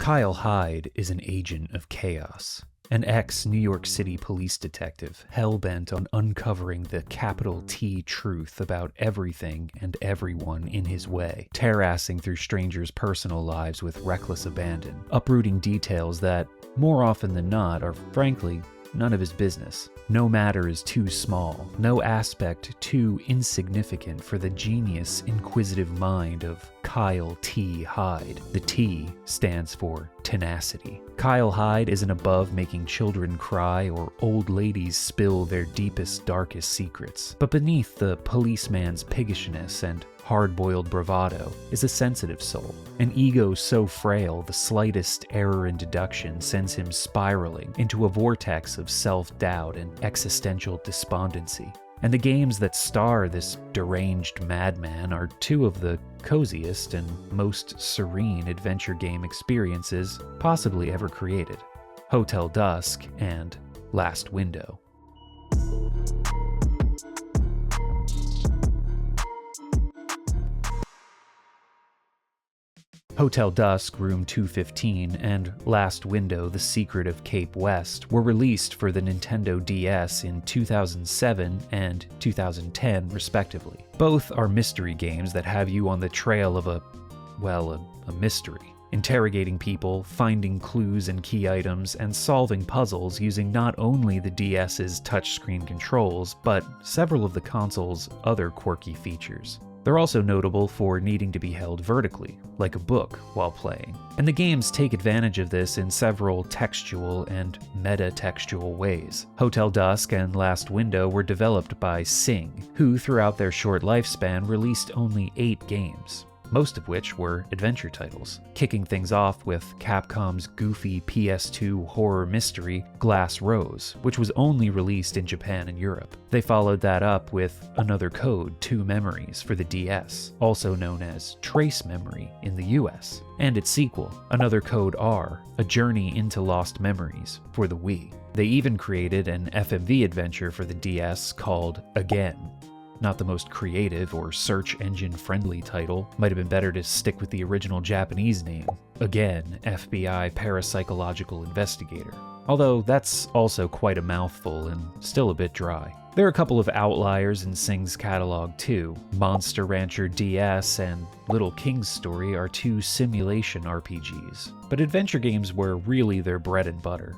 Kyle Hyde is an agent of chaos, an ex-New York City police detective hell-bent on uncovering the capital T truth about everything and everyone in his way, terrassing through strangers' personal lives with reckless abandon, uprooting details that, more often than not, are frankly none of his business. No matter is too small, no aspect too insignificant for the genius, inquisitive mind of Kyle T. Hyde. The T stands for tenacity. Kyle Hyde isn't above making children cry or old ladies spill their deepest, darkest secrets. But beneath the policeman's piggishness and hard-boiled bravado is a sensitive soul, an ego so frail the slightest error in deduction sends him spiraling into a vortex of self-doubt and existential despondency. And the games that star this deranged madman are two of the coziest and most serene adventure game experiences possibly ever created: Hotel Dusk and Last Window. Hotel Dusk, Room 215, and Last Window, The Secret of Cape West were released for the Nintendo DS in 2007 and 2010, respectively. Both are mystery games that have you on the trail of a mystery, interrogating people, finding clues and key items, and solving puzzles using not only the DS's touchscreen controls, but several of the console's other quirky features. They're also notable for needing to be held vertically, like a book, while playing. And the games take advantage of this in several textual and meta-textual ways. Hotel Dusk and Last Window were developed by Sing, who throughout their short lifespan released only 8 games, most of which were adventure titles, kicking things off with Capcom's goofy PS2 horror mystery Glass Rose, which was only released in Japan and Europe. They followed that up with Another Code: Two Memories for the DS, also known as Trace Memory in the US, and its sequel, Another Code R: A Journey into Lost Memories for the Wii. They even created an FMV adventure for the DS called Again. Not the most creative or search engine friendly title. Might have been better to stick with the original Japanese name. Again, FBI Parapsychological Investigator. Although that's also quite a mouthful and still a bit dry. There are a couple of outliers in Sing's catalog too. Monster Rancher DS and Little King's Story are 2 simulation RPGs, but adventure games were really their bread and butter.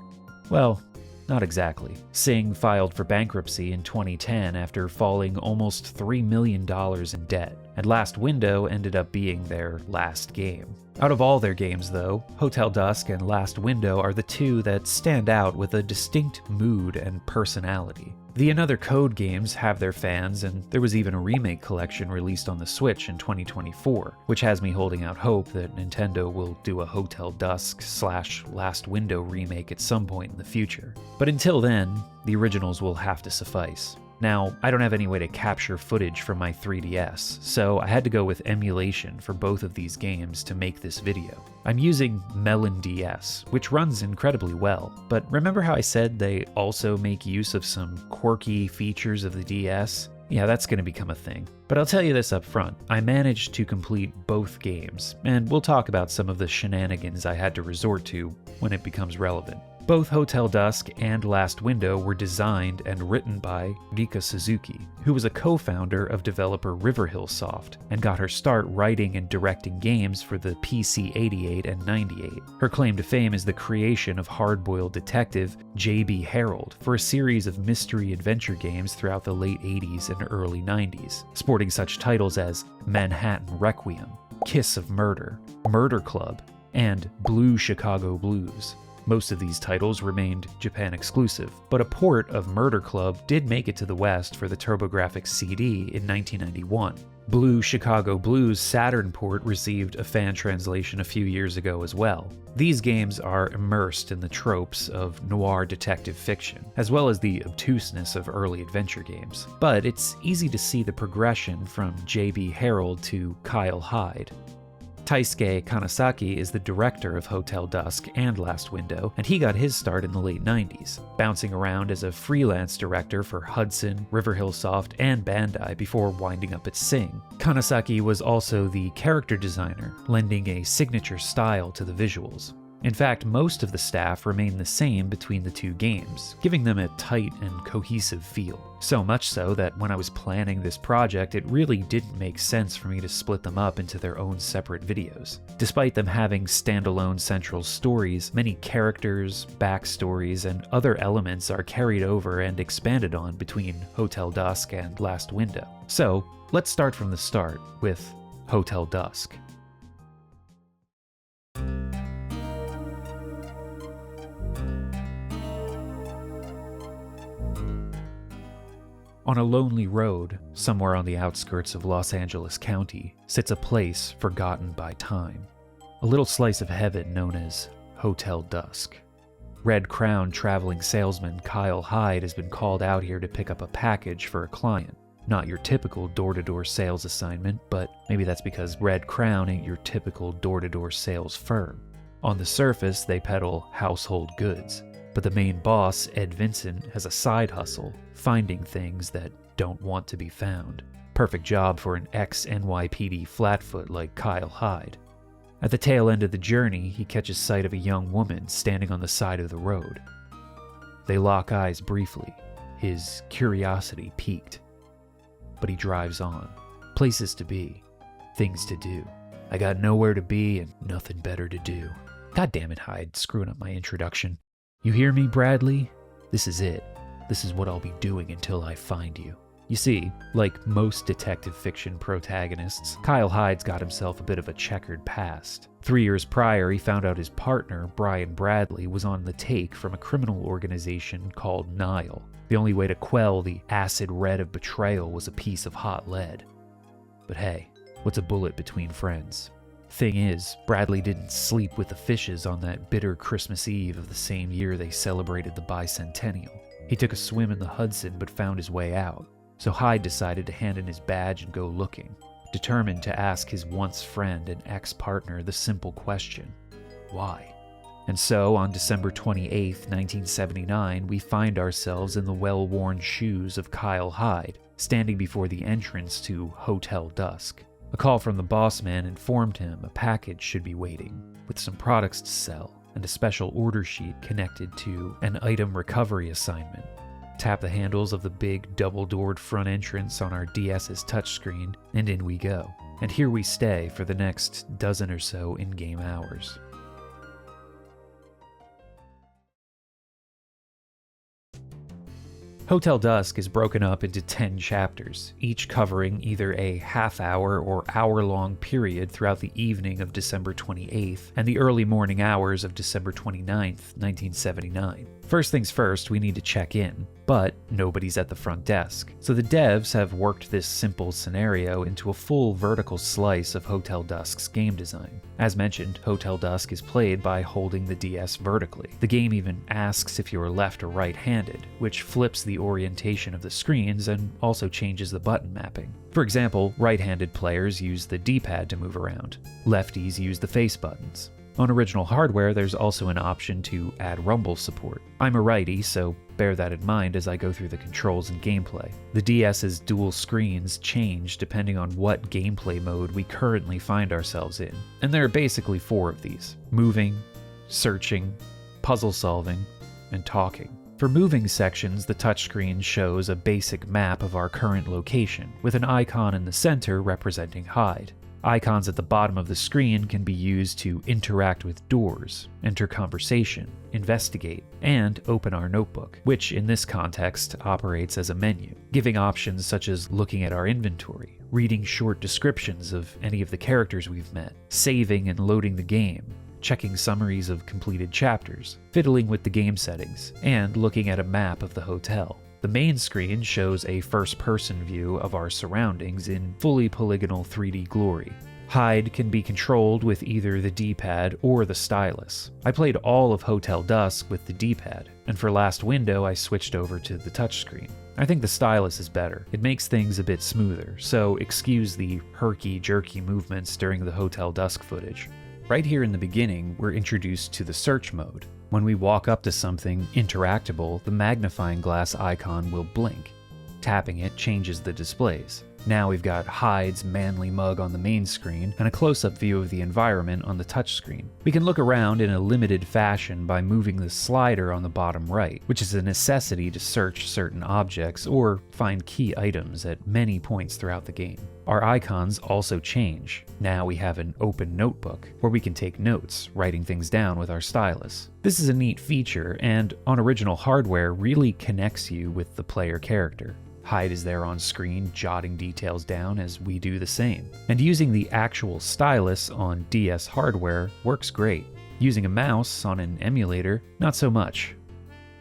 Well, not exactly. Sing filed for bankruptcy in 2010 after falling almost $3 million in debt, and Last Window ended up being their last game. Out of all their games, though, Hotel Dusk and Last Window are the 2 that stand out with a distinct mood and personality. The Another Code games have their fans, and there was even a remake collection released on the Switch in 2024, which has me holding out hope that Nintendo will do a Hotel Dusk/Last Window remake at some point in the future. But until then, the originals will have to suffice. Now, I don't have any way to capture footage from my 3DS, so I had to go with emulation for both of these games to make this video. I'm using Melon DS, which runs incredibly well, but remember how I said they also make use of some quirky features of the DS? Yeah, that's going to become a thing. But I'll tell you this up front, I managed to complete both games, and we'll talk about some of the shenanigans I had to resort to when it becomes relevant. Both Hotel Dusk and Last Window were designed and written by Rika Suzuki, who was a co-founder of developer Riverhill Soft and got her start writing and directing games for the PC 88 and 98. Her claim to fame is the creation of hard-boiled detective J.B. Harold for a series of mystery adventure games throughout the late 80s and early 90s, sporting such titles as Manhattan Requiem, Kiss of Murder, Murder Club, and Blue Chicago Blues. Most of these titles remained Japan exclusive, but a port of Murder Club did make it to the West for the TurboGrafx CD in 1991. Blue Chicago Blues Saturn port received a fan translation a few years ago as well. These games are immersed in the tropes of noir detective fiction, as well as the obtuseness of early adventure games. But it's easy to see the progression from J.B. Harold to Kyle Hyde. Taisuke Kanasaki is the director of Hotel Dusk and Last Window, and he got his start in the late 90s, bouncing around as a freelance director for Hudson, Riverhill Soft, and Bandai before winding up at Sing. Kanasaki was also the character designer, lending a signature style to the visuals. In fact, most of the staff remain the same between the two games, giving them a tight and cohesive feel. So much so that when I was planning this project, it really didn't make sense for me to split them up into their own separate videos. Despite them having standalone central stories, many characters, backstories, and other elements are carried over and expanded on between Hotel Dusk and Last Window. So, let's start from the start with Hotel Dusk. On a lonely road, somewhere on the outskirts of Los Angeles County, sits a place forgotten by time. A little slice of heaven known as Hotel Dusk. Red Crown traveling salesman Kyle Hyde has been called out here to pick up a package for a client. Not your typical door-to-door sales assignment, but maybe that's because Red Crown ain't your typical door-to-door sales firm. On the surface, they peddle household goods. But the main boss, Ed Vincent, has a side hustle, finding things that don't want to be found. Perfect job for an ex-NYPD flatfoot like Kyle Hyde. At the tail end of the journey, he catches sight of a young woman standing on the side of the road. They lock eyes briefly, his curiosity piqued. But he drives on. Places to be, things to do. I got nowhere to be and nothing better to do. God damn it, Hyde, screwing up my introduction. You hear me, Bradley? This is it. This is what I'll be doing until I find you. You see, like most detective fiction protagonists, Kyle Hyde's got himself a bit of a checkered past. 3 years prior, he found out his partner, Brian Bradley, was on the take from a criminal organization called Nile. The only way to quell the acid red of betrayal was a piece of hot lead. But hey, what's a bullet between friends? Thing is, Bradley didn't sleep with the fishes on that bitter Christmas Eve of the same year they celebrated the bicentennial. He took a swim in the Hudson but found his way out, so Hyde decided to hand in his badge and go looking, determined to ask his once friend and ex-partner the simple question, why? And so, on December 28, 1979, we find ourselves in the well-worn shoes of Kyle Hyde, standing before the entrance to Hotel Dusk. A call from the boss man informed him a package should be waiting, with some products to sell, and a special order sheet connected to an item recovery assignment. Tap the handles of the big double-doored front entrance on our DS's touchscreen, and in we go. And here we stay for the next dozen or so in-game hours. Hotel Dusk is broken up into 10 chapters, each covering either a half-hour or hour-long period throughout the evening of December 28th and the early morning hours of December 29th, 1979. First things first, we need to check in, but nobody's at the front desk. So the devs have worked this simple scenario into a full vertical slice of Hotel Dusk's game design. As mentioned, Hotel Dusk is played by holding the DS vertically. The game even asks if you're left or right-handed, which flips the orientation of the screens and also changes the button mapping. For example, right-handed players use the D-pad to move around. Lefties use the face buttons. On original hardware, there's also an option to add rumble support. I'm a righty, so bear that in mind as I go through the controls and gameplay. The DS's dual screens change depending on what gameplay mode we currently find ourselves in, and there are basically 4 of these: moving, searching, puzzle solving, and talking. For moving sections, the touchscreen shows a basic map of our current location, with an icon in the center representing Hyde. Icons at the bottom of the screen can be used to interact with doors, enter conversation, investigate, and open our notebook, which in this context operates as a menu, giving options such as looking at our inventory, reading short descriptions of any of the characters we've met, saving and loading the game, checking summaries of completed chapters, fiddling with the game settings, and looking at a map of the hotel. The main screen shows a first-person view of our surroundings in fully polygonal 3D glory. Hyde can be controlled with either the D-pad or the stylus. I played all of Hotel Dusk with the D-pad, and for Last Window I switched over to the touchscreen. I think the stylus is better. It makes things a bit smoother, so excuse the herky-jerky movements during the Hotel Dusk footage. Right here in the beginning, we're introduced to the search mode. When we walk up to something interactable, the magnifying glass icon will blink. Tapping it changes the displays. Now we've got Hyde's manly mug on the main screen and a close-up view of the environment on the touchscreen. We can look around in a limited fashion by moving the slider on the bottom right, which is a necessity to search certain objects or find key items at many points throughout the game. Our icons also change. Now we have an open notebook where we can take notes, writing things down with our stylus. This is a neat feature and, on original hardware, really connects you with the player character. Hyde is there on screen jotting details down as we do the same. And using the actual stylus on DS hardware works great. Using a mouse on an emulator, not so much.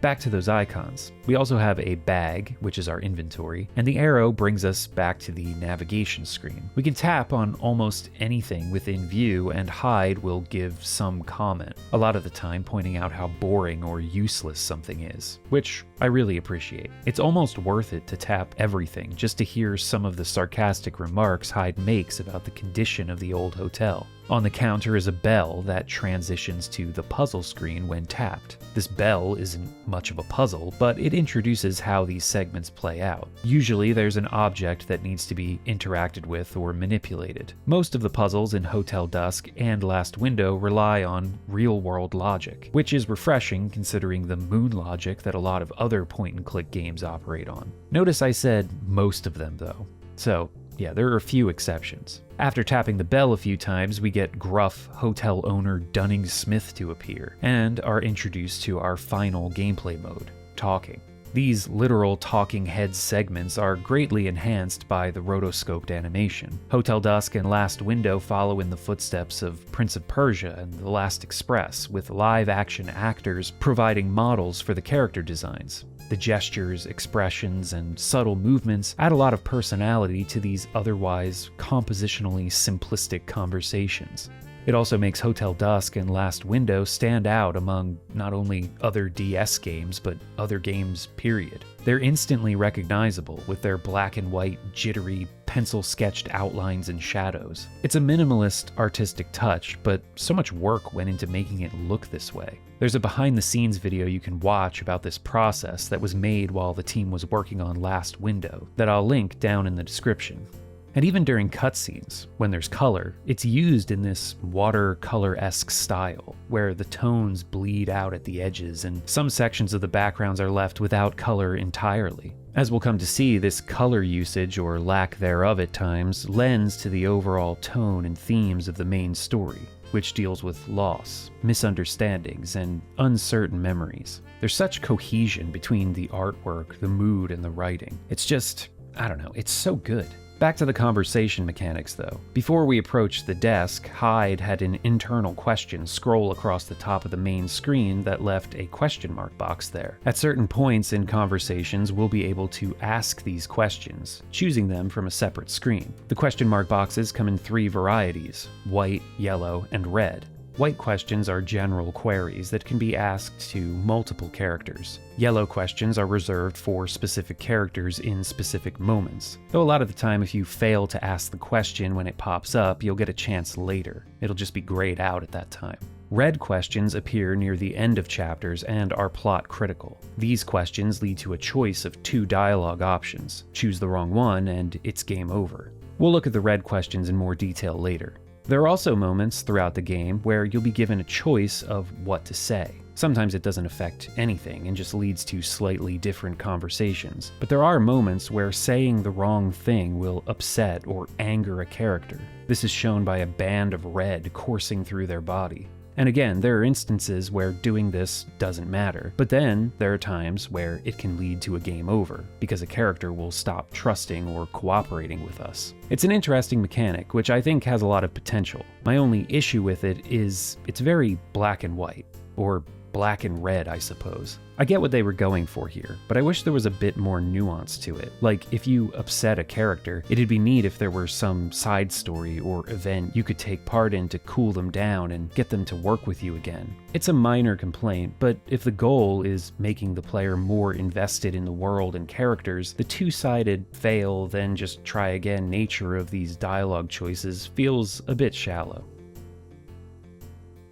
Back to those icons. We also have a bag, which is our inventory, and the arrow brings us back to the navigation screen. We can tap on almost anything within view and Hyde will give some comment, a lot of the time pointing out how boring or useless something is, which I really appreciate. It's almost worth it to tap everything just to hear some of the sarcastic remarks Hyde makes about the condition of the old hotel. On the counter is a bell that transitions to the puzzle screen when tapped. This bell isn't much of a puzzle, but it introduces how these segments play out. Usually there's an object that needs to be interacted with or manipulated. Most of the puzzles in Hotel Dusk and Last Window rely on real-world logic, which is refreshing considering the moon logic that a lot of other point-and-click games operate on. Notice I said most of them though. So, yeah, there are a few exceptions. After tapping the bell a few times, we get gruff hotel owner Dunning-Smith to appear, and are introduced to our final gameplay mode, talking. These literal talking head segments are greatly enhanced by the rotoscoped animation. Hotel Dusk and Last Window follow in the footsteps of Prince of Persia and The Last Express, with live-action actors providing models for the character designs. The gestures, expressions, and subtle movements add a lot of personality to these otherwise compositionally simplistic conversations. It also makes Hotel Dusk and Last Window stand out among not only other DS games, but other games, period. They're instantly recognizable with their black and white, jittery, pencil-sketched outlines and shadows. It's a minimalist artistic touch, but so much work went into making it look this way. There's a behind-the-scenes video you can watch about this process that was made while the team was working on Last Window that I'll link down in the description. And even during cutscenes, when there's color, it's used in this watercolor-esque style, where the tones bleed out at the edges and some sections of the backgrounds are left without color entirely. As we'll come to see, this color usage, or lack thereof at times, lends to the overall tone and themes of the main story, which deals with loss, misunderstandings, and uncertain memories. There's such cohesion between the artwork, the mood, and the writing. It's just, I don't know, it's so good. Back to the conversation mechanics though. Before we approach the desk, Hyde had an internal question scroll across the top of the main screen that left a question mark box there. At certain points in conversations, we'll be able to ask these questions, choosing them from a separate screen. The question mark boxes come in 3 varieties: white, yellow, and red. White questions are general queries that can be asked to multiple characters. Yellow questions are reserved for specific characters in specific moments, though a lot of the time if you fail to ask the question when it pops up, you'll get a chance later. It'll just be grayed out at that time. Red questions appear near the end of chapters and are plot critical. These questions lead to a choice of 2 dialogue options. Choose the wrong one and it's game over. We'll look at the red questions in more detail later. There are also moments throughout the game where you'll be given a choice of what to say. Sometimes it doesn't affect anything and just leads to slightly different conversations, but there are moments where saying the wrong thing will upset or anger a character. This is shown by a band of red coursing through their body. And again, there are instances where doing this doesn't matter, but then there are times where it can lead to a game over, because a character will stop trusting or cooperating with us. It's an interesting mechanic, which I think has a lot of potential. My only issue with it is it's very black and white, or black and red, I suppose. I get what they were going for here, but I wish there was a bit more nuance to it. Like, if you upset a character, it'd be neat if there were some side story or event you could take part in to cool them down and get them to work with you again. It's a minor complaint, but if the goal is making the player more invested in the world and characters, the two-sided fail then just try again nature of these dialogue choices feels a bit shallow.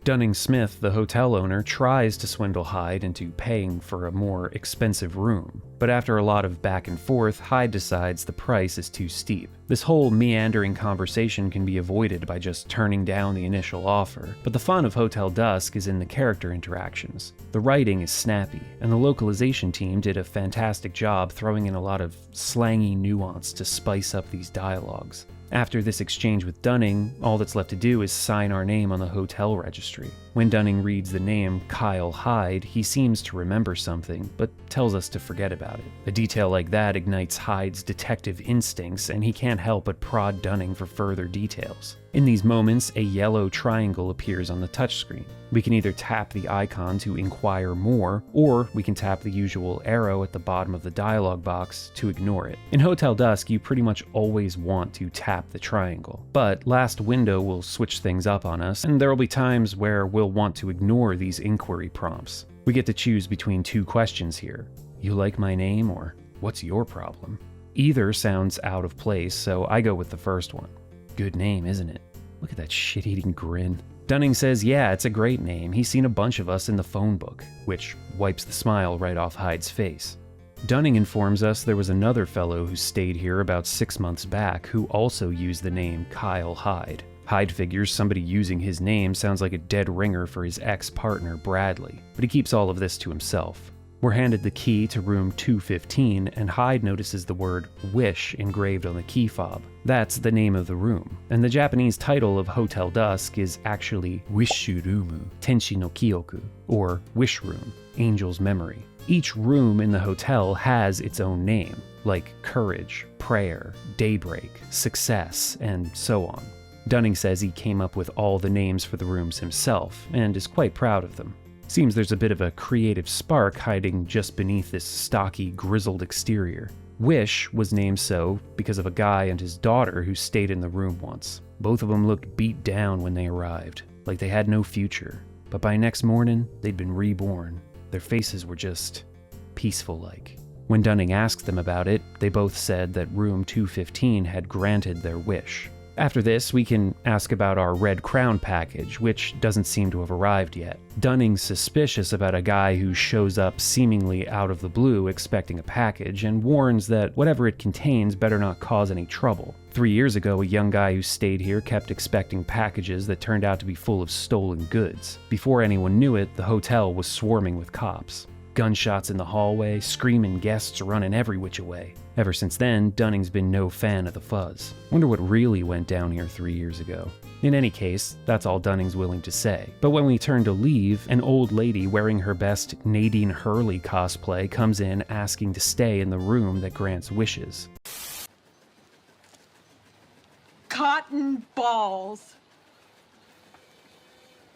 Dunning-Smith, the hotel owner, tries to swindle Hyde into paying for a more expensive room, but after a lot of back and forth, Hyde decides the price is too steep. This whole meandering conversation can be avoided by just turning down the initial offer, but the fun of Hotel Dusk is in the character interactions. The writing is snappy, and the localization team did a fantastic job throwing in a lot of slangy nuance to spice up these dialogues. After this exchange with Dunning, all that's left to do is sign our name on the hotel registry. When Dunning reads the name Kyle Hyde, he seems to remember something, but tells us to forget about it. A detail like that ignites Hyde's detective instincts, and he can't help but prod Dunning for further details. In these moments, a yellow triangle appears on the touchscreen. We can either tap the icon to inquire more, or we can tap the usual arrow at the bottom of the dialog box to ignore it. In Hotel Dusk, you pretty much always want to tap the triangle, but Last Window will switch things up on us, and there will be times where we'll want to ignore these inquiry prompts. We get to choose between two questions here. You like my name, or what's your problem? Either sounds out of place, so I go with the first one. Good name, isn't it? Look at that shit-eating grin. Dunning says, yeah, it's a great name. He's seen a bunch of us in the phone book, which wipes the smile right off Hyde's face. Dunning informs us there was another fellow who stayed here about 6 months back who also used the name Kyle Hyde. Hyde figures somebody using his name sounds like a dead ringer for his ex-partner Bradley, but he keeps all of this to himself. We're handed the key to room 215, and Hyde notices the word Wish engraved on the key fob. That's the name of the room, and the Japanese title of Hotel Dusk is actually Wishurumu Tenshi no Kyoku, or Wish Room, Angel's Memory. Each room in the hotel has its own name, like Courage, Prayer, Daybreak, Success, and so on. Dunning says he came up with all the names for the rooms himself, and is quite proud of them. Seems there's a bit of a creative spark hiding just beneath this stocky, grizzled exterior. Wish was named so because of a guy and his daughter who stayed in the room once. Both of them looked beat down when they arrived, like they had no future. But by next morning, they'd been reborn. Their faces were just peaceful-like. When Dunning asked them about it, they both said that room 215 had granted their wish. After this, we can ask about our Red Crown package, which doesn't seem to have arrived yet. Dunning's suspicious about a guy who shows up seemingly out of the blue expecting a package, and warns that whatever it contains better not cause any trouble. 3 years ago, a young guy who stayed here kept expecting packages that turned out to be full of stolen goods. Before anyone knew it, the hotel was swarming with cops. Gunshots in the hallway, screaming guests running every which way. Ever since then, Dunning's been no fan of the fuzz. Wonder what really went down here 3 years ago. In any case, that's all Dunning's willing to say. But when we turn to leave, an old lady wearing her best Nadine Hurley cosplay comes in asking to stay in the room that grants wishes. Cotton balls.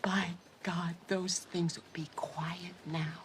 By God, those things would be quiet now.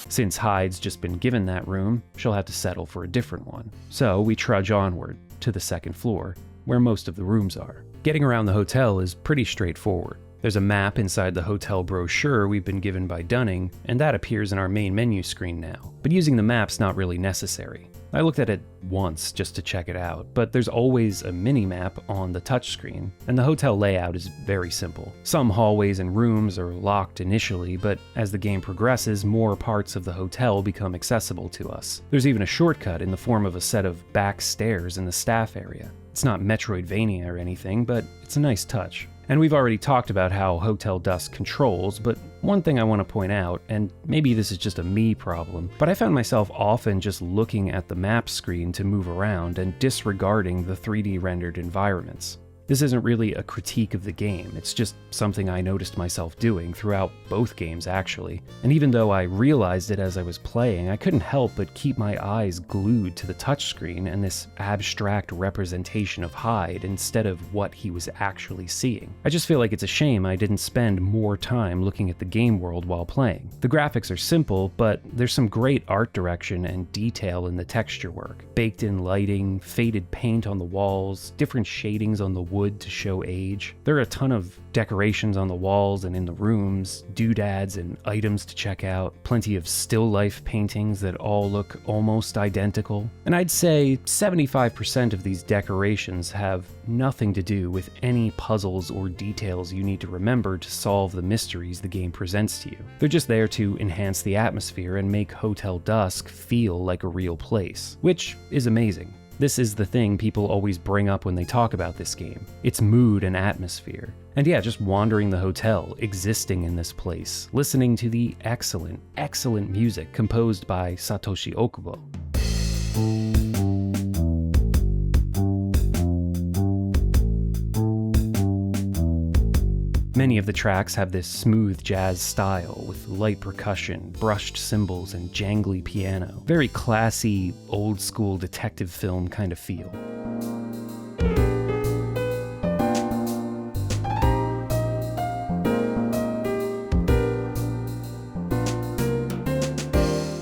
Since Hyde's just been given that room, she'll have to settle for a different one. So we trudge onward to the second floor, where most of the rooms are. Getting around the hotel is pretty straightforward. There's a map inside the hotel brochure we've been given by Dunning, and that appears in our main menu screen now. But using the map's not really necessary. I looked at it once just to check it out, but there's always a mini-map on the touchscreen, and the hotel layout is very simple. Some hallways and rooms are locked initially, but as the game progresses, more parts of the hotel become accessible to us. There's even a shortcut in the form of a set of back stairs in the staff area. It's not Metroidvania or anything, but it's a nice touch. And we've already talked about how Hotel Dusk controls, but one thing I want to point out, and maybe this is just a me problem, but I found myself often just looking at the map screen to move around and disregarding the 3D rendered environments. This isn't really a critique of the game, it's just something I noticed myself doing throughout both games actually. And even though I realized it as I was playing, I couldn't help but keep my eyes glued to the touchscreen and this abstract representation of Hyde instead of what he was actually seeing. I just feel like it's a shame I didn't spend more time looking at the game world while playing. The graphics are simple, but there's some great art direction and detail in the texture work. Baked in lighting, faded paint on the walls, different shadings on the wood to show age. There are a ton of decorations on the walls and in the rooms, doodads and items to check out, plenty of still life paintings that all look almost identical. And I'd say 75% of these decorations have nothing to do with any puzzles or details you need to remember to solve the mysteries the game presents to you. They're just there to enhance the atmosphere and make Hotel Dusk feel like a real place, which is amazing. This is the thing people always bring up when they talk about this game. Its mood and atmosphere. And yeah, just wandering the hotel, existing in this place, listening to the excellent, excellent music composed by Satoshi Okubo. Many of the tracks have this smooth jazz style with light percussion, brushed cymbals, and jangly piano. Very classy, old-school detective film kind of feel.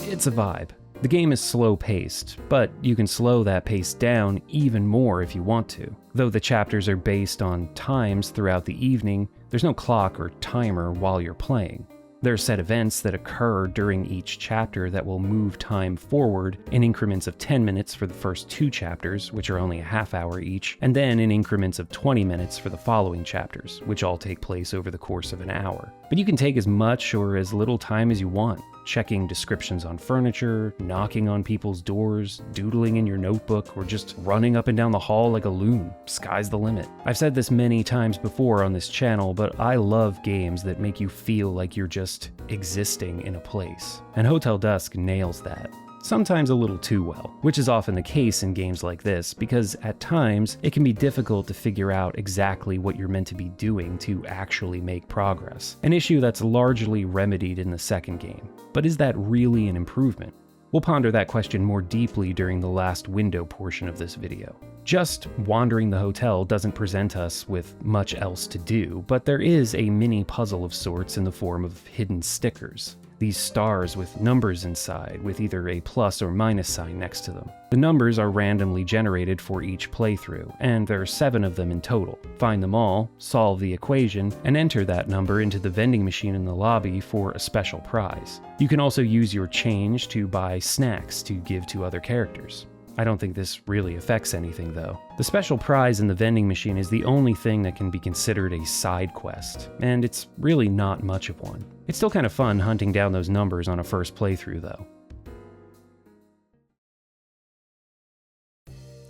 It's a vibe. The game is slow-paced, but you can slow that pace down even more if you want to. Though the chapters are based on times throughout the evening, there's no clock or timer while you're playing. There are set events that occur during each chapter that will move time forward in increments of 10 minutes for the first 2 chapters, which are only a half hour each, and then in increments of 20 minutes for the following chapters, which all take place over the course of an hour. But you can take as much or as little time as you want, checking descriptions on furniture, knocking on people's doors, doodling in your notebook, or just running up and down the hall like a loon. Sky's the limit. I've said this many times before on this channel, but I love games that make you feel like you're just existing in a place. And Hotel Dusk nails that. Sometimes a little too well, which is often the case in games like this, because at times it can be difficult to figure out exactly what you're meant to be doing to actually make progress. An issue that's largely remedied in the second game. But is that really an improvement? We'll ponder that question more deeply during the last window portion of this video. Just wandering the hotel doesn't present us with much else to do, but there is a mini puzzle of sorts in the form of hidden stickers. These stars with numbers inside, with either a plus or minus sign next to them. The numbers are randomly generated for each playthrough, and there are 7 of them in total. Find them all, solve the equation, and enter that number into the vending machine in the lobby for a special prize. You can also use your change to buy snacks to give to other characters. I don't think this really affects anything though. The special prize in the vending machine is the only thing that can be considered a side quest, and it's really not much of one. It's still kind of fun hunting down those numbers on a first playthrough though.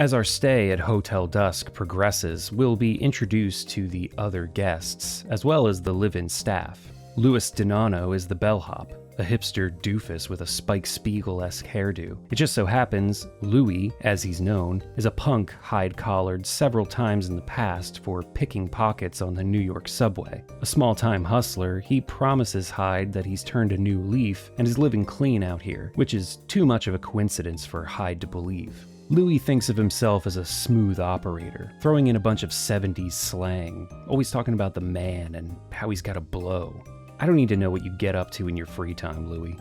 As our stay at Hotel Dusk progresses, we'll be introduced to the other guests, as well as the live-in staff. Louis Donano is the bellhop, a hipster doofus with a Spike Spiegel-esque hairdo. It just so happens, Louis, as he's known, is a punk Hyde-collared several times in the past for picking pockets on the New York subway. A small-time hustler, he promises Hyde that he's turned a new leaf and is living clean out here, which is too much of a coincidence for Hyde to believe. Louis thinks of himself as a smooth operator, throwing in a bunch of 70s slang, always talking about the man and how he's got a blow. I don't need to know what you get up to in your free time, Louis.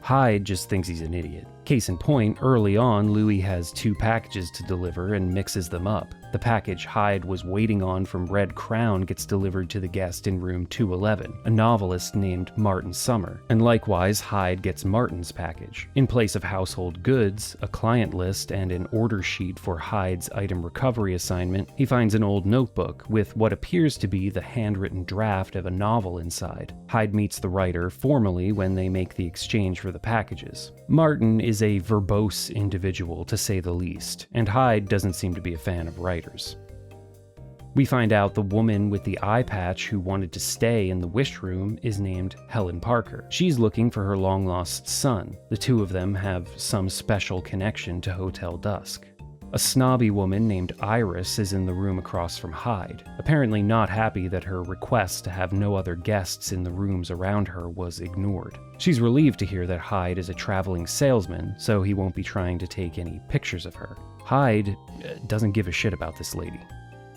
Hyde just thinks he's an idiot. Case in point, early on, Louis has 2 packages to deliver and mixes them up. The package Hyde was waiting on from Red Crown gets delivered to the guest in room 211, a novelist named Martin Summer, and likewise Hyde gets Martin's package. In place of household goods, a client list, and an order sheet for Hyde's item recovery assignment, he finds an old notebook with what appears to be the handwritten draft of a novel inside. Hyde meets the writer formally when they make the exchange for the packages. Martin is a verbose individual, to say the least, and Hyde doesn't seem to be a fan of writers. We find out the woman with the eye patch who wanted to stay in the wish room is named Helen Parker. She's looking for her long-lost son. The 2 of them have some special connection to Hotel Dusk. A snobby woman named Iris is in the room across from Hyde, apparently not happy that her request to have no other guests in the rooms around her was ignored. She's relieved to hear that Hyde is a traveling salesman, so he won't be trying to take any pictures of her. Hyde doesn't give a shit about this lady.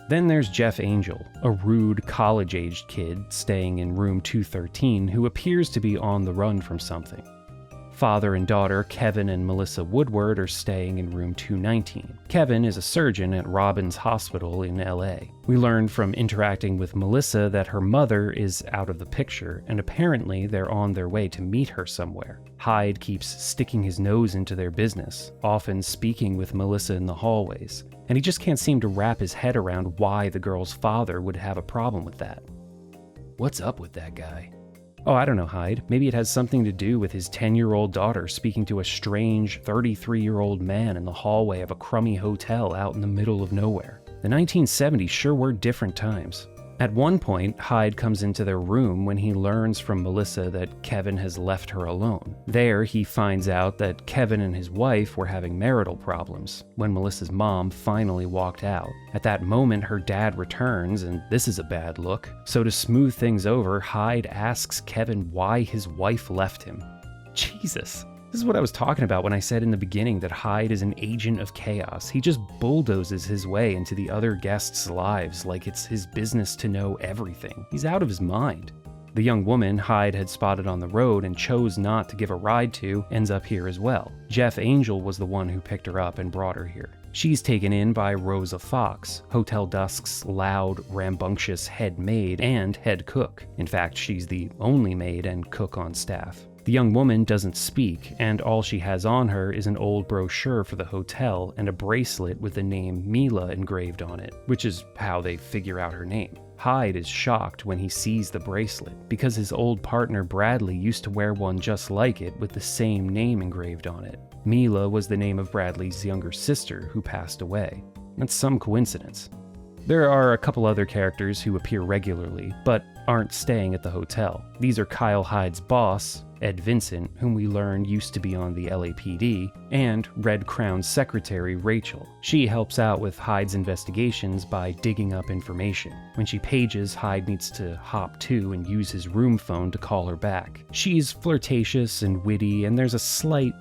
Then there's Jeff Angel, a rude, college-aged kid staying in room 213 who appears to be on the run from something. Father and daughter Kevin and Melissa Woodward are staying in room 219. Kevin is a surgeon at Robbins Hospital in LA. We learn from interacting with Melissa that her mother is out of the picture, and apparently they're on their way to meet her somewhere. Hyde keeps sticking his nose into their business, often speaking with Melissa in the hallways, and he just can't seem to wrap his head around why the girl's father would have a problem with that. What's up with that guy? Oh, I don't know, Hyde. Maybe it has something to do with his 10-year-old daughter speaking to a strange 33-year-old man in the hallway of a crummy hotel out in the middle of nowhere. The 1970s sure were different times. At one point, Hyde comes into their room when he learns from Melissa that Kevin has left her alone. There, he finds out that Kevin and his wife were having marital problems when Melissa's mom finally walked out. At that moment, her dad returns, and this is a bad look. So to smooth things over, Hyde asks Kevin why his wife left him. Jesus. This is what I was talking about when I said in the beginning that Hyde is an agent of chaos. He just bulldozes his way into the other guests' lives like it's his business to know everything. He's out of his mind. The young woman Hyde had spotted on the road and chose not to give a ride to ends up here as well. Jeff Angel was the one who picked her up and brought her here. She's taken in by Rosa Fox, Hotel Dusk's loud, rambunctious head maid and head cook. In fact, she's the only maid and cook on staff. The young woman doesn't speak, and all she has on her is an old brochure for the hotel and a bracelet with the name Mila engraved on it, which is how they figure out her name. Hyde is shocked when he sees the bracelet, because his old partner Bradley used to wear one just like it with the same name engraved on it. Mila was the name of Bradley's younger sister who passed away. That's some coincidence. There are a couple other characters who appear regularly, but aren't staying at the hotel. These are Kyle Hyde's boss, Ed Vincent, whom we learn used to be on the LAPD, and Red Crown's secretary, Rachel. She helps out with Hyde's investigations by digging up information. When she pages, Hyde needs to hop to and use his room phone to call her back. She's flirtatious and witty, and there's a slight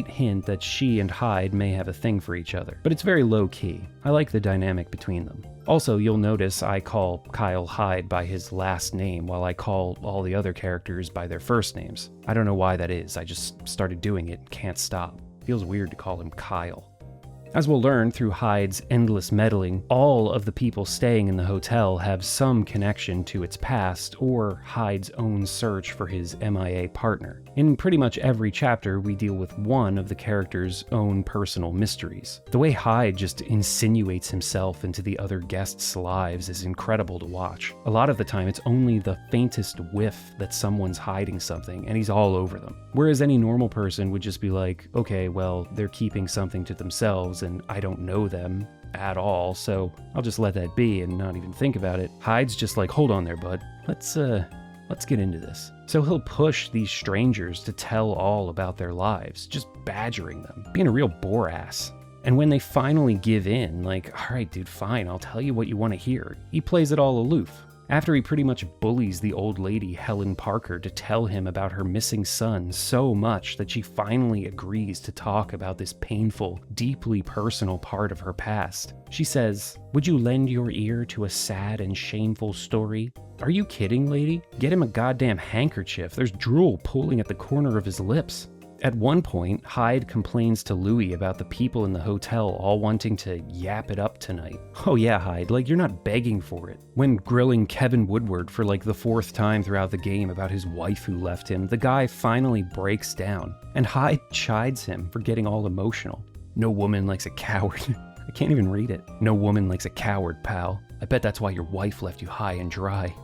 hint that she and Hyde may have a thing for each other, but it's very low-key. I like the dynamic between them. Also, you'll notice I call Kyle Hyde by his last name while I call all the other characters by their first names. I don't know why that is, I just started doing it and can't stop. Feels weird to call him Kyle. As we'll learn through Hyde's endless meddling, all of the people staying in the hotel have some connection to its past or Hyde's own search for his MIA partner. In pretty much every chapter, we deal with one of the characters' own personal mysteries. The way Hyde just insinuates himself into the other guests' lives is incredible to watch. A lot of the time, it's only the faintest whiff that someone's hiding something, and he's all over them. Whereas any normal person would just be like, okay, well, they're keeping something to themselves, and I don't know them at all, so I'll just let that be and not even think about it. Hyde's just like, hold on there, bud. Let's get into this. So he'll push these strangers to tell all about their lives, just badgering them, being a real bore ass. And when they finally give in, like, all right, dude, fine, I'll tell you what you want to hear, he plays it all aloof. After he pretty much bullies the old lady, Helen Parker, to tell him about her missing son so much that she finally agrees to talk about this painful, deeply personal part of her past. She says, "Would you lend your ear to a sad and shameful story? Are you kidding, lady? Get him a goddamn handkerchief. There's drool pooling at the corner of his lips." At one point, Hyde complains to Louis about the people in the hotel all wanting to yap it up tonight. Oh yeah, Hyde, like you're not begging for it. When grilling Kevin Woodward for like the fourth time throughout the game about his wife who left him, the guy finally breaks down, and Hyde chides him for getting all emotional. No woman likes a coward. I can't even read it. No woman likes a coward, pal. I bet that's why your wife left you high and dry.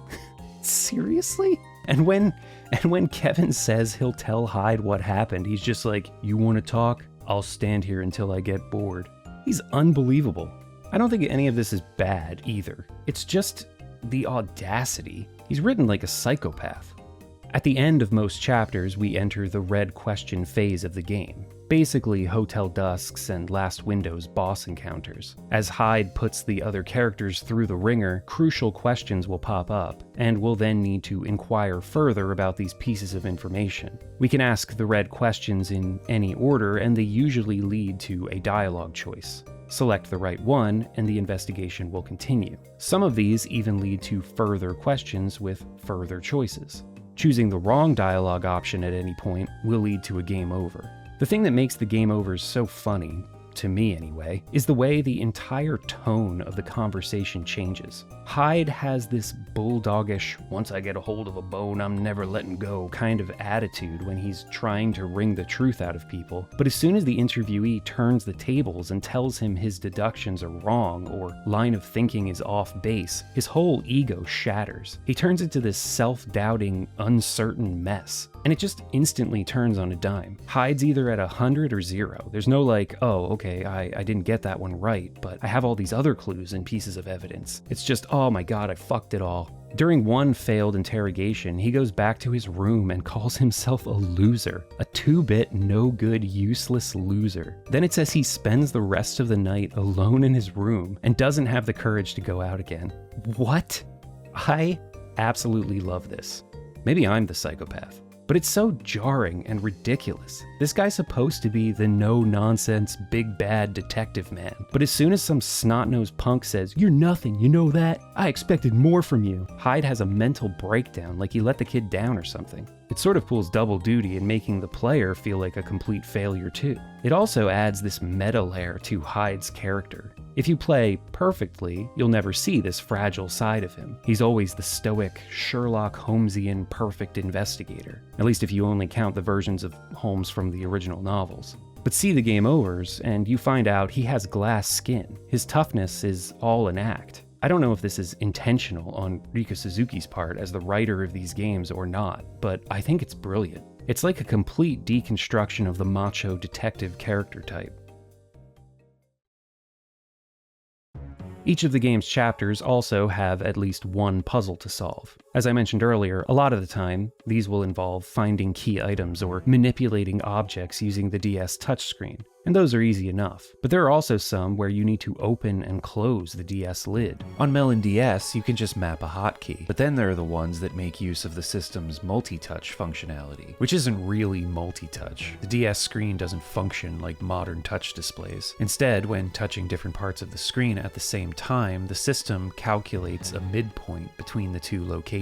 Seriously? And when Kevin says he'll tell Hyde what happened, he's just like, you want to talk? I'll stand here until I get bored. He's unbelievable. I don't think any of this is bad either. It's just the audacity. He's written like a psychopath. At the end of most chapters, we enter the red question phase of the game. Basically, Hotel Dusk's and Last Window's boss encounters. As Hyde puts the other characters through the ringer, crucial questions will pop up, and we'll then need to inquire further about these pieces of information. We can ask the red questions in any order, and they usually lead to a dialogue choice. Select the right one, and the investigation will continue. Some of these even lead to further questions with further choices. Choosing the wrong dialogue option at any point will lead to a game over. The thing that makes the game overs so funny, to me anyway, is the way the entire tone of the conversation changes. Hyde has this bulldogish, once I get a hold of a bone, I'm never letting go kind of attitude when he's trying to wring the truth out of people. But as soon as the interviewee turns the tables and tells him his deductions are wrong or line of thinking is off base, his whole ego shatters. He turns into this self-doubting, uncertain mess. And it just instantly turns on a dime. Hyde's either at 100 or 0. There's no like, oh, okay, I didn't get that one right, but I have all these other clues and pieces of evidence. It's just, oh my god, I fucked it all. During one failed interrogation, he goes back to his room and calls himself a loser. A 2-bit, no-good, useless loser. Then it says he spends the rest of the night alone in his room and doesn't have the courage to go out again. What? I absolutely love this. Maybe I'm the psychopath. But it's so jarring and ridiculous. This guy's supposed to be the no-nonsense, big bad detective man. But as soon as some snot-nosed punk says, "You're nothing, you know that? I expected more from you," Hyde has a mental breakdown like he let the kid down or something. It sort of pulls double duty in making the player feel like a complete failure too. It also adds this meta layer to Hyde's character. If you play perfectly, you'll never see this fragile side of him. He's always the stoic, Sherlock Holmesian perfect investigator. At least if you only count the versions of Holmes from the original novels. But see the game overs, and you find out he has glass skin. His toughness is all an act. I don't know if this is intentional on Rika Suzuki's part as the writer of these games or not, but I think it's brilliant. It's like a complete deconstruction of the macho detective character type. Each of the game's chapters also have at least one puzzle to solve. As I mentioned earlier, a lot of the time, these will involve finding key items or manipulating objects using the DS touchscreen, and those are easy enough. But there are also some where you need to open and close the DS lid. On Melon DS, you can just map a hotkey, but then there are the ones that make use of the system's multi-touch functionality, which isn't really multi-touch. The DS screen doesn't function like modern touch displays. Instead, when touching different parts of the screen at the same time, the system calculates a midpoint between the two locations.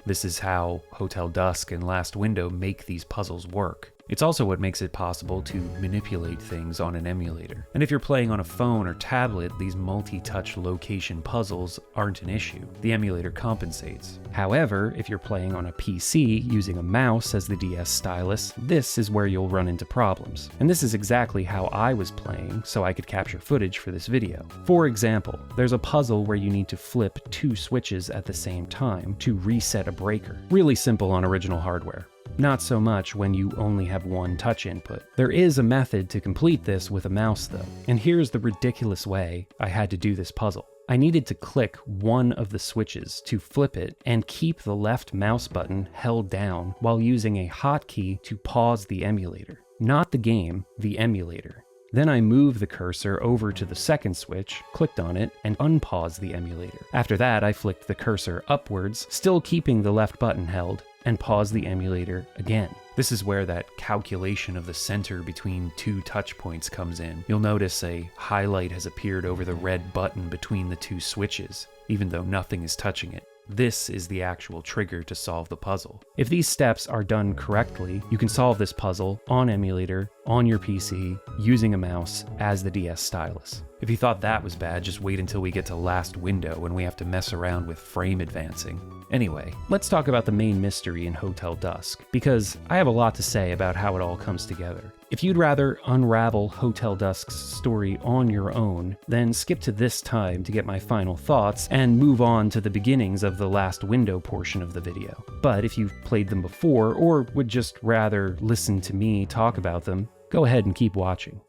This is how Hotel Dusk and Last Window make these puzzles work. It's also what makes it possible to manipulate things on an emulator. And if you're playing on a phone or tablet, these multi-touch location puzzles aren't an issue. The emulator compensates. However, if you're playing on a PC using a mouse as the DS stylus, this is where you'll run into problems. And this is exactly how I was playing, so I could capture footage for this video. For example, there's a puzzle where you need to flip 2 switches at the same time to reset a breaker. Really simple on original hardware. Not so much when you only have one touch input. There is a method to complete this with a mouse though, and here's the ridiculous way I had to do this puzzle. I needed to click one of the switches to flip it and keep the left mouse button held down while using a hotkey to pause the emulator. Not the game, the emulator. Then I moved the cursor over to the second switch, clicked on it, and unpaused the emulator. After that, I flicked the cursor upwards, still keeping the left button held, and pause the emulator again. This is where that calculation of the center between 2 touch points comes in. You'll notice a highlight has appeared over the red button between the 2 switches, even though nothing is touching it. This is the actual trigger to solve the puzzle. If these steps are done correctly, you can solve this puzzle on emulator, on your PC, using a mouse as the DS stylus. If you thought that was bad, just wait until we get to Last Window when we have to mess around with frame advancing. Anyway, let's talk about the main mystery in Hotel Dusk, because I have a lot to say about how it all comes together. If you'd rather unravel Hotel Dusk's story on your own, then skip to this time to get my final thoughts and move on to the beginnings of the Last Window portion of the video. But if you've played them before, or would just rather listen to me talk about them, go ahead and keep watching.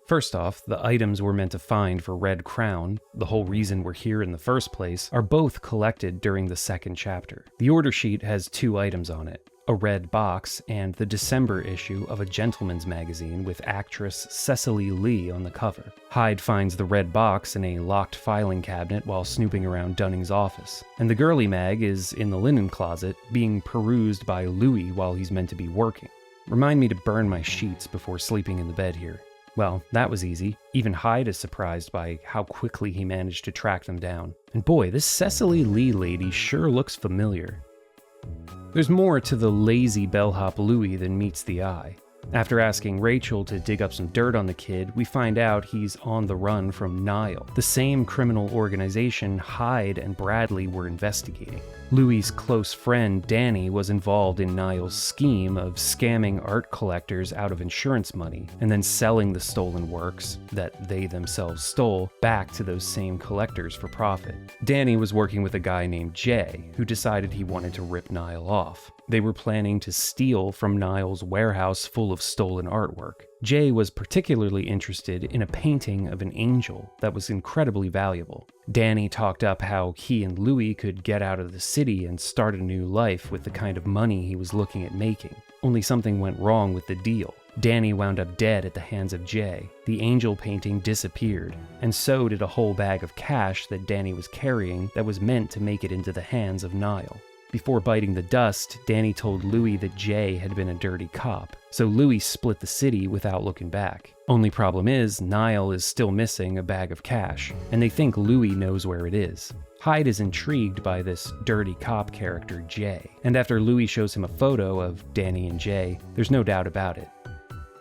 First off, the items we're meant to find for Red Crown, the whole reason we're here in the first place, are both collected during the second chapter. The order sheet has 2 items on it. A red box, and the December issue of a gentleman's magazine with actress Cecily Lee on the cover. Hyde finds the red box in a locked filing cabinet while snooping around Dunning's office, and the girly mag is in the linen closet being perused by Louis while he's meant to be working. Remind me to burn my sheets before sleeping in the bed here. Well, that was easy. Even Hyde is surprised by how quickly he managed to track them down. And boy, this Cecily Lee lady sure looks familiar. There's more to the lazy bellhop Louis than meets the eye. After asking Rachel to dig up some dirt on the kid, we find out he's on the run from Nile, the same criminal organization Hyde and Bradley were investigating. Louis' close friend Danny was involved in Nile's scheme of scamming art collectors out of insurance money and then selling the stolen works, that they themselves stole, back to those same collectors for profit. Danny was working with a guy named Jay, who decided he wanted to rip Nile off. They were planning to steal from Nile's warehouse full of stolen artwork. Jay was particularly interested in a painting of an angel that was incredibly valuable. Danny talked up how he and Louis could get out of the city and start a new life with the kind of money he was looking at making. Only something went wrong with the deal. Danny wound up dead at the hands of Jay. The angel painting disappeared, and so did a whole bag of cash that Danny was carrying that was meant to make it into the hands of Nile. Before biting the dust, Danny told Louis that Jay had been a dirty cop, so Louis split the city without looking back. Only problem is, Nile is still missing a bag of cash, and they think Louis knows where it is. Hyde is intrigued by this dirty cop character, Jay, and after Louis shows him a photo of Danny and Jay, there's no doubt about it.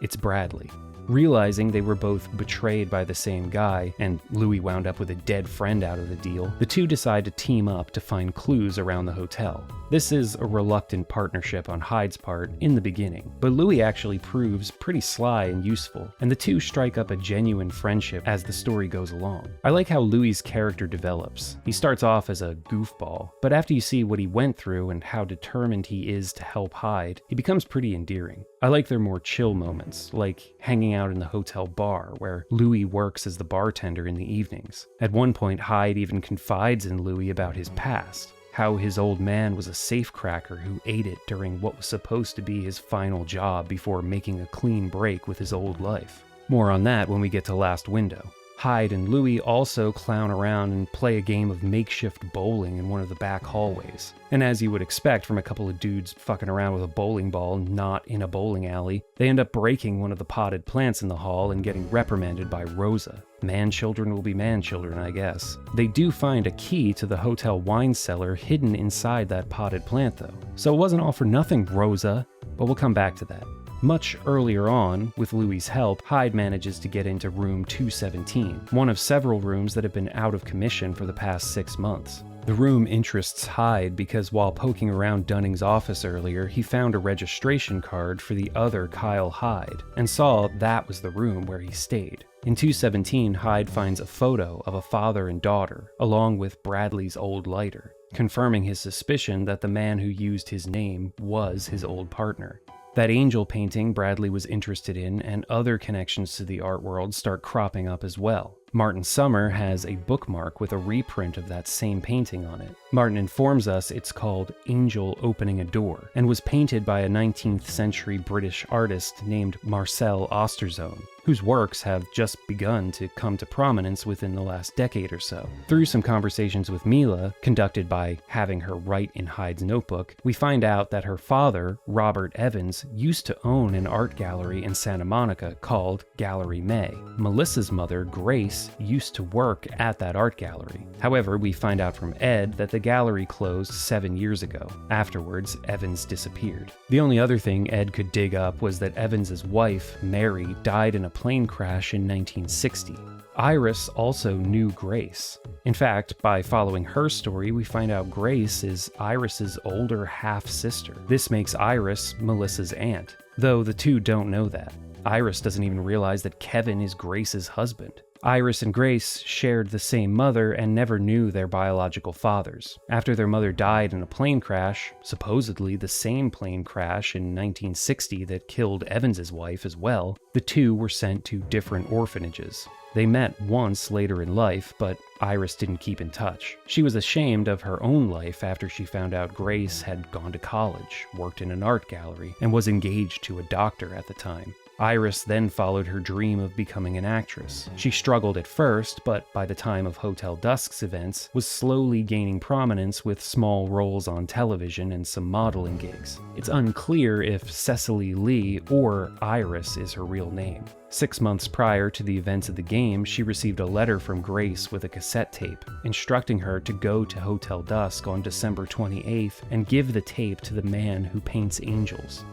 It's Bradley. Realizing they were both betrayed by the same guy, and Louis wound up with a dead friend out of the deal, the two decide to team up to find clues around the hotel. This is a reluctant partnership on Hyde's part in the beginning, but Louis actually proves pretty sly and useful, and the two strike up a genuine friendship as the story goes along. I like how Louis' character develops. He starts off as a goofball, but after you see what he went through and how determined he is to help Hyde, he becomes pretty endearing. I like their more chill moments, like hanging out in the hotel bar, where Louis works as the bartender in the evenings. At one point, Hyde even confides in Louis about his past, how his old man was a safecracker who ate it during what was supposed to be his final job before making a clean break with his old life. More on that when we get to Last Window. Hyde and Louis also clown around and play a game of makeshift bowling in one of the back hallways. And as you would expect from a couple of dudes fucking around with a bowling ball not in a bowling alley, they end up breaking one of the potted plants in the hall and getting reprimanded by Rosa. Man-children will be man-children, I guess. They do find a key to the hotel wine cellar hidden inside that potted plant though. So it wasn't all for nothing, Rosa, but we'll come back to that. Much earlier on, with Louis' help, Hyde manages to get into room 217, one of several rooms that have been out of commission for the past 6 months. The room interests Hyde because while poking around Dunning's office earlier, he found a registration card for the other Kyle Hyde, and saw that was the room where he stayed. In 217, Hyde finds a photo of a father and daughter, along with Bradley's old lighter, confirming his suspicion that the man who used his name was his old partner. That angel painting Bradley was interested in and other connections to the art world start cropping up as well. Martin Summer has a bookmark with a reprint of that same painting on it. Martin informs us it's called Angel Opening a Door, and was painted by a 19th century British artist named Marcel Osterzone, whose works have just begun to come to prominence within the last decade or so. Through some conversations with Mila, conducted by having her write in Hyde's notebook, we find out that her father, Robert Evans, used to own an art gallery in Santa Monica called Gallery May. Melissa's mother, Grace, used to work at that art gallery. However, we find out from Ed that the gallery closed 7 years ago. Afterwards, Evans disappeared. The only other thing Ed could dig up was that Evans's wife, Mary, died in a plane crash in 1960. Iris also knew Grace. In fact, by following her story, we find out Grace is Iris's older half-sister. This makes Iris Melissa's aunt, though the two don't know that. Iris doesn't even realize that Kevin is Grace's husband. Iris and Grace shared the same mother and never knew their biological fathers. After their mother died in a plane crash, supposedly the same plane crash in 1960 that killed Evans's wife as well, the two were sent to different orphanages. They met once later in life, but Iris didn't keep in touch. She was ashamed of her own life after she found out Grace had gone to college, worked in an art gallery, and was engaged to a doctor at the time. Iris then followed her dream of becoming an actress. She struggled at first, but by the time of Hotel Dusk's events, was slowly gaining prominence with small roles on television and some modeling gigs. It's unclear if Cecily Lee or Iris is her real name. 6 months prior to the events of the game, she received a letter from Grace with a cassette tape, instructing her to go to Hotel Dusk on December 28th and give the tape to the man who paints angels.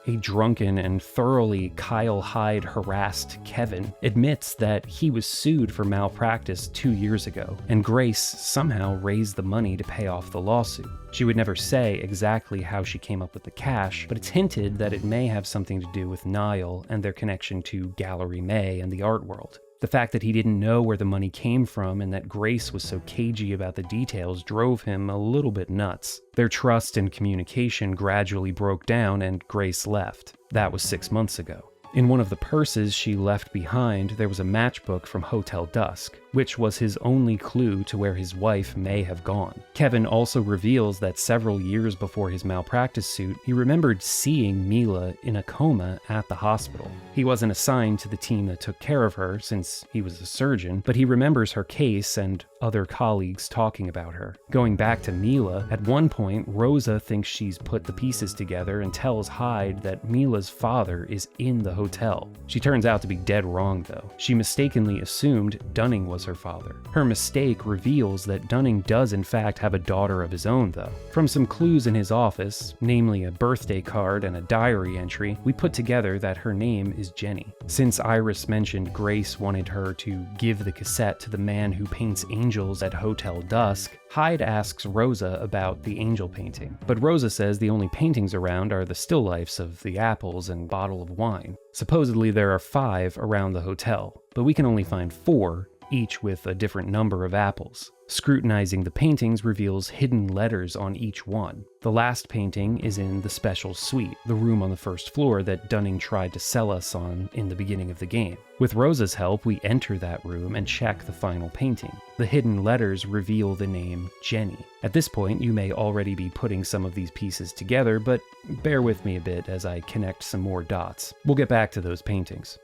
A drunken and thoroughly Kyle Hyde harassed Kevin admits that he was sued for malpractice 2 years ago, and Grace somehow raised the money to pay off the lawsuit. She would never say exactly how she came up with the cash, but it's hinted that it may have something to do with Niall and their connection to Gallery May and the art world. The fact that he didn't know where the money came from and that Grace was so cagey about the details drove him a little bit nuts. Their trust and communication gradually broke down and Grace left. That was 6 months ago. In one of the purses she left behind, there was a matchbook from Hotel Dusk, which was his only clue to where his wife may have gone. Kevin also reveals that several years before his malpractice suit, he remembered seeing Mila in a coma at the hospital. He wasn't assigned to the team that took care of her since he was a surgeon, but he remembers her case and other colleagues talking about her. Going back to Mila, at one point, Rosa thinks she's put the pieces together and tells Hyde that Mila's father is in the hotel. She turns out to be dead wrong though. She mistakenly assumed Dunning was her father. Her mistake reveals that Dunning does in fact have a daughter of his own though. From some clues in his office, namely a birthday card and a diary entry, we put together that her name is Jenny. Since Iris mentioned Grace wanted her to give the cassette to the man who paints angels at Hotel Dusk, Hyde asks Rosa about the angel painting, but Rosa says the only paintings around are the still lifes of the apples and bottle of wine. Supposedly there are 5 around the hotel, but we can only find 4, each with a different number of apples. Scrutinizing the paintings reveals hidden letters on each one. The last painting is in the special suite, the room on the first floor that Dunning tried to sell us on in the beginning of the game. With Rosa's help, we enter that room and check the final painting. The hidden letters reveal the name Jenny. At this point, you may already be putting some of these pieces together, but bear with me a bit as I connect some more dots. We'll get back to those paintings.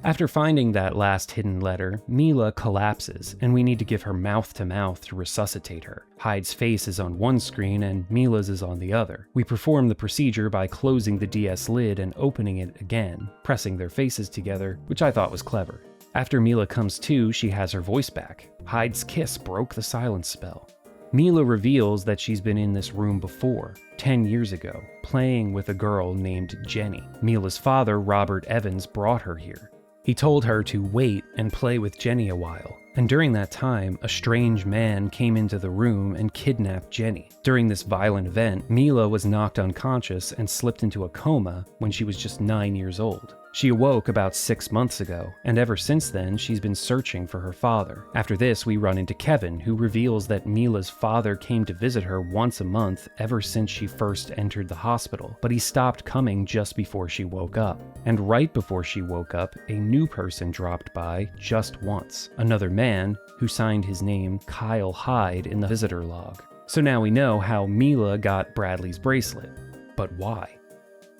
After finding that last hidden letter, Mila collapses, and we need to give her mouth-to-mouth to resuscitate her. Hyde's face is on one screen and Mila's is on the other. We perform the procedure by closing the DS lid and opening it again, pressing their faces together, which I thought was clever. After Mila comes to, she has her voice back. Hyde's kiss broke the silence spell. Mila reveals that she's been in this room before, 10 years ago, playing with a girl named Jenny. Mila's father, Robert Evans, brought her here. He told her to wait and play with Jenny a while, and during that time, a strange man came into the room and kidnapped Jenny. During this violent event, Mila was knocked unconscious and slipped into a coma when she was just 9 years old. She awoke about 6 months ago, and ever since then, she's been searching for her father. After this, we run into Kevin, who reveals that Mila's father came to visit her once a month ever since she first entered the hospital, but he stopped coming just before she woke up. And right before she woke up, a new person dropped by just once. Another man who signed his name Kyle Hyde in the visitor log. So now we know how Mila got Bradley's bracelet. But why?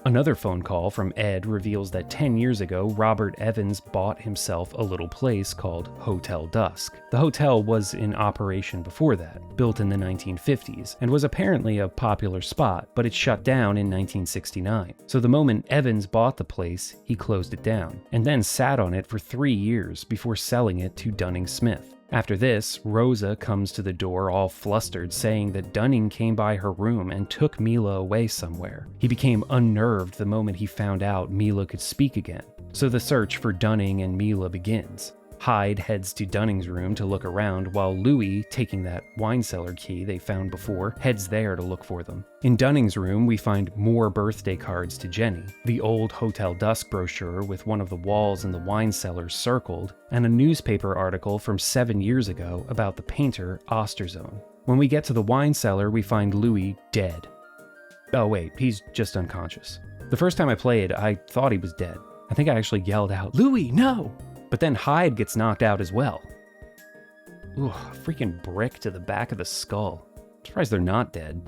Another phone call from Ed reveals that 10 years ago, Robert Evans bought himself a little place called Hotel Dusk. The hotel was in operation before that, built in the 1950s, and was apparently a popular spot, but it shut down in 1969. So the moment Evans bought the place, he closed it down, and then sat on it for 3 years before selling it to Dunning Smith. After this, Rosa comes to the door all flustered, saying that Dunning came by her room and took Mila away somewhere. He became unnerved the moment he found out Mila could speak again. So the search for Dunning and Mila begins. Hyde heads to Dunning's room to look around, while Louis, taking that wine cellar key they found before, heads there to look for them. In Dunning's room, we find more birthday cards to Jenny, the old Hotel Dusk brochure with one of the walls in the wine cellar circled, and a newspaper article from 7 years ago about the painter Osterzone. When we get to the wine cellar, we find Louis dead. Oh wait, he's just unconscious. The first time I played, I thought he was dead. I think I actually yelled out, "Louis, no!" But then Hyde gets knocked out as well. Ooh, a freaking brick to the back of the skull. I'm surprised they're not dead.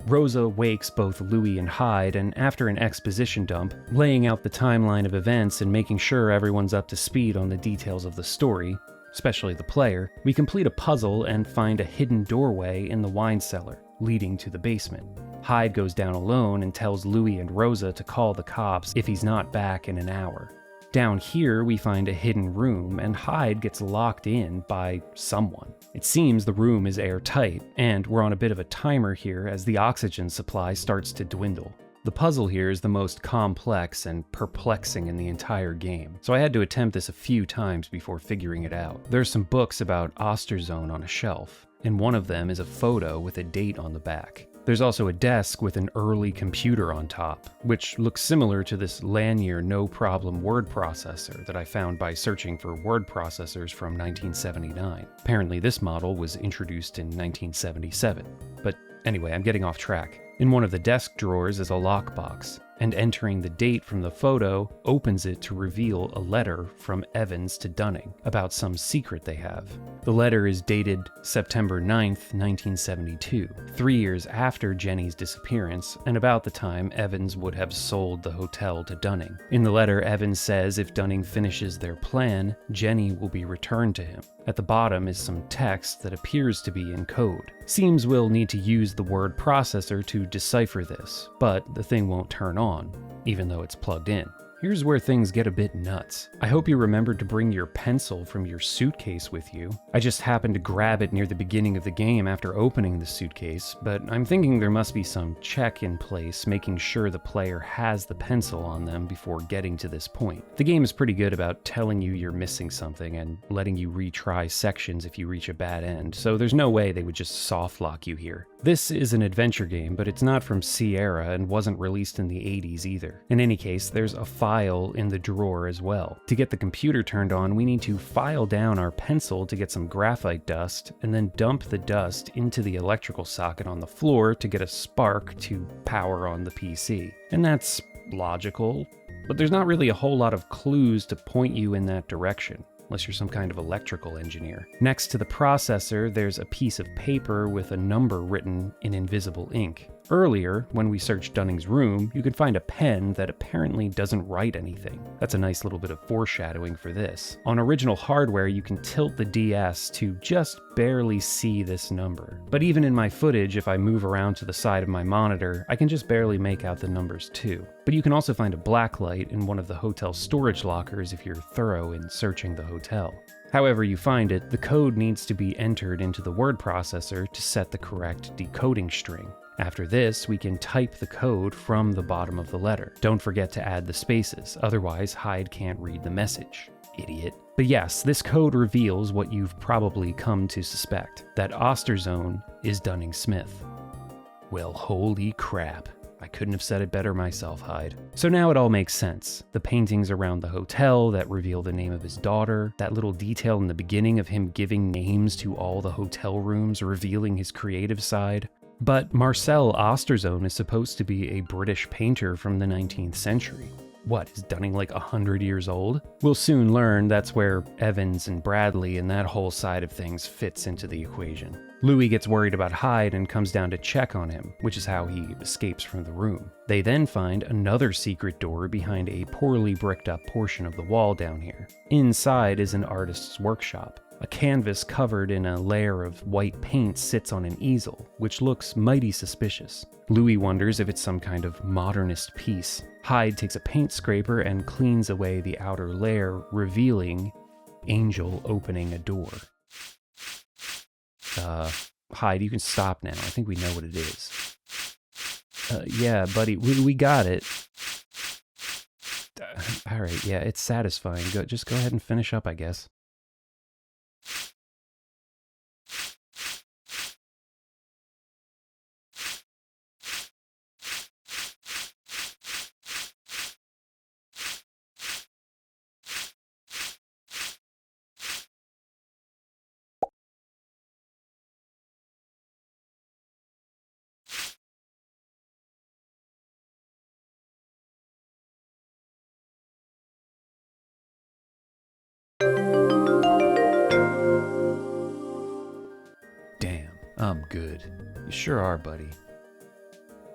Rosa wakes both Louis and Hyde, and after an exposition dump, laying out the timeline of events and making sure everyone's up to speed on the details of the story, especially the player, we complete a puzzle and find a hidden doorway in the wine cellar, leading to the basement. Hyde goes down alone and tells Louis and Rosa to call the cops if he's not back in an hour. Down here, we find a hidden room, and Hyde gets locked in by someone. It seems the room is airtight, and we're on a bit of a timer here as the oxygen supply starts to dwindle. The puzzle here is the most complex and perplexing in the entire game, so I had to attempt this a few times before figuring it out. There's some books about Osterzone on a shelf, and one of them is a photo with a date on the back. There's also a desk with an early computer on top, which looks similar to this Lanier no-problem word processor that I found by searching for word processors from 1979. Apparently this model was introduced in 1977. But anyway, I'm getting off track. In one of the desk drawers is a lockbox, and entering the date from the photo opens it to reveal a letter from Evans to Dunning about some secret they have. The letter is dated September 9th, 1972, 3 years after Jenny's disappearance, and about the time Evans would have sold the hotel to Dunning. In the letter, Evans says if Dunning finishes their plan, Jenny will be returned to him. At the bottom is some text that appears to be in code. Seems we'll need to use the word processor to decipher this, but the thing won't turn on, even though it's plugged in. Here's where things get a bit nuts. I hope you remembered to bring your pencil from your suitcase with you. I just happened to grab it near the beginning of the game after opening the suitcase, but I'm thinking there must be some check in place making sure the player has the pencil on them before getting to this point. The game is pretty good about telling you you're missing something and letting you retry sections if you reach a bad end, so there's no way they would just soft lock you here. This is an adventure game, but it's not from Sierra and wasn't released in the 80s either. In any case, there's a file in the drawer as well. To get the computer turned on, we need to file down our pencil to get some graphite dust, and then dump the dust into the electrical socket on the floor to get a spark to power on the PC. And that's logical, but there's not really a whole lot of clues to point you in that direction, unless you're some kind of electrical engineer. Next to the processor, there's a piece of paper with a number written in invisible ink. Earlier, when we searched Dunning's room, you could find a pen that apparently doesn't write anything. That's a nice little bit of foreshadowing for this. On original hardware, you can tilt the DS to just barely see this number. But even in my footage, if I move around to the side of my monitor, I can just barely make out the numbers too. But you can also find a black light in one of the hotel storage lockers if you're thorough in searching the hotel. However you find it, the code needs to be entered into the word processor to set the correct decoding string. After this, we can type the code from the bottom of the letter. Don't forget to add the spaces, otherwise Hyde can't read the message. Idiot. But yes, this code reveals what you've probably come to suspect, that Osterzone is Dunning-Smith. Well, holy crap. I couldn't have said it better myself, Hyde. So now it all makes sense. The paintings around the hotel that reveal the name of his daughter, that little detail in the beginning of him giving names to all the hotel rooms, revealing his creative side. But Marcel Osterzone is supposed to be a British painter from the 19th century. What, is Dunning like 100 years old? We'll soon learn that's where Evans and Bradley and that whole side of things fits into the equation. Louis gets worried about Hyde and comes down to check on him, which is how he escapes from the room. They then find another secret door behind a poorly bricked up portion of the wall down here. Inside is an artist's workshop. A canvas covered in a layer of white paint sits on an easel, which looks mighty suspicious. Louis wonders if it's some kind of modernist piece. Hyde takes a paint scraper and cleans away the outer layer, revealing Angel opening a door. Hyde, you can stop now. I think we know what it is. Yeah, buddy, we got it. All right, yeah, it's satisfying. Just go ahead and finish up, I guess. Damn, I'm good. You sure are, buddy.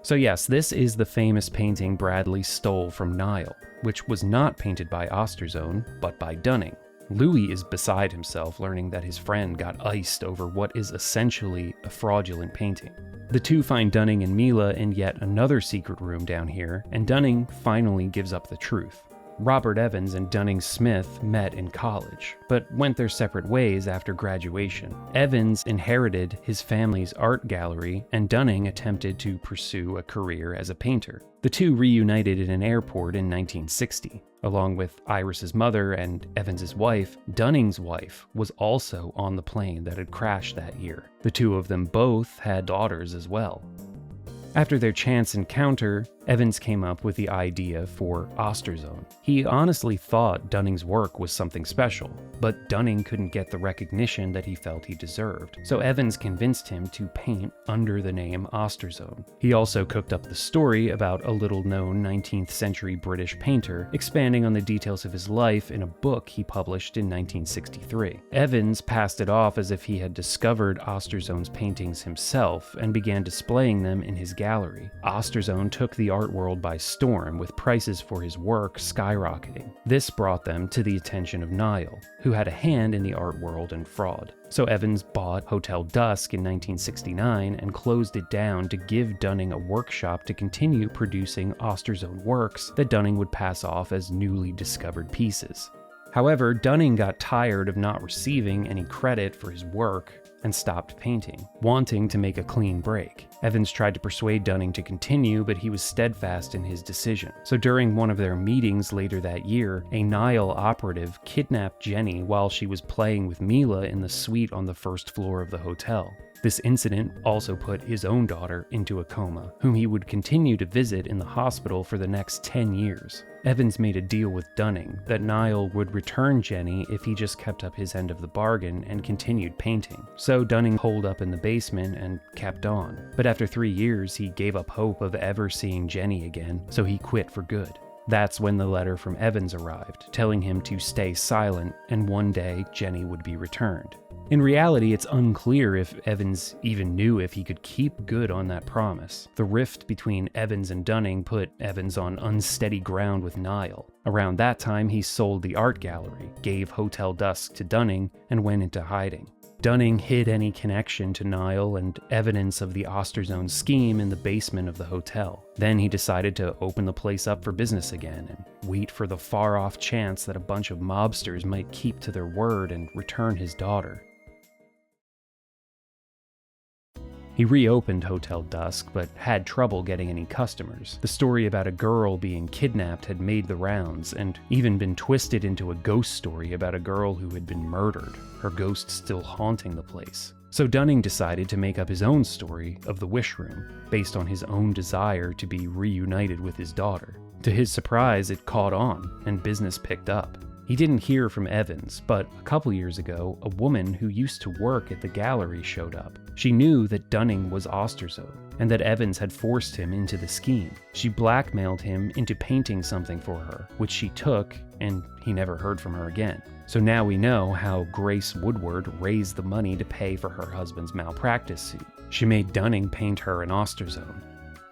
So yes, this is the famous painting Bradley stole from Niall, which was not painted by Osterzone, but by Dunning. Louis is beside himself learning that his friend got iced over what is essentially a fraudulent painting. The two find Dunning and Mila in yet another secret room down here, and Dunning finally gives up the truth. Robert Evans and Dunning Smith met in college, but went their separate ways after graduation. Evans inherited his family's art gallery, and Dunning attempted to pursue a career as a painter. The two reunited in an airport in 1960. Along with Iris's mother and Evans's wife, Dunning's wife was also on the plane that had crashed that year. The two of them both had daughters as well. After their chance encounter, Evans came up with the idea for Osterzone. He honestly thought Dunning's work was something special, but Dunning couldn't get the recognition that he felt he deserved, so Evans convinced him to paint under the name Osterzone. He also cooked up the story about a little-known 19th century British painter, expanding on the details of his life in a book he published in 1963. Evans passed it off as if he had discovered Osterzone's paintings himself and began displaying them in his gallery. Osterzone took the art world by storm, with prices for his work skyrocketing. This brought them to the attention of Niall, who had a hand in the art world and fraud. So Evans bought Hotel Dusk in 1969 and closed it down to give Dunning a workshop to continue producing Osterzone works that Dunning would pass off as newly discovered pieces. However, Dunning got tired of not receiving any credit for his work and stopped painting, wanting to make a clean break. Evans tried to persuade Dunning to continue, but he was steadfast in his decision. So during one of their meetings later that year, a Niall operative kidnapped Jenny while she was playing with Mila in the suite on the first floor of the hotel. This incident also put his own daughter into a coma, whom he would continue to visit in the hospital for the next 10 years. Evans made a deal with Dunning that Niall would return Jenny if he just kept up his end of the bargain and continued painting. So Dunning holed up in the basement and kept on. But after 3 years, he gave up hope of ever seeing Jenny again, so he quit for good. That's when the letter from Evans arrived, telling him to stay silent and one day Jenny would be returned. In reality, it's unclear if Evans even knew if he could keep good on that promise. The rift between Evans and Dunning put Evans on unsteady ground with Niall. Around that time, he sold the art gallery, gave Hotel Dusk to Dunning, and went into hiding. Dunning hid any connection to Niall and evidence of the Osterzone scheme in the basement of the hotel. Then he decided to open the place up for business again and wait for the far-off chance that a bunch of mobsters might keep to their word and return his daughter. He reopened Hotel Dusk, but had trouble getting any customers. The story about a girl being kidnapped had made the rounds, and even been twisted into a ghost story about a girl who had been murdered, her ghost still haunting the place. So Dunning decided to make up his own story of the Wish Room, based on his own desire to be reunited with his daughter. To his surprise, it caught on, and business picked up. He didn't hear from Evans, but a couple years ago, a woman who used to work at the gallery showed up. She knew that Dunning was Osterzone, and that Evans had forced him into the scheme. She blackmailed him into painting something for her, which she took, and he never heard from her again. So now we know how Grace Woodward raised the money to pay for her husband's malpractice suit. She made Dunning paint her an Osterzone.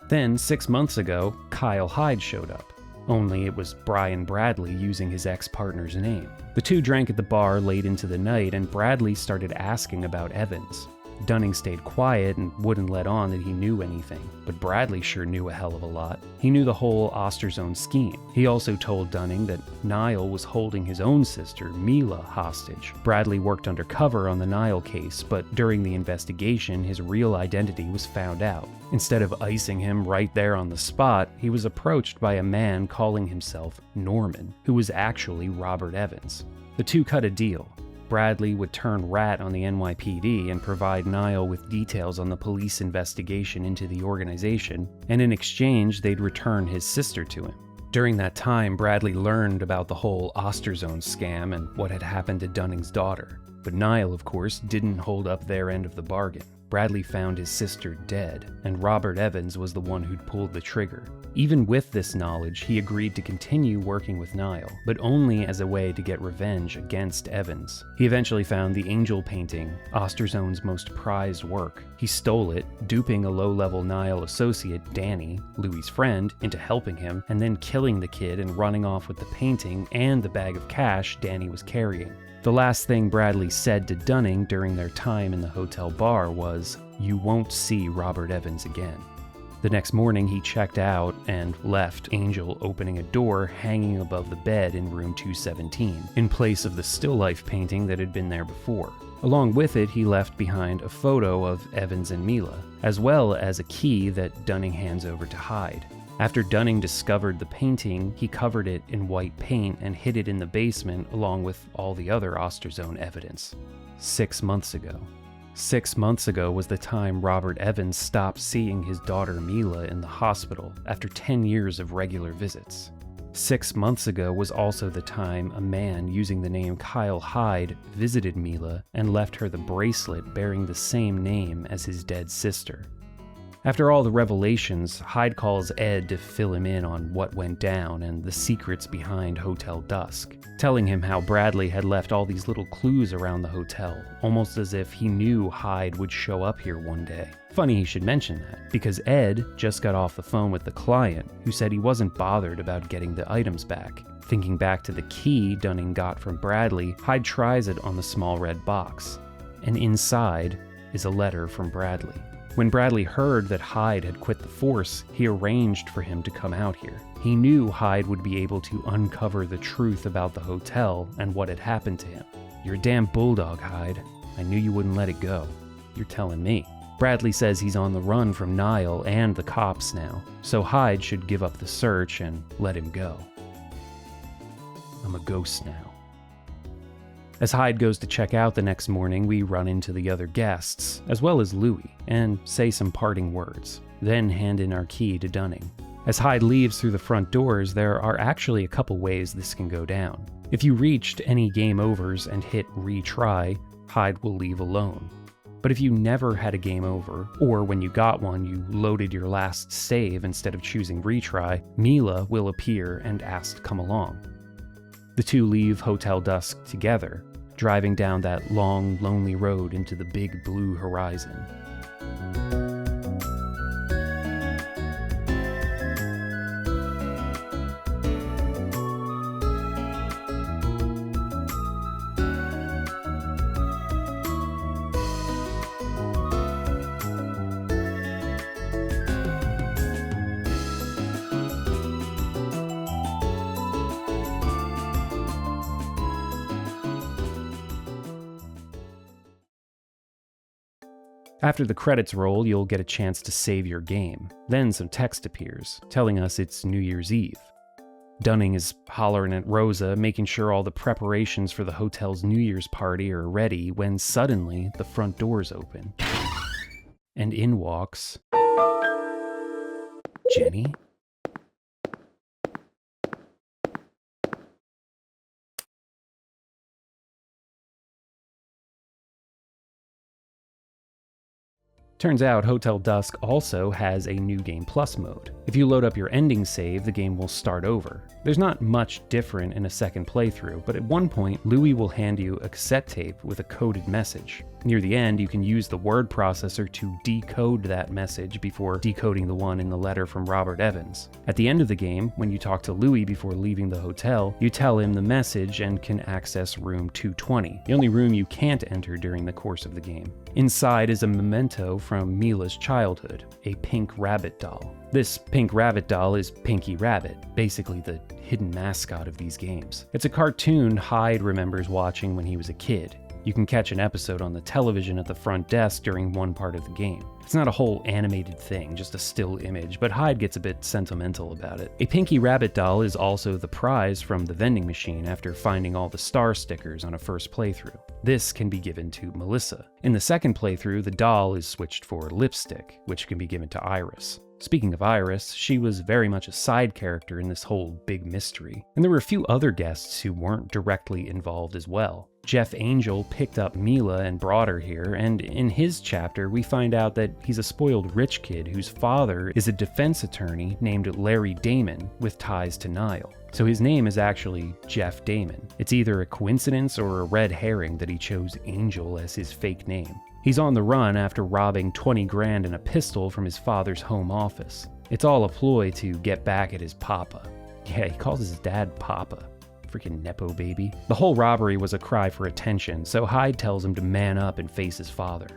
Then, 6 months ago, Kyle Hyde showed up. Only it was Brian Bradley using his ex-partner's name. The two drank at the bar late into the night, and Bradley started asking about Evans. Dunning stayed quiet and wouldn't let on that he knew anything, but Bradley sure knew a hell of a lot. He knew the whole Osterzone scheme. He also told Dunning that Niall was holding his own sister, Mila, hostage. Bradley worked undercover on the Niall case, but during the investigation, his real identity was found out. Instead of icing him right there on the spot, he was approached by a man calling himself Norman, who was actually Robert Evans. The two cut a deal. Bradley would turn rat on the NYPD and provide Niall with details on the police investigation into the organization, and in exchange, they'd return his sister to him. During that time, Bradley learned about the whole Osterzone scam and what had happened to Dunning's daughter. But Niall, of course, didn't hold up their end of the bargain. Bradley found his sister dead, and Robert Evans was the one who'd pulled the trigger. Even with this knowledge, he agreed to continue working with Niall, but only as a way to get revenge against Evans. He eventually found the angel painting, Osterzone's most prized work. He stole it, duping a low-level Niall associate, Danny, Louis's friend, into helping him, and then killing the kid and running off with the painting and the bag of cash Danny was carrying. The last thing Bradley said to Dunning during their time in the hotel bar was, "You won't see Robert Evans again." The next morning, he checked out and left Angel opening a door hanging above the bed in room 217, in place of the still life painting that had been there before. Along with it, he left behind a photo of Evans and Mila, as well as a key that Dunning hands over to Hyde. After Dunning discovered the painting, he covered it in white paint and hid it in the basement along with all the other Osterzone evidence. 6 months ago. 6 months ago was the time Robert Evans stopped seeing his daughter Mila in the hospital after 10 years of regular visits. 6 months ago was also the time a man using the name Kyle Hyde visited Mila and left her the bracelet bearing the same name as his dead sister. After all the revelations, Hyde calls Ed to fill him in on what went down and the secrets behind Hotel Dusk, telling him how Bradley had left all these little clues around the hotel, almost as if he knew Hyde would show up here one day. Funny he should mention that, because Ed just got off the phone with the client, who said he wasn't bothered about getting the items back. Thinking back to the key Dunning got from Bradley, Hyde tries it on the small red box, and inside is a letter from Bradley. When Bradley heard that Hyde had quit the force, he arranged for him to come out here. He knew Hyde would be able to uncover the truth about the hotel and what had happened to him. "You're a damn bulldog, Hyde. I knew you wouldn't let it go. You're telling me." Bradley says he's on the run from Niall and the cops now, so Hyde should give up the search and let him go. "I'm a ghost now." As Hyde goes to check out the next morning, we run into the other guests, as well as Louis, and say some parting words, then hand in our key to Dunning. As Hyde leaves through the front doors, there are actually a couple ways this can go down. If you reached any game overs and hit retry, Hyde will leave alone. But if you never had a game over, or when you got one you loaded your last save instead of choosing retry, Mila will appear and ask to come along. The two leave Hotel Dusk together, driving down that long, lonely road into the big blue horizon. After the credits roll, you'll get a chance to save your game. Then some text appears, telling us it's New Year's Eve. Dunning is hollering at Rosa, making sure all the preparations for the hotel's New Year's party are ready, when suddenly the front doors open. And in walks Jenny? Turns out Hotel Dusk also has a New Game Plus mode. If you load up your ending save, the game will start over. There's not much different in a second playthrough, but at one point, Louis will hand you a cassette tape with a coded message. Near the end, you can use the word processor to decode that message before decoding the one in the letter from Robert Evans. At the end of the game, when you talk to Louis before leaving the hotel, you tell him the message and can access room 220, the only room you can't enter during the course of the game. Inside is a memento from Mila's childhood, a pink rabbit doll. This pink rabbit doll is Pinky Rabbit, basically the hidden mascot of these games. It's a cartoon Hyde remembers watching when he was a kid. You can catch an episode on the television at the front desk during one part of the game. It's not a whole animated thing, just a still image, but Hyde gets a bit sentimental about it. A Pinky Rabbit doll is also the prize from the vending machine after finding all the star stickers on a first playthrough. This can be given to Melissa. In the second playthrough, the doll is switched for lipstick, which can be given to Iris. Speaking of Iris, she was very much a side character in this whole big mystery, and there were a few other guests who weren't directly involved as well. Jeff Angel picked up Mila and brought her here, and in his chapter we find out that he's a spoiled rich kid whose father is a defense attorney named Larry Damon with ties to Nile. So his name is actually Jeff Damon. It's either a coincidence or a red herring that he chose Angel as his fake name. He's on the run after robbing 20 grand and a pistol from his father's home office. It's all a ploy to get back at his papa. Yeah, he calls his dad Papa. Freaking Nepo baby. The whole robbery was a cry for attention, so Hyde tells him to man up and face his father.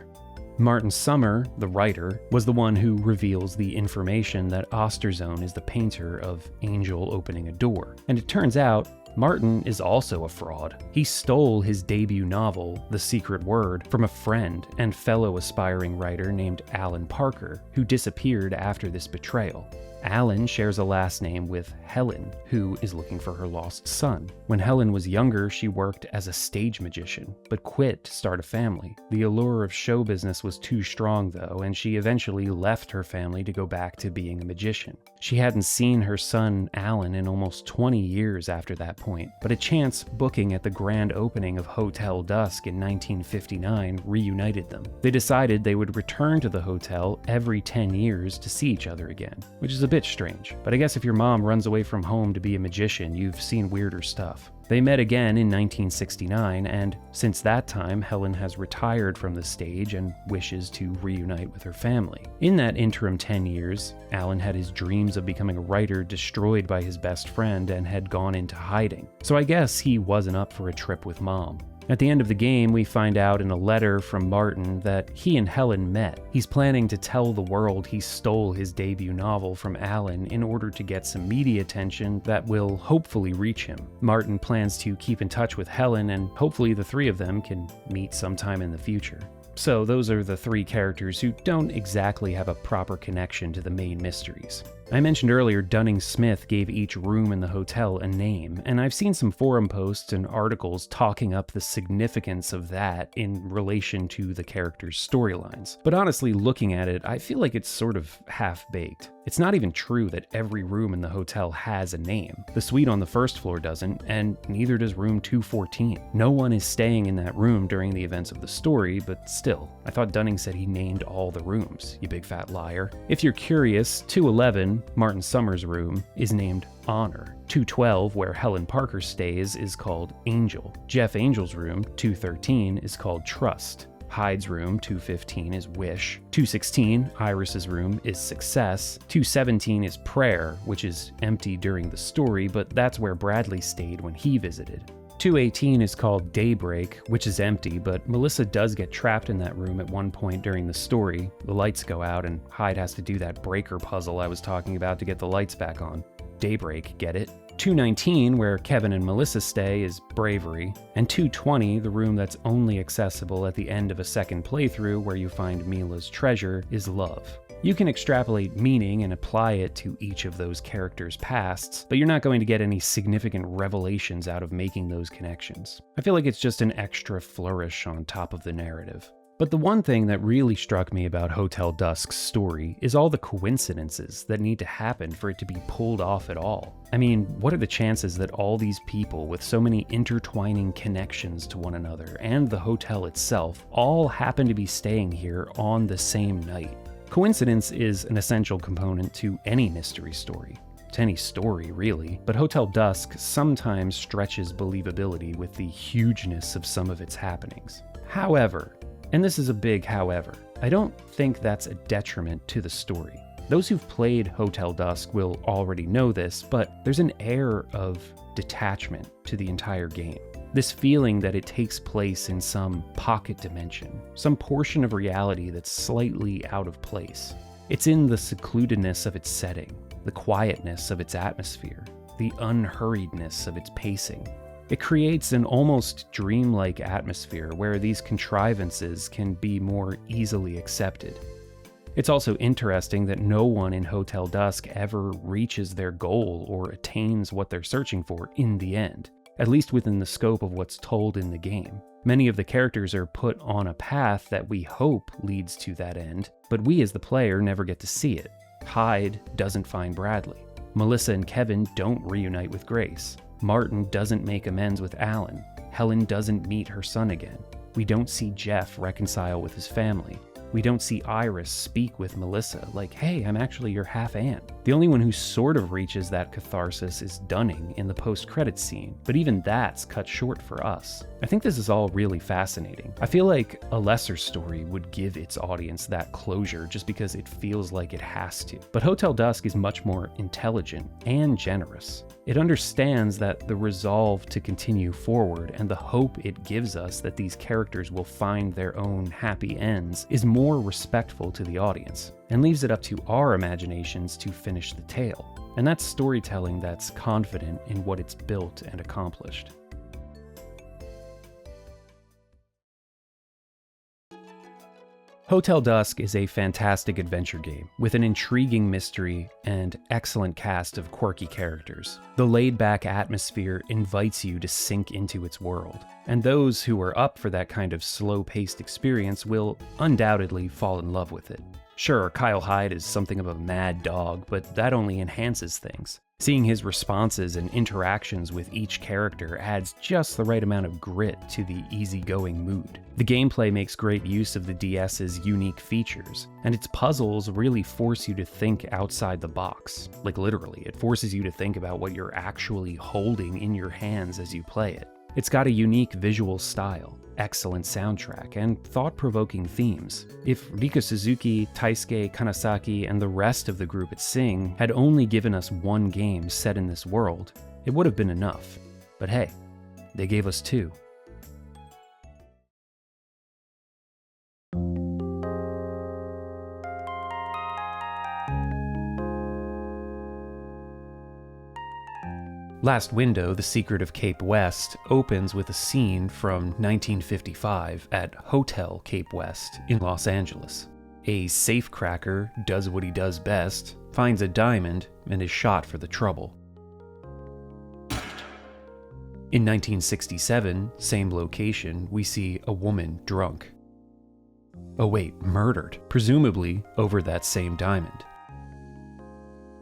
Martin Summer, the writer, was the one who reveals the information that Osterzone is the painter of Angel opening a door. And it turns out, Martin is also a fraud. He stole his debut novel, The Secret Word, from a friend and fellow aspiring writer named Alan Parker, who disappeared after this betrayal. Alan shares a last name with Helen, who is looking for her lost son. When Helen was younger, she worked as a stage magician, but quit to start a family. The allure of show business was too strong, though, and she eventually left her family to go back to being a magician. She hadn't seen her son, Alan, in almost 20 years after that point, but a chance booking at the grand opening of Hotel Dusk in 1959 reunited them. They decided they would return to the hotel every 10 years to see each other again, which is a bit strange, but I guess if your mom runs away from home to be a magician, you've seen weirder stuff. They met again in 1969, and since that time, Helen has retired from the stage and wishes to reunite with her family. In that interim 10 years, Alan had his dreams of becoming a writer destroyed by his best friend and had gone into hiding. So I guess he wasn't up for a trip with mom. At the end of the game, we find out in a letter from Martin that he and Helen met. He's planning to tell the world he stole his debut novel from Alan in order to get some media attention that will hopefully reach him. Martin plans to keep in touch with Helen, and hopefully the three of them can meet sometime in the future. So those are the three characters who don't exactly have a proper connection to the main mysteries. I mentioned earlier Dunning-Smith gave each room in the hotel a name, and I've seen some forum posts and articles talking up the significance of that in relation to the characters' storylines. But honestly, looking at it, I feel like it's sort of half-baked. It's not even true that every room in the hotel has a name. The suite on the first floor doesn't, and neither does room 214. No one is staying in that room during the events of the story, but still, I thought Dunning said he named all the rooms, you big fat liar. If you're curious, 211, Martin Summers' room, is named Honor. 212, where Helen Parker stays, is called Angel. Jeff Angel's room, 213, is called Trust. Hyde's room, 215, is Wish. 216, Iris's room, is Success. 217 is Prayer, which is empty during the story, but that's where Bradley stayed when he visited. 218 is called Daybreak, which is empty, but Melissa does get trapped in that room at one point during the story. The lights go out, and Hyde has to do that breaker puzzle I was talking about to get the lights back on. Daybreak, get it? 219, where Kevin and Melissa stay, is Bravery, and 220, the room that's only accessible at the end of a second playthrough where you find Mila's treasure, is Love. You can extrapolate meaning and apply it to each of those characters' pasts, but you're not going to get any significant revelations out of making those connections. I feel like it's just an extra flourish on top of the narrative. But the one thing that really struck me about Hotel Dusk's story is all the coincidences that need to happen for it to be pulled off at all. I mean, what are the chances that all these people with so many intertwining connections to one another and the hotel itself all happen to be staying here on the same night? Coincidence is an essential component to any mystery story. To any story, really, but Hotel Dusk sometimes stretches believability with the hugeness of some of its happenings. However, and this is a big however, I don't think that's a detriment to the story. Those who've played Hotel Dusk will already know this, but there's an air of detachment to the entire game. This feeling that it takes place in some pocket dimension, some portion of reality that's slightly out of place. It's in the secludedness of its setting, the quietness of its atmosphere, the unhurriedness of its pacing. It creates an almost dreamlike atmosphere where these contrivances can be more easily accepted. It's also interesting that no one in Hotel Dusk ever reaches their goal or attains what they're searching for in the end, at least within the scope of what's told in the game. Many of the characters are put on a path that we hope leads to that end, but we as the player never get to see it. Hyde doesn't find Bradley. Melissa and Kevin don't reunite with Grace. Martin doesn't make amends with Alan. Helen doesn't meet her son again. We don't see Jeff reconcile with his family. We don't see Iris speak with Melissa like, hey, I'm actually your half-aunt. The only one who sort of reaches that catharsis is Dunning in the post-credits scene, but even that's cut short for us. I think this is all really fascinating. I feel like a lesser story would give its audience that closure just because it feels like it has to. But Hotel Dusk is much more intelligent and generous. It understands that the resolve to continue forward and the hope it gives us that these characters will find their own happy ends is more respectful to the audience, and leaves it up to our imaginations to finish the tale. And that's storytelling that's confident in what it's built and accomplished. Hotel Dusk is a fantastic adventure game with an intriguing mystery and excellent cast of quirky characters. The laid-back atmosphere invites you to sink into its world, and those who are up for that kind of slow-paced experience will undoubtedly fall in love with it. Sure, Kyle Hyde is something of a mad dog, but that only enhances things. Seeing his responses and interactions with each character adds just the right amount of grit to the easygoing mood. The gameplay makes great use of the DS's unique features, and its puzzles really force you to think outside the box. Like literally, it forces you to think about what you're actually holding in your hands as you play it. It's got a unique visual style, excellent soundtrack, and thought-provoking themes. If Rika Suzuki, Taisuke Kanasaki, and the rest of the group at Sing had only given us one game set in this world, it would have been enough. But hey, they gave us two. Last Window, The Secret of Cape West opens with a scene from 1955 at Hotel Cape West in Los Angeles. A safecracker does what he does best, finds a diamond, and is shot for the trouble. In 1967, same location, we see a woman drunk. Oh wait, murdered, presumably over that same diamond.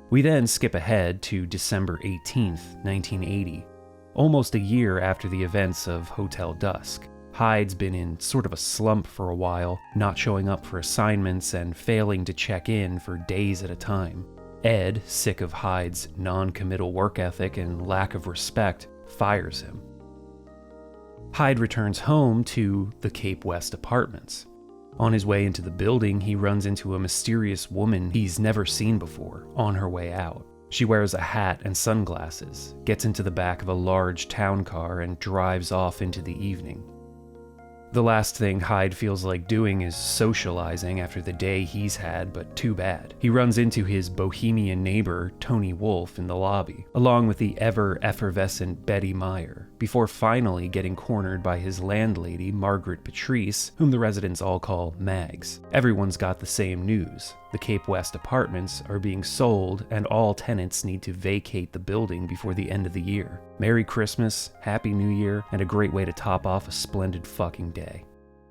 We then skip ahead to December 18th, 1980, almost a year after the events of Hotel Dusk. Hyde's been in sort of a slump for a while, not showing up for assignments and failing to check in for days at a time. Ed, sick of Hyde's non-committal work ethic and lack of respect, fires him. Hyde returns home to the Cape West apartments. On his way into the building, he runs into a mysterious woman he's never seen before on her way out. She wears a hat and sunglasses, gets into the back of a large town car, and drives off into the evening. The last thing Hyde feels like doing is socializing after the day he's had, but too bad. He runs into his bohemian neighbor, Tony Wolfe, in the lobby, along with the ever-effervescent Betty Meyer, before finally getting cornered by his landlady, Margaret Patrice, whom the residents all call Mags. Everyone's got the same news. The Cape West apartments are being sold, and all tenants need to vacate the building before the end of the year. Merry Christmas, Happy New Year, and a great way to top off a splendid fucking day.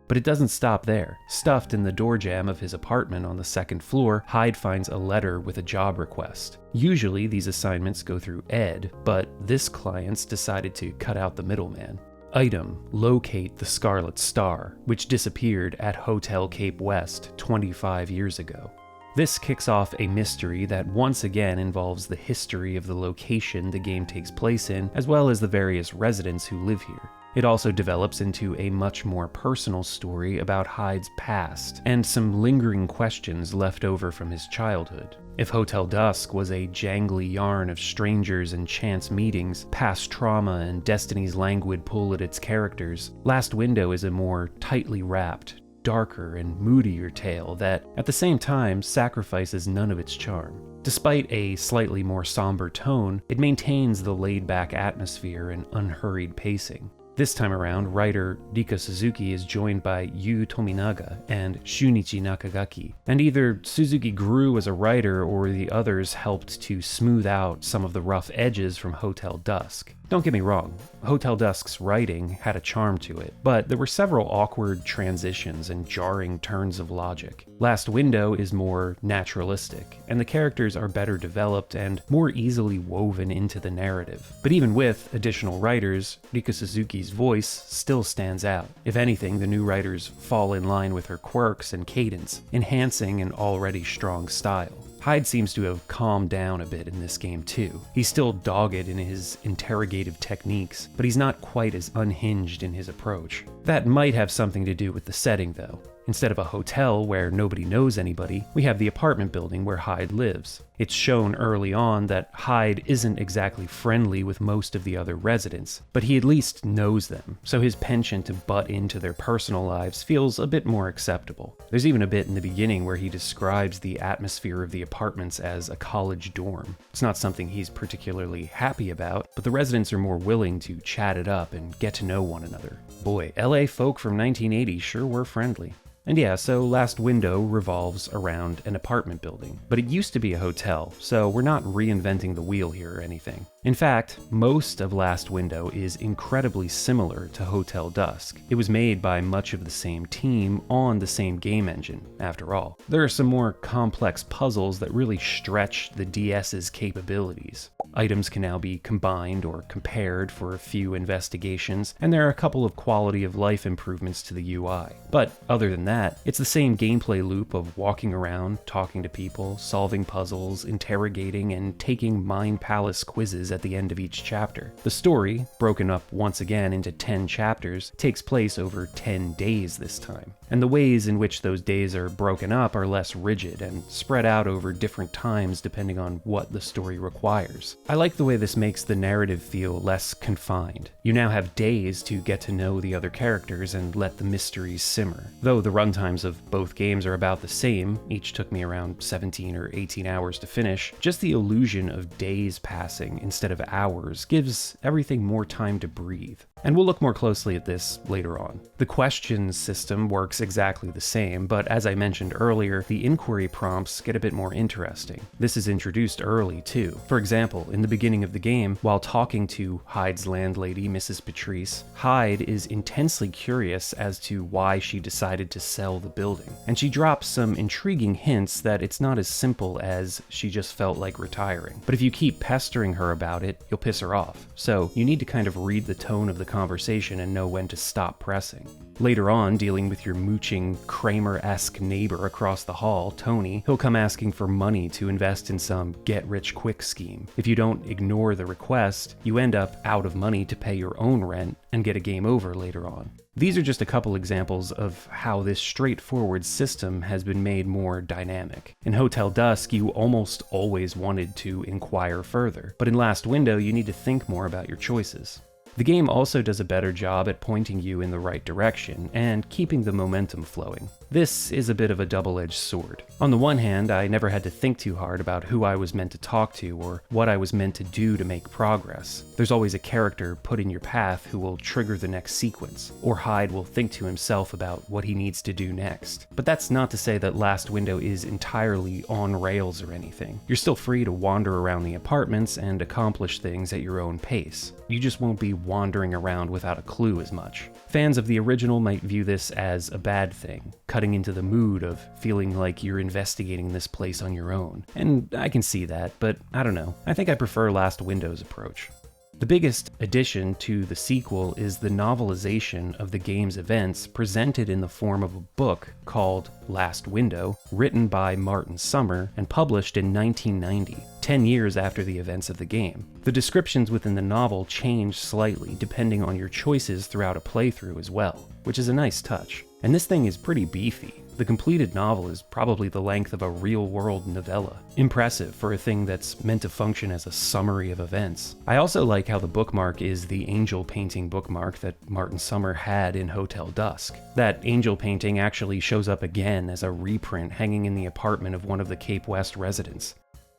But it doesn't stop there. Stuffed in the door jamb of his apartment on the second floor, Hyde finds a letter with a job request. Usually these assignments go through Ed, but this client's decided to cut out the middleman. Item: locate the Scarlet Star, which disappeared at Hotel Cape West 25 years ago. This kicks off a mystery that once again involves the history of the location the game takes place in, as well as the various residents who live here. It also develops into a much more personal story about Hyde's past, and some lingering questions left over from his childhood. If Hotel Dusk was a jangly yarn of strangers and chance meetings, past trauma and Destiny's languid pull at its characters, Last Window is a more tightly wrapped, darker and moodier tale that, at the same time, sacrifices none of its charm. Despite a slightly more somber tone, it maintains the laid-back atmosphere and unhurried pacing. This time around, writer Rika Suzuki is joined by Yu Tominaga and Shunichi Nakagaki, and either Suzuki grew as a writer or the others helped to smooth out some of the rough edges from Hotel Dusk. Don't get me wrong, Hotel Dusk's writing had a charm to it, but there were several awkward transitions and jarring turns of logic. Last Window is more naturalistic, and the characters are better developed and more easily woven into the narrative. But even with additional writers, Rika Suzuki's voice still stands out. If anything, the new writers fall in line with her quirks and cadence, enhancing an already strong style. Hyde seems to have calmed down a bit in this game too. He's still dogged in his interrogative techniques, but he's not quite as unhinged in his approach. That might have something to do with the setting though. Instead of a hotel where nobody knows anybody, we have the apartment building where Hyde lives. It's shown early on that Hyde isn't exactly friendly with most of the other residents, but he at least knows them, so his penchant to butt into their personal lives feels a bit more acceptable. There's even a bit in the beginning where he describes the atmosphere of the apartments as a college dorm. It's not something he's particularly happy about, but the residents are more willing to chat it up and get to know one another. Boy, LA folk from 1980 sure were friendly. And yeah, so Last Window revolves around an apartment building, but it used to be a hotel, so we're not reinventing the wheel here or anything. In fact, most of Last Window is incredibly similar to Hotel Dusk. It was made by much of the same team on the same game engine, after all. There are some more complex puzzles that really stretch the DS's capabilities. Items can now be combined or compared for a few investigations, and there are a couple of quality of life improvements to the UI. But other than that, it's the same gameplay loop of walking around, talking to people, solving puzzles, interrogating, and taking Mind Palace quizzes at the end of each chapter. The story, broken up once again into 10 chapters, takes place over 10 days this time. And the ways in which those days are broken up are less rigid and spread out over different times depending on what the story requires. I like the way this makes the narrative feel less confined. You now have days to get to know the other characters and let the mysteries simmer. Though the runtimes of both games are about the same, each took me around 17 or 18 hours to finish, just the illusion of days passing instead of hours gives everything more time to breathe. And we'll look more closely at this later on. The questions system works exactly the same, but as I mentioned earlier, the inquiry prompts get a bit more interesting. This is introduced early too. For example, in the beginning of the game, while talking to Hyde's landlady, Mrs. Patrice, Hyde is intensely curious as to why she decided to sell the building. And she drops some intriguing hints that it's not as simple as she just felt like retiring. But if you keep pestering her about it, you'll piss her off. So you need to kind of read the tone of the conversation and know when to stop pressing. Later on, dealing with your mooching, Kramer-esque neighbor across the hall, Tony, he'll come asking for money to invest in some get-rich-quick scheme. If you don't ignore the request, you end up out of money to pay your own rent and get a game over later on. These are just a couple examples of how this straightforward system has been made more dynamic. In Hotel Dusk, you almost always wanted to inquire further, but in Last Window, you need to think more about your choices. The game also does a better job at pointing you in the right direction and keeping the momentum flowing. This is a bit of a double-edged sword. On the one hand, I never had to think too hard about who I was meant to talk to or what I was meant to do to make progress. There's always a character put in your path who will trigger the next sequence, or Hyde will think to himself about what he needs to do next. But that's not to say that Last Window is entirely on rails or anything. You're still free to wander around the apartments and accomplish things at your own pace. You just won't be wandering around without a clue as much. Fans of the original might view this as a bad thing, cutting into the mood of feeling like you're investigating this place on your own. And I can see that, but I don't know. I think I prefer Last Window's approach. The biggest addition to the sequel is the novelization of the game's events presented in the form of a book called Last Window, written by Martin Summer and published in 1990, 10 years after the events of the game. The descriptions within the novel change slightly depending on your choices throughout a playthrough as well, which is a nice touch. And this thing is pretty beefy. The completed novel is probably the length of a real-world novella. Impressive for a thing that's meant to function as a summary of events. I also like how the bookmark is the angel painting bookmark that Martin Summer had in Hotel Dusk. That angel painting actually shows up again as a reprint hanging in the apartment of one of the Cape West residents.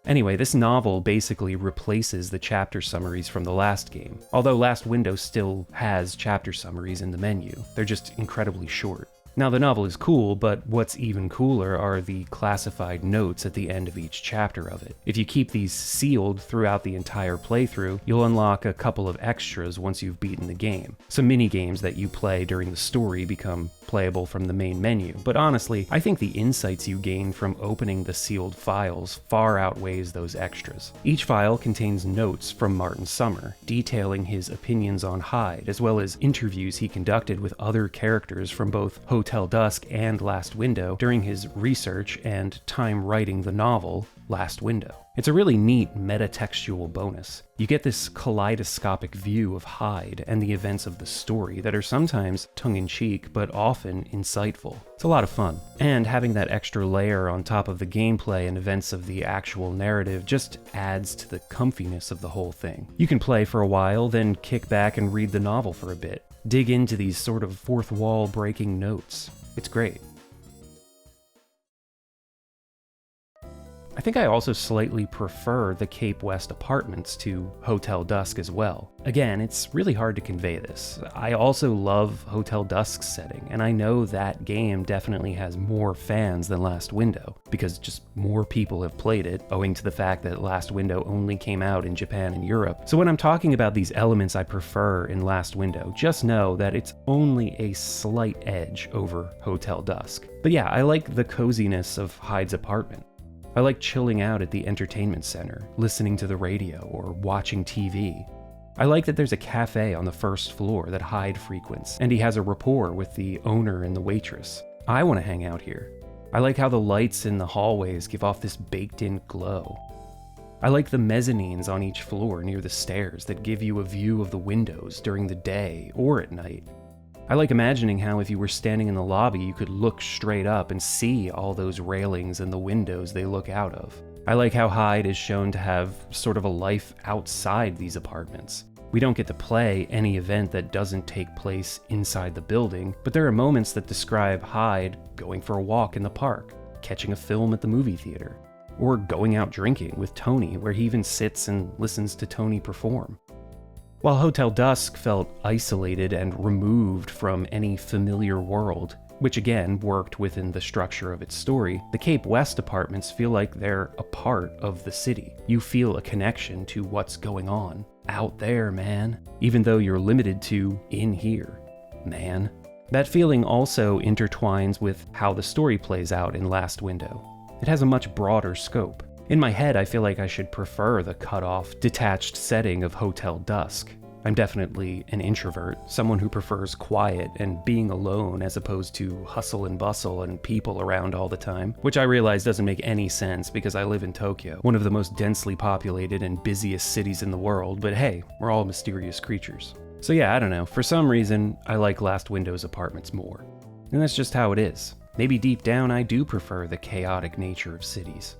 Anyway, this novel basically replaces the chapter summaries from the last game, although Last Window still has chapter summaries in the menu. They're just incredibly short. Now, the novel is cool, but what's even cooler are the classified notes at the end of each chapter of it. If you keep these sealed throughout the entire playthrough, you'll unlock a couple of extras once you've beaten the game. Some mini-games that you play during the story become playable from the main menu, but honestly, I think the insights you gain from opening the sealed files far outweighs those extras. Each file contains notes from Martin Summer, detailing his opinions on Hyde, as well as interviews he conducted with other characters from both Hotel Dusk and Last Window during his research and time writing the novel, Last Window. It's a really neat metatextual bonus. You get this kaleidoscopic view of Hyde and the events of the story that are sometimes tongue-in-cheek, but often insightful. It's a lot of fun. And having that extra layer on top of the gameplay and events of the actual narrative just adds to the comfiness of the whole thing. You can play for a while, then kick back and read the novel for a bit. Dig into these sort of fourth wall breaking notes. It's great. I think I also slightly prefer the Cape West apartments to Hotel Dusk as well. Again, it's really hard to convey this. I also love Hotel Dusk's setting, and I know that game definitely has more fans than Last Window, because just more people have played it, owing to the fact that Last Window only came out in Japan and Europe. So when I'm talking about these elements I prefer in Last Window, just know that it's only a slight edge over Hotel Dusk. But yeah, I like the coziness of Hyde's apartment. I like chilling out at the entertainment center, listening to the radio, or watching TV. I like that there's a cafe on the first floor that Hyde frequents, and he has a rapport with the owner and the waitress. I want to hang out here. I like how the lights in the hallways give off this baked-in glow. I like the mezzanines on each floor near the stairs that give you a view of the windows during the day or at night. I like imagining how if you were standing in the lobby, you could look straight up and see all those railings and the windows they look out of. I like how Hyde is shown to have sort of a life outside these apartments. We don't get to play any event that doesn't take place inside the building, but there are moments that describe Hyde going for a walk in the park, catching a film at the movie theater, or going out drinking with Tony, where he even sits and listens to Tony perform. While Hotel Dusk felt isolated and removed from any familiar world, which again worked within the structure of its story, the Cape West apartments feel like they're a part of the city. You feel a connection to what's going on out there, man, even though you're limited to in here, man. That feeling also intertwines with how the story plays out in Last Window. It has a much broader scope. In my head, I feel like I should prefer the cut-off, detached setting of Hotel Dusk. I'm definitely an introvert, someone who prefers quiet and being alone as opposed to hustle and bustle and people around all the time, which I realize doesn't make any sense because I live in Tokyo, one of the most densely populated and busiest cities in the world, but hey, we're all mysterious creatures. So yeah, I don't know, for some reason, I like Last Window's apartments more. And that's just how it is. Maybe deep down I do prefer the chaotic nature of cities.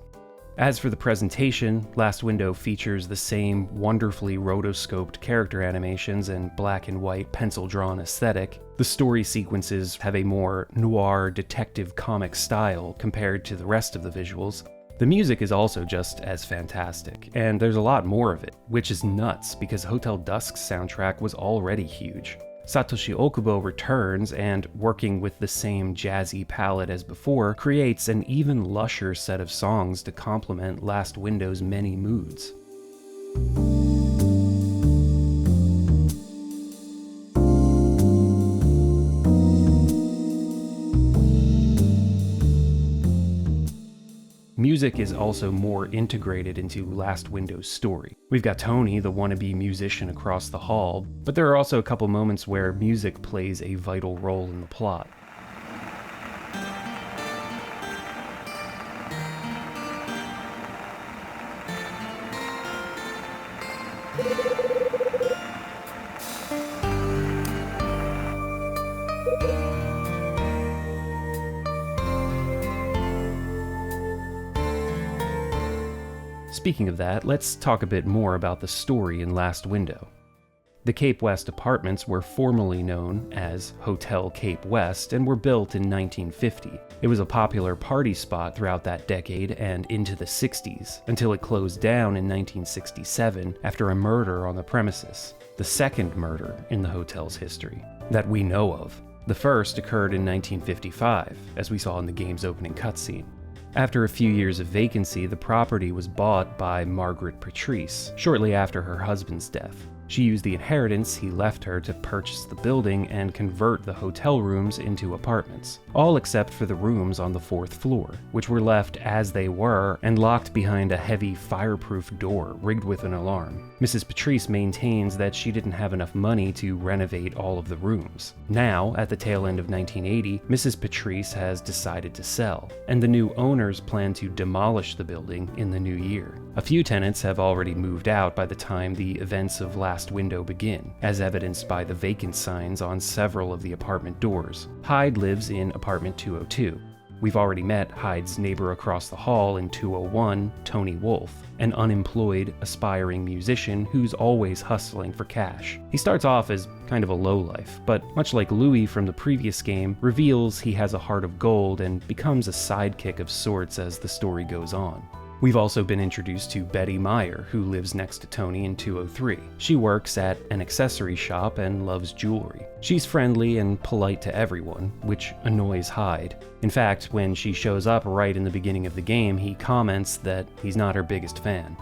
As for the presentation, Last Window features the same wonderfully rotoscoped character animations and black and white pencil-drawn aesthetic. The story sequences have a more noir detective comic style compared to the rest of the visuals. The music is also just as fantastic, and there's a lot more of it, which is nuts because Hotel Dusk's soundtrack was already huge. Satoshi Okubo returns and, working with the same jazzy palette as before, creates an even lusher set of songs to complement Last Window's many moods. Music is also more integrated into Last Window's story. We've got Tony, the wannabe musician across the hall, but there are also a couple moments where music plays a vital role in the plot. Speaking of that, let's talk a bit more about the story in Last Window. The Cape West apartments were formerly known as Hotel Cape West and were built in 1950. It was a popular party spot throughout that decade and into the 60s, until it closed down in 1967 after a murder on the premises, the second murder in the hotel's history, that we know of. The first occurred in 1955, as we saw in the game's opening cutscene. After a few years of vacancy, the property was bought by Margaret Patrice, shortly after her husband's death. She used the inheritance he left her to purchase the building and convert the hotel rooms into apartments, all except for the rooms on the 4th floor, which were left as they were and locked behind a heavy fireproof door rigged with an alarm. Mrs. Patrice maintains that she didn't have enough money to renovate all of the rooms. Now, at the tail end of 1980, Mrs. Patrice has decided to sell, and the new owners plan to demolish the building in the new year. A few tenants have already moved out by the time the events of Last Window begin, as evidenced by the vacant signs on several of the apartment doors. Hyde lives in apartment 202. We've already met Hyde's neighbor across the hall in 201, Tony Wolf, an unemployed, aspiring musician who's always hustling for cash. He starts off as kind of a lowlife, but much like Louis from the previous game, reveals he has a heart of gold and becomes a sidekick of sorts as the story goes on. We've also been introduced to Betty Meyer, who lives next to Tony in 203. She works at an accessory shop and loves jewelry. She's friendly and polite to everyone, which annoys Hyde. In fact, when she shows up right in the beginning of the game, he comments that he's not her biggest fan.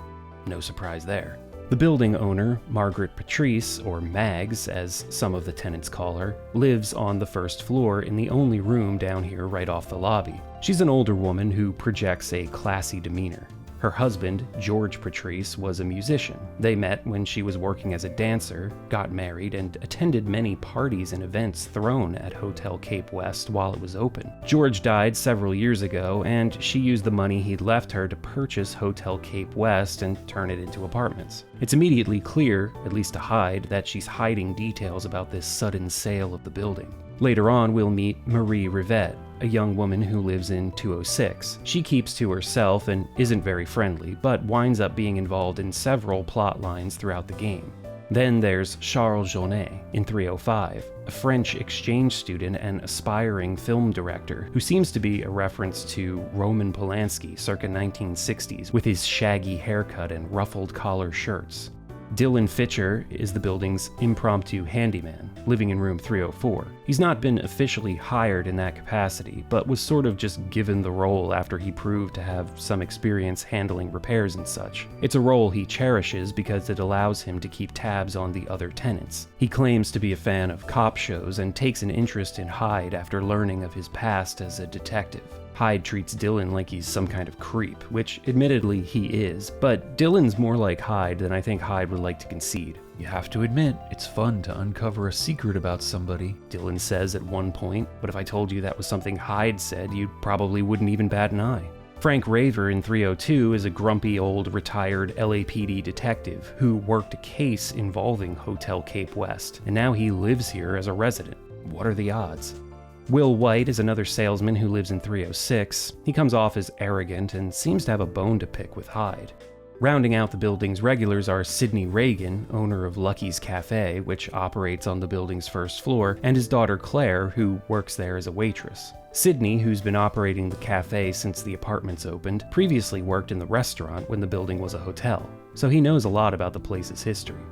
No surprise there. The building owner, Margaret Patrice, or Mags as some of the tenants call her, lives on the 1st floor in the only room down here right off the lobby. She's an older woman who projects a classy demeanor. Her husband, George Patrice, was a musician. They met when she was working as a dancer, got married, and attended many parties and events thrown at Hotel Cape West while it was open. George died several years ago, and she used the money he'd left her to purchase Hotel Cape West and turn it into apartments. It's immediately clear, at least to Hyde, that she's hiding details about this sudden sale of the building. Later on, we'll meet Marie Rivette, a young woman who lives in 206. She keeps to herself and isn't very friendly, but winds up being involved in several plot lines throughout the game. Then there's Charles Jaunet in 305, a French exchange student and aspiring film director who seems to be a reference to Roman Polanski circa 1960s with his shaggy haircut and ruffled collar shirts. Dylan Fitcher is the building's impromptu handyman, living in room 304. He's not been officially hired in that capacity, but was sort of just given the role after he proved to have some experience handling repairs and such. It's a role he cherishes because it allows him to keep tabs on the other tenants. He claims to be a fan of cop shows and takes an interest in Hyde after learning of his past as a detective. Hyde treats Dylan like he's some kind of creep, which admittedly he is, but Dylan's more like Hyde than I think Hyde would like to concede. "You have to admit, it's fun to uncover a secret about somebody," Dylan says at one point, but if I told you that was something Hyde said, you probably wouldn't even bat an eye. Frank Raver in 302 is a grumpy old retired LAPD detective who worked a case involving Hotel Cape West, and now he lives here as a resident. What are the odds? Will White is another salesman who lives in 306. He comes off as arrogant and seems to have a bone to pick with Hyde. Rounding out the building's regulars are Sidney Reagan, owner of Lucky's Cafe, which operates on the building's 1st floor, and his daughter Claire, who works there as a waitress. Sidney, who's been operating the cafe since the apartments opened, previously worked in the restaurant when the building was a hotel, so he knows a lot about the place's history.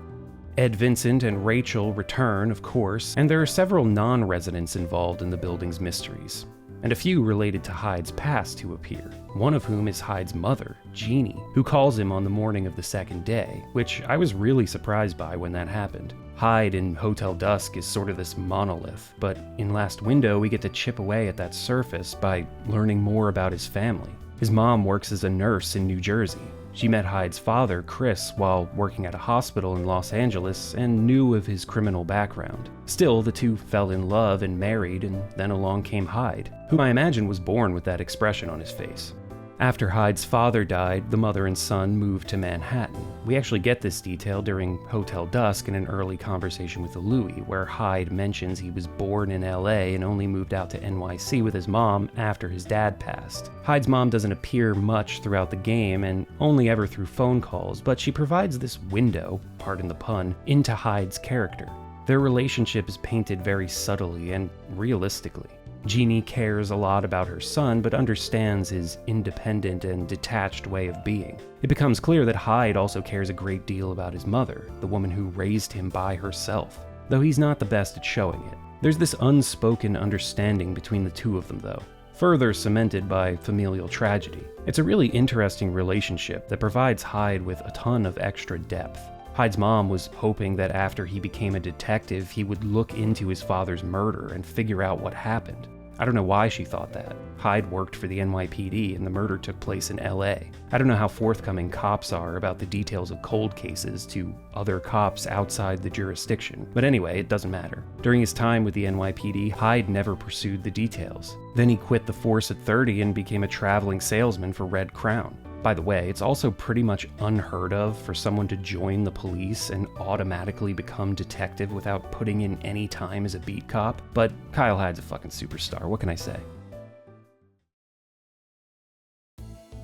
Ed Vincent and Rachel return, of course, and there are several non-residents involved in the building's mysteries, and a few related to Hyde's past who appear, one of whom is Hyde's mother, Jeannie, who calls him on the morning of the 2nd day, which I was really surprised by when that happened. Hyde in Hotel Dusk is sort of this monolith, but in Last Window we get to chip away at that surface by learning more about his family. His mom works as a nurse in New Jersey. She met Hyde's father, Chris, while working at a hospital in Los Angeles and knew of his criminal background. Still, the two fell in love and married, and then along came Hyde, who I imagine was born with that expression on his face. After Hyde's father died, the mother and son moved to Manhattan. We actually get this detail during Hotel Dusk in an early conversation with Louis, where Hyde mentions he was born in LA and only moved out to NYC with his mom after his dad passed. Hyde's mom doesn't appear much throughout the game and only ever through phone calls, but she provides this window, pardon the pun, into Hyde's character. Their relationship is painted very subtly and realistically. Jeannie cares a lot about her son, but understands his independent and detached way of being. It becomes clear that Hyde also cares a great deal about his mother, the woman who raised him by herself, though he's not the best at showing it. There's this unspoken understanding between the two of them, though, further cemented by familial tragedy. It's a really interesting relationship that provides Hyde with a ton of extra depth. Hyde's mom was hoping that after he became a detective, he would look into his father's murder and figure out what happened. I don't know why she thought that. Hyde worked for the NYPD and the murder took place in LA. I don't know how forthcoming cops are about the details of cold cases to other cops outside the jurisdiction. But anyway, it doesn't matter. During his time with the NYPD, Hyde never pursued the details. Then he quit the force at 30 and became a traveling salesman for Red Crown. By the way, it's also pretty much unheard of for someone to join the police and automatically become detective without putting in any time as a beat cop, but Kyle Hyde's a fucking superstar, what can I say?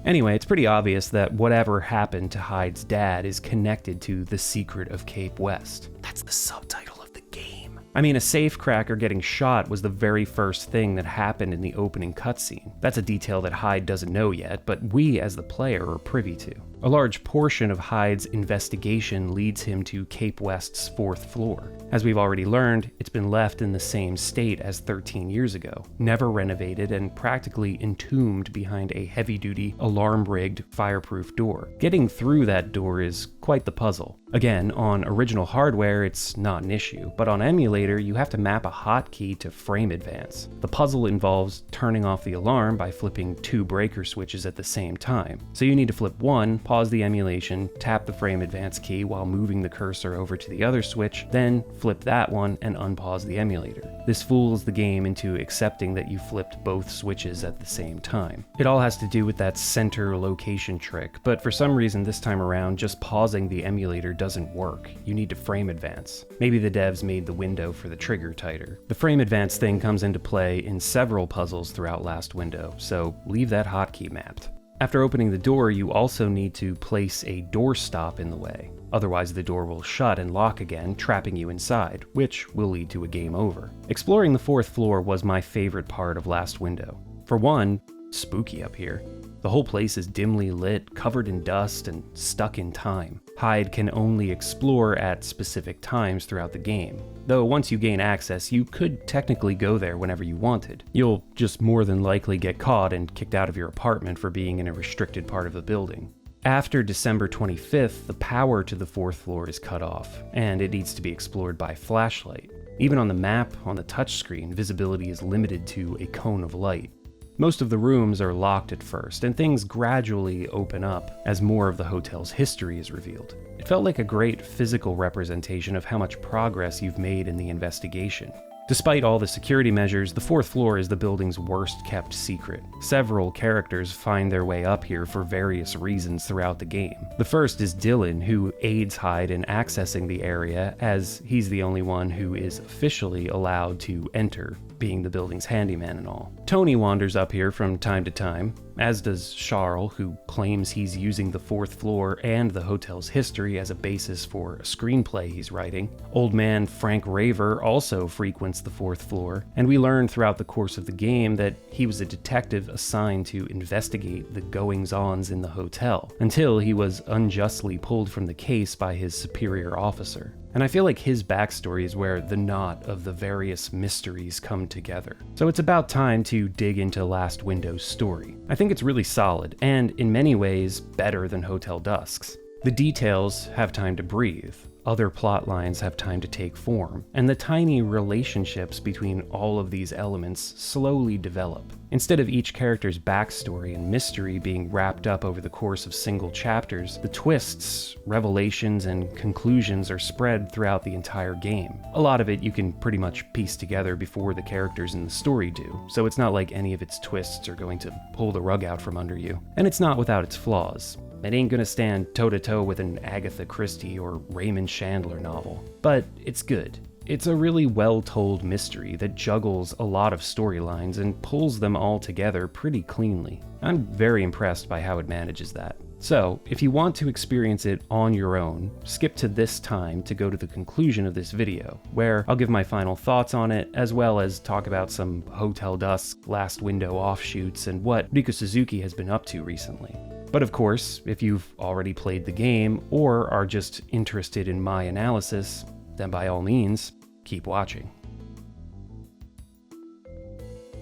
Anyway, it's pretty obvious that whatever happened to Hyde's dad is connected to the secret of Cape West. That's the subtitle of the game. I mean, a safecracker getting shot was the very first thing that happened in the opening cutscene. That's a detail that Hyde doesn't know yet, but we as the player are privy to. A large portion of Hyde's investigation leads him to Cape West's 4th floor. As we've already learned, it's been left in the same state as 13 years ago, never renovated and practically entombed behind a heavy-duty, alarm-rigged, fireproof door. Getting through that door is quite the puzzle. Again, on original hardware, it's not an issue, but on emulator, you have to map a hotkey to frame advance. The puzzle involves turning off the alarm by flipping 2 breaker switches at the same time. So you need to flip one, pause the emulation, tap the frame advance key while moving the cursor over to the other switch, then flip that one and unpause the emulator. This fools the game into accepting that you flipped both switches at the same time. It all has to do with that center location trick, but for some reason this time around, just pausing the emulator doesn't work. You need to frame advance. Maybe the devs made the window for the trigger tighter. The frame advance thing comes into play in several puzzles throughout Last Window, so leave that hotkey mapped. After opening the door, you also need to place a doorstop in the way. Otherwise, the door will shut and lock again, trapping you inside, which will lead to a game over. Exploring the 4th floor was my favorite part of Last Window. For one, spooky up here. The whole place is dimly lit, covered in dust, and stuck in time. Hyde can only explore at specific times throughout the game, though once you gain access, you could technically go there whenever you wanted. You'll just more than likely get caught and kicked out of your apartment for being in a restricted part of the building. After December 25th, the power to the 4th floor is cut off, and it needs to be explored by flashlight. Even on the map, on the touchscreen, visibility is limited to a cone of light. Most of the rooms are locked at first, and things gradually open up as more of the hotel's history is revealed. It felt like a great physical representation of how much progress you've made in the investigation. Despite all the security measures, the 4th floor is the building's worst-kept secret. Several characters find their way up here for various reasons throughout the game. The first is Dylan, who aids Hyde in accessing the area, as he's the only one who is officially allowed to enter, being the building's handyman and all. Tony wanders up here from time to time, as does Charles, who claims he's using the 4th floor and the hotel's history as a basis for a screenplay he's writing. Old man Frank Raver also frequents the 4th floor, and we learn throughout the course of the game that he was a detective assigned to investigate the goings-ons in the hotel, until he was unjustly pulled from the case by his superior officer. And I feel like his backstory is where the knot of the various mysteries come together. So it's about time to dig into Last Window's story. I think it's really solid, and in many ways, better than Hotel Dusk's. The details have time to breathe, other plot lines have time to take form, and the tiny relationships between all of these elements slowly develop. Instead of each character's backstory and mystery being wrapped up over the course of single chapters, the twists, revelations, and conclusions are spread throughout the entire game. A lot of it you can pretty much piece together before the characters in the story do, so it's not like any of its twists are going to pull the rug out from under you. And it's not without its flaws. It ain't gonna stand toe-to-toe with an Agatha Christie or Raymond Chandler novel, but it's good. It's a really well-told mystery that juggles a lot of storylines and pulls them all together pretty cleanly. I'm very impressed by how it manages that. So, if you want to experience it on your own, skip to this time to go to the conclusion of this video, where I'll give my final thoughts on it, as well as talk about some Hotel Dusk, Last Window offshoots, and what Riko Suzuki has been up to recently. But of course, if you've already played the game, or are just interested in my analysis, then by all means, keep watching.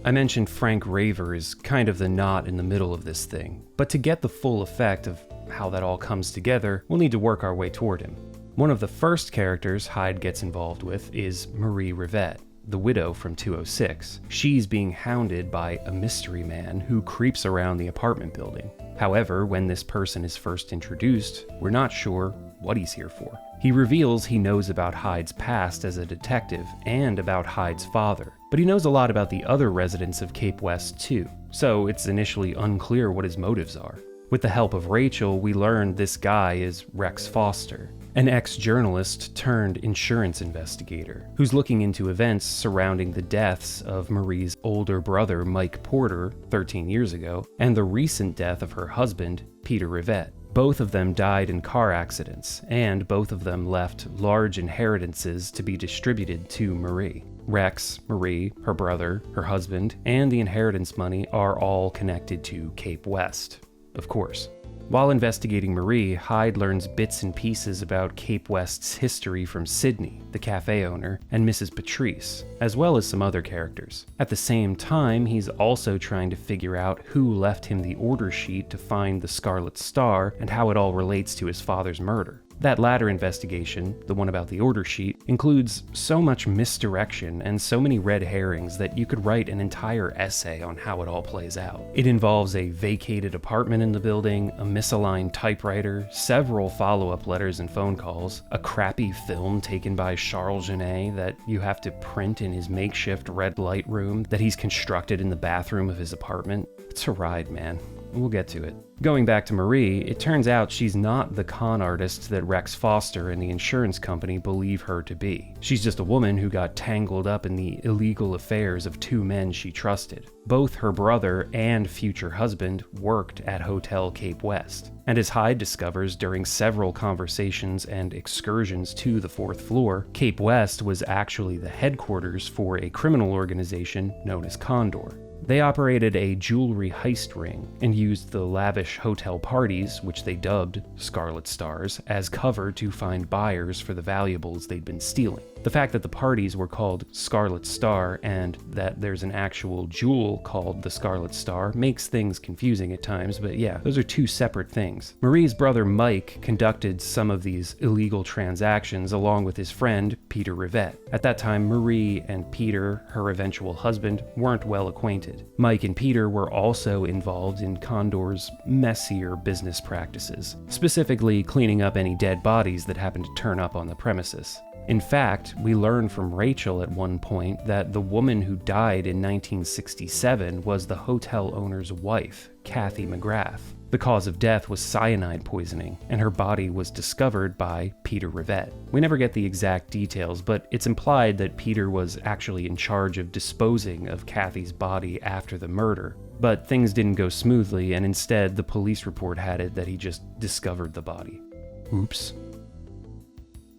I mentioned Frank Raver is kind of the knot in the middle of this thing, but to get the full effect of how that all comes together, we'll need to work our way toward him. One of the first characters Hyde gets involved with is Marie Rivette, the widow from 206. She's being hounded by a mystery man who creeps around the apartment building. However, when this person is first introduced, we're not sure what he's here for. He reveals he knows about Hyde's past as a detective and about Hyde's father, but he knows a lot about the other residents of Cape West too, so it's initially unclear what his motives are. With the help of Rachel, we learn this guy is Rex Foster, an ex-journalist turned insurance investigator who's looking into events surrounding the deaths of Marie's older brother Mike Porter 13 years ago and the recent death of her husband Peter Rivette. Both of them died in car accidents, and both of them left large inheritances to be distributed to Marie. Rex, Marie, her brother, her husband, and the inheritance money are all connected to Cape West, of course. While investigating Marie, Hyde learns bits and pieces about Cape West's history from Sydney, the cafe owner, and Mrs. Patrice, as well as some other characters. At the same time, he's also trying to figure out who left him the order sheet to find the Scarlet Star and how it all relates to his father's murder. That latter investigation, the one about the order sheet, includes so much misdirection and so many red herrings that you could write an entire essay on how it all plays out. It involves a vacated apartment in the building, a misaligned typewriter, several follow-up letters and phone calls, a crappy film taken by Charles Genet that you have to print in his makeshift red light room that he's constructed in the bathroom of his apartment. It's a ride, man. We'll get to it. Going back to Marie, it turns out she's not the con artist that Rex Foster and the insurance company believe her to be. She's just a woman who got tangled up in the illegal affairs of two men she trusted. Both her brother and future husband worked at Hotel Cape West. And as Hyde discovers during several conversations and excursions to the fourth floor, Cape West was actually the headquarters for a criminal organization known as Condor. They operated a jewelry heist ring and used the lavish hotel parties, which they dubbed Scarlet Stars, as cover to find buyers for the valuables they'd been stealing. The fact that the parties were called Scarlet Star and that there's an actual jewel called the Scarlet Star makes things confusing at times, but yeah, those are two separate things. Marie's brother Mike conducted some of these illegal transactions along with his friend Peter Rivette. At that time, Marie and Peter, her eventual husband, weren't well acquainted. Mike and Peter were also involved in Condor's messier business practices, specifically cleaning up any dead bodies that happened to turn up on the premises. In fact, we learn from Rachel at one point that the woman who died in 1967 was the hotel owner's wife, Kathy McGrath. The cause of death was cyanide poisoning, and her body was discovered by Peter Rivette. We never get the exact details, but it's implied that Peter was actually in charge of disposing of Kathy's body after the murder. But things didn't go smoothly, and instead the police report had it that he just discovered the body. Oops.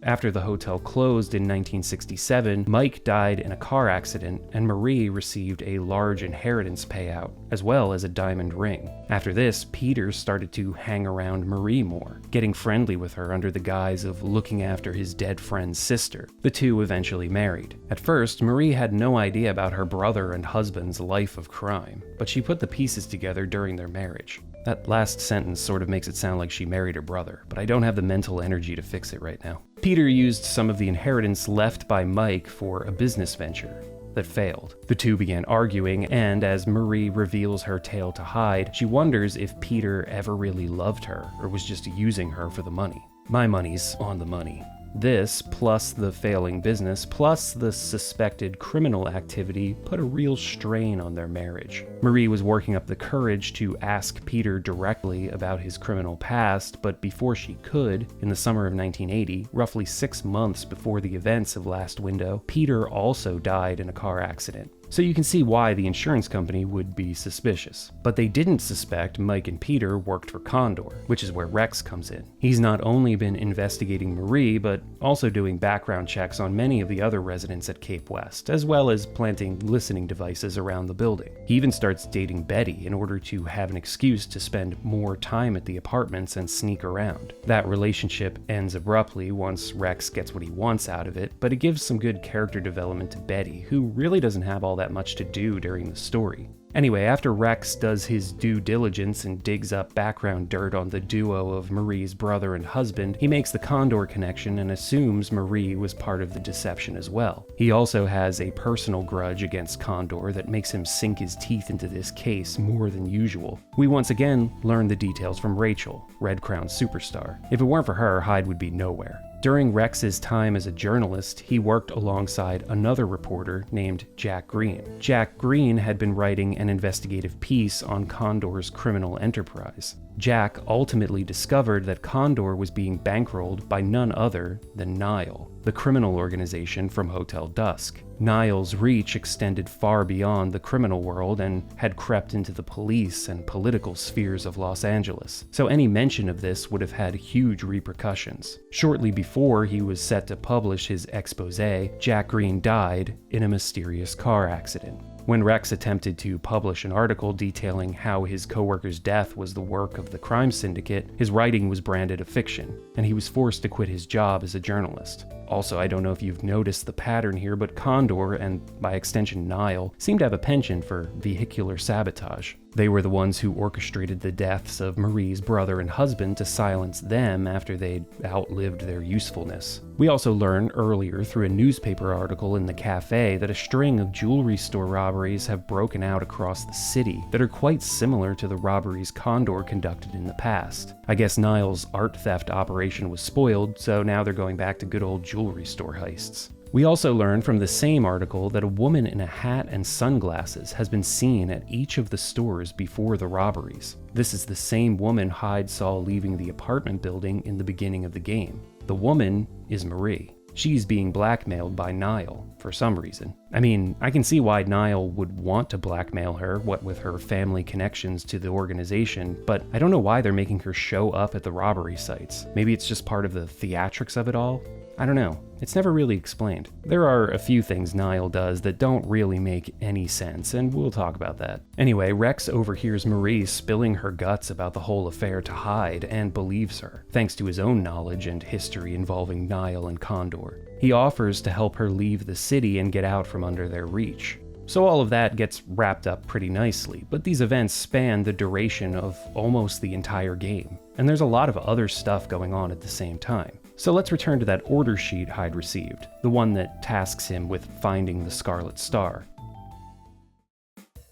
After the hotel closed in 1967, Mike died in a car accident and Marie received a large inheritance payout, as well as a diamond ring. After this, Peter started to hang around Marie more, getting friendly with her under the guise of looking after his dead friend's sister. The two eventually married. At first, Marie had no idea about her brother and husband's life of crime, but she put the pieces together during their marriage. That last sentence sort of makes it sound like she married her brother, but I don't have the mental energy to fix it right now. Peter used some of the inheritance left by Mike for a business venture that failed. The two began arguing, and as Marie reveals her tale to Hyde, she wonders if Peter ever really loved her or was just using her for the money. My money's on the money. This, plus the failing business, plus the suspected criminal activity, put a real strain on their marriage. Marie was working up the courage to ask Peter directly about his criminal past, but before she could, in the summer of 1980, roughly 6 months before the events of Last Window, Peter also died in a car accident. So you can see why the insurance company would be suspicious. But they didn't suspect Mike and Peter worked for Condor, which is where Rex comes in. He's not only been investigating Marie, but also doing background checks on many of the other residents at Cape West, as well as planting listening devices around the building. He even starts dating Betty in order to have an excuse to spend more time at the apartments and sneak around. That relationship ends abruptly once Rex gets what he wants out of it, but it gives some good character development to Betty, who really doesn't have all all that much to do during the story. Anyway, after Rex does his due diligence and digs up background dirt on the duo of Marie's brother and husband, he makes the Condor connection and assumes Marie was part of the deception as well. He also has a personal grudge against Condor that makes him sink his teeth into this case more than usual. We once again learn the details from Rachel, Red Crown superstar. If it weren't for her, Hyde would be nowhere. During Rex's time as a journalist, he worked alongside another reporter named Jack Green. Jack Green had been writing an investigative piece on Condor's criminal enterprise. Jack ultimately discovered that Condor was being bankrolled by none other than Nile, the criminal organization from Hotel Dusk. Nile's reach extended far beyond the criminal world and had crept into the police and political spheres of Los Angeles, so any mention of this would have had huge repercussions. Shortly before he was set to publish his exposé, Jack Green died in a mysterious car accident. When Rex attempted to publish an article detailing how his coworker's death was the work of the crime syndicate, his writing was branded a fiction, and he was forced to quit his job as a journalist. Also, I don't know if you've noticed the pattern here, but Condor, and by extension Nile, seem to have a penchant for vehicular sabotage. They were the ones who orchestrated the deaths of Marie's brother and husband to silence them after they'd outlived their usefulness. We also learn earlier through a newspaper article in the cafe that a string of jewelry store robberies have broken out across the city that are quite similar to the robberies Condor conducted in the past. I guess Nile's art theft operation was spoiled, so now they're going back to good old jewelry store heists. We also learn from the same article that a woman in a hat and sunglasses has been seen at each of the stores before the robberies. This is the same woman Hyde saw leaving the apartment building in the beginning of the game. The woman is Marie. She's being blackmailed by Nile for some reason. I mean, I can see why Nile would want to blackmail her, what with her family connections to the organization, but I don't know why they're making her show up at the robbery sites. Maybe it's just part of the theatrics of it all? I don't know. It's never really explained. There are a few things Nile does that don't really make any sense, and we'll talk about that. Anyway, Rex overhears Marie spilling her guts about the whole affair to Hyde and believes her, thanks to his own knowledge and history involving Nile and Condor. He offers to help her leave the city and get out from under their reach. So all of that gets wrapped up pretty nicely, but these events span the duration of almost the entire game, and there's a lot of other stuff going on at the same time. So let's return to that order sheet Hyde received, the one that tasks him with finding the Scarlet Star.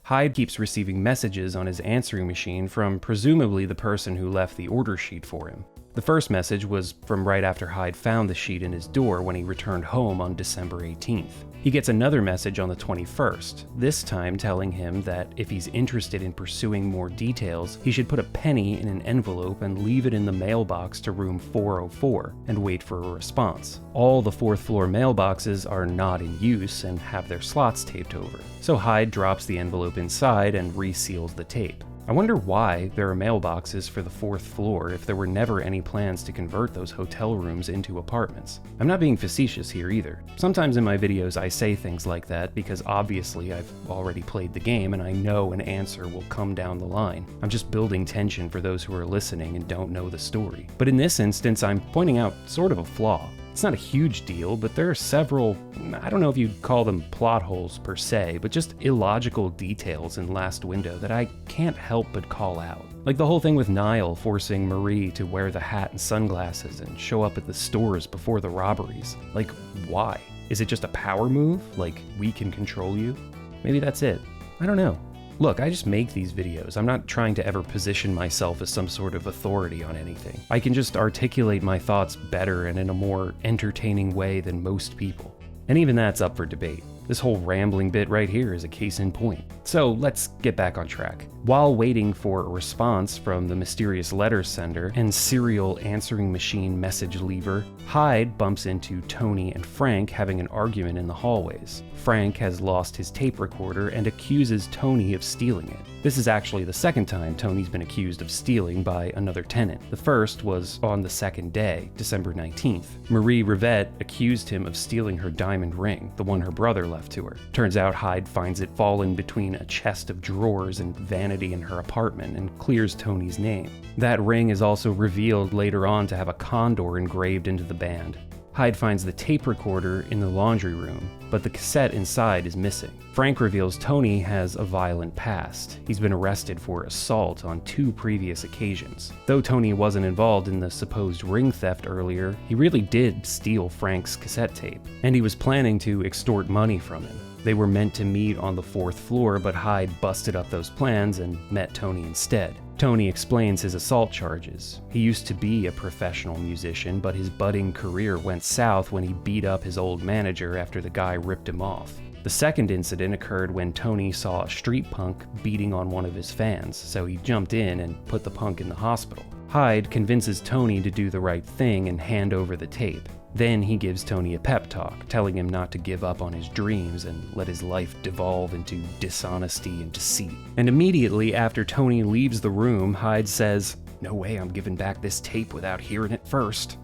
Hyde keeps receiving messages on his answering machine from presumably the person who left the order sheet for him. The first message was from right after Hyde found the sheet in his door when he returned home on December 18th. He gets another message on the 21st, this time telling him that if he's interested in pursuing more details, he should put a penny in an envelope and leave it in the mailbox to room 404 and wait for a response. All the 4th floor mailboxes are not in use and have their slots taped over, so Hyde drops the envelope inside and reseals the tape. I wonder why there are mailboxes for the 4th floor if there were never any plans to convert those hotel rooms into apartments. I'm not being facetious here either. Sometimes in my videos I say things like that because obviously I've already played the game and I know an answer will come down the line. I'm just building tension for those who are listening and don't know the story. But in this instance, I'm pointing out sort of a flaw. It's not a huge deal, but there are several, I don't know if you'd call them plot holes per se, but just illogical details in Last Window that I can't help but call out. Like the whole thing with Nile forcing Marie to wear the hat and sunglasses and show up at the stores before the robberies. Like, why? Is it just a power move? Like, we can control you? Maybe that's it. I don't know. Look, I just make these videos. I'm not trying to ever position myself as some sort of authority on anything. I can just articulate my thoughts better and in a more entertaining way than most people. And even that's up for debate. This whole rambling bit right here is a case in point. So let's get back on track. While waiting for a response from the mysterious letter sender and serial answering machine message leaver, Hyde bumps into Tony and Frank having an argument in the hallways. Frank has lost his tape recorder and accuses Tony of stealing it. This is actually the second time Tony's been accused of stealing by another tenant. The first was on the second day, December 19th. Marie Rivette accused him of stealing her diamond ring, the one her brother left to her. Turns out Hyde finds it fallen between a chest of drawers and vanity in her apartment and clears Tony's name. That ring is also revealed later on to have a condor engraved into the band. Hyde finds the tape recorder in the laundry room, but the cassette inside is missing. Frank reveals Tony has a violent past. He's been arrested for assault on 2 previous occasions. Though Tony wasn't involved in the supposed ring theft earlier, he really did steal Frank's cassette tape, and he was planning to extort money from him. They were meant to meet on the 4th floor, but Hyde busted up those plans and met Tony instead. Tony explains his assault charges. He used to be a professional musician, but his budding career went south when he beat up his old manager after the guy ripped him off. The second incident occurred when Tony saw a street punk beating on one of his fans, so he jumped in and put the punk in the hospital. Hyde convinces Tony to do the right thing and hand over the tape. Then he gives Tony a pep talk, telling him not to give up on his dreams and let his life devolve into dishonesty and deceit. And immediately after Tony leaves the room, Hyde says, "No way I'm giving back this tape without hearing it first."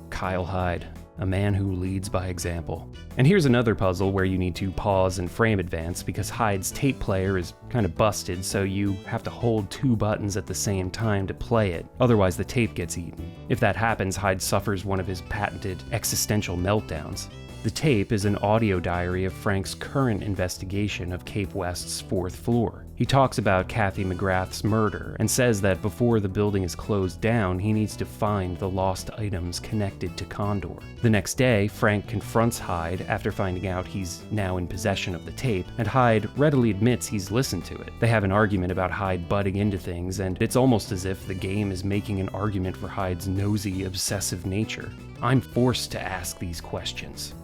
Kyle Hyde, a man who leads by example. And here's another puzzle where you need to pause and frame advance because Hyde's tape player is kind of busted, so you have to hold 2 buttons at the same time to play it, otherwise the tape gets eaten. If that happens, Hyde suffers one of his patented existential meltdowns. The tape is an audio diary of Frank's current investigation of Cape West's 4th floor. He talks about Kathy McGrath's murder and says that before the building is closed down, he needs to find the lost items connected to Condor. The next day, Frank confronts Hyde after finding out he's now in possession of the tape, and Hyde readily admits he's listened to it. They have an argument about Hyde butting into things, and it's almost as if the game is making an argument for Hyde's nosy, obsessive nature. I'm forced to ask these questions.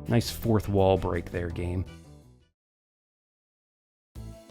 Nice 4th wall break there, game.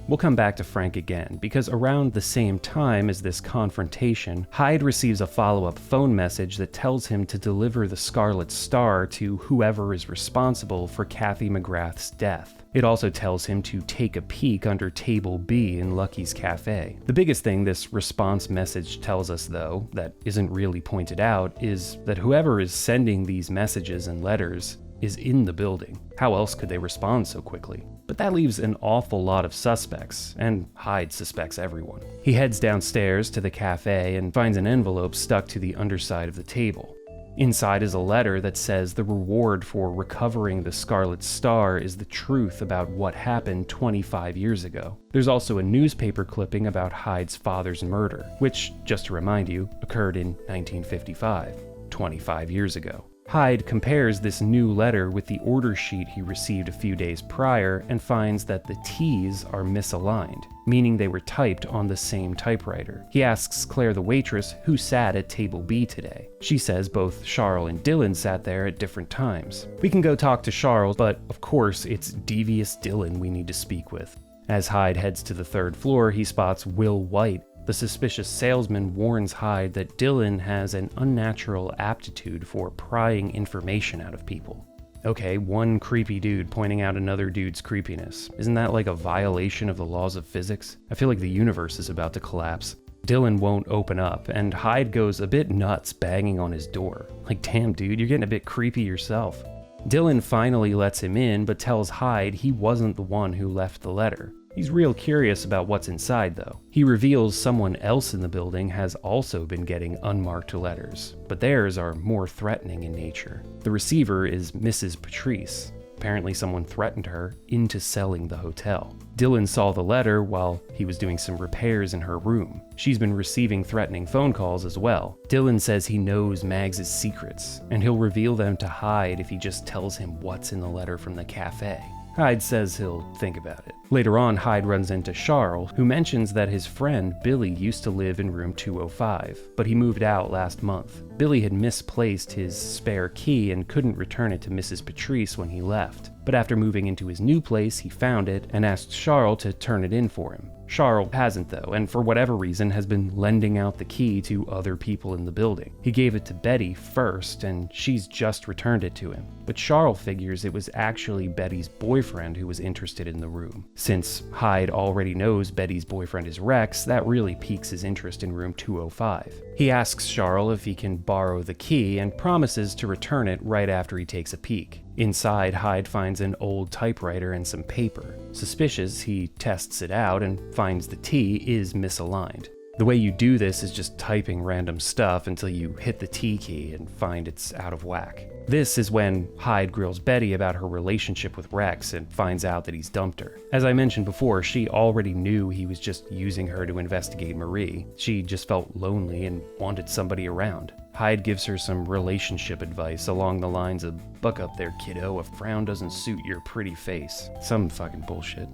We'll come back to Frank again, because around the same time as this confrontation, Hyde receives a follow-up phone message that tells him to deliver the Scarlet Star to whoever is responsible for Kathy McGrath's death. It also tells him to take a peek under Table B in Lucky's Cafe. The biggest thing this response message tells us, though, that isn't really pointed out, is that whoever is sending these messages and letters is in the building. How else could they respond so quickly? But that leaves an awful lot of suspects, and Hyde suspects everyone. He heads downstairs to the cafe and finds an envelope stuck to the underside of the table. Inside is a letter that says the reward for recovering the Scarlet Star is the truth about what happened 25 years ago. There's also a newspaper clipping about Hyde's father's murder, which, just to remind you, occurred in 1955, 25 years ago. Hyde compares this new letter with the order sheet he received a few days prior and finds that the T's are misaligned, meaning they were typed on the same typewriter. He asks Claire the waitress who sat at table B today. She says both Charles and Dylan sat there at different times. We can go talk to Charles, but of course it's devious Dylan we need to speak with. As Hyde heads to the 3rd floor, he spots Will White. The suspicious salesman warns Hyde that Dylan has an unnatural aptitude for prying information out of people. Okay, one creepy dude pointing out another dude's creepiness. Isn't that like a violation of the laws of physics? I feel like the universe is about to collapse. Dylan won't open up, and Hyde goes a bit nuts banging on his door. Like, damn dude, you're getting a bit creepy yourself. Dylan finally lets him in, but tells Hyde he wasn't the one who left the letter. He's real curious about what's inside, though. He reveals someone else in the building has also been getting unmarked letters, but theirs are more threatening in nature. The receiver is Mrs. Patrice. Apparently someone threatened her into selling the hotel. Dylan saw the letter while he was doing some repairs in her room. She's been receiving threatening phone calls as well. Dylan says he knows Mags' secrets, and he'll reveal them to Hyde if he just tells him what's in the letter from the cafe. Hyde says he'll think about it. Later on, Hyde runs into Charles, who mentions that his friend Billy used to live in room 205, but he moved out last month. Billy had misplaced his spare key and couldn't return it to Mrs. Patrice when he left. But after moving into his new place, he found it and asked Charles to turn it in for him. Charles hasn't though, and for whatever reason has been lending out the key to other people in the building. He gave it to Betty first, and she's just returned it to him. But Charles figures it was actually Betty's boyfriend who was interested in the room. Since Hyde already knows Betty's boyfriend is Rex, that really piques his interest in room 205. He asks Charles if he can borrow the key and promises to return it right after he takes a peek. Inside, Hyde finds an old typewriter and some paper. Suspicious, he tests it out and finds the T is misaligned. The way you do this is just typing random stuff until you hit the T key and find it's out of whack. This is when Hyde grills Betty about her relationship with Rex and finds out that he's dumped her. As I mentioned before, she already knew he was just using her to investigate Marie. She just felt lonely and wanted somebody around. Hyde gives her some relationship advice along the lines of, "Buck up there, kiddo, a frown doesn't suit your pretty face." Some fucking bullshit.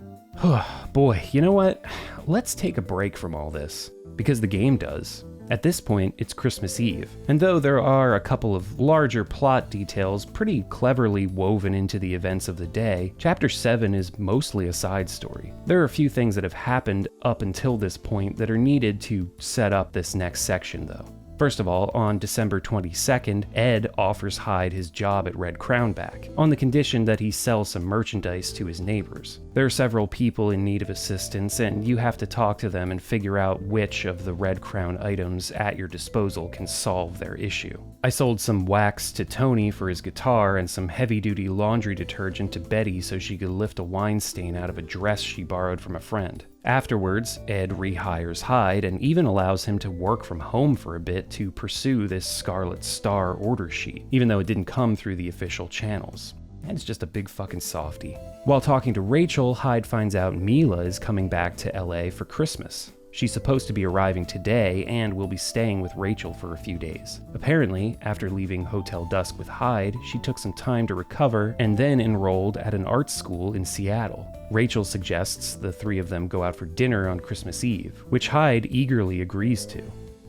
Boy, you know what? Let's take a break from all this, because the game does. At this point, it's Christmas Eve, and though there are a couple of larger plot details pretty cleverly woven into the events of the day, Chapter 7 is mostly a side story. There are a few things that have happened up until this point that are needed to set up this next section, though. First of all, on December 22nd, Ed offers Hyde his job at Red Crown back, on the condition that he sells some merchandise to his neighbors. There are several people in need of assistance, and you have to talk to them and figure out which of the Red Crown items at your disposal can solve their issue. I sold some wax to Tony for his guitar and some heavy-duty laundry detergent to Betty so she could lift a wine stain out of a dress she borrowed from a friend. Afterwards, Ed rehires Hyde and even allows him to work from home for a bit to pursue this Scarlet Star order sheet, even though it didn't come through the official channels. Ed's just a big fucking softie. While talking to Rachel, Hyde finds out Mila is coming back to LA for Christmas. She's supposed to be arriving today and will be staying with Rachel for a few days. Apparently, after leaving Hotel Dusk with Hyde, she took some time to recover and then enrolled at an art school in Seattle. Rachel suggests the three of them go out for dinner on Christmas Eve, which Hyde eagerly agrees to.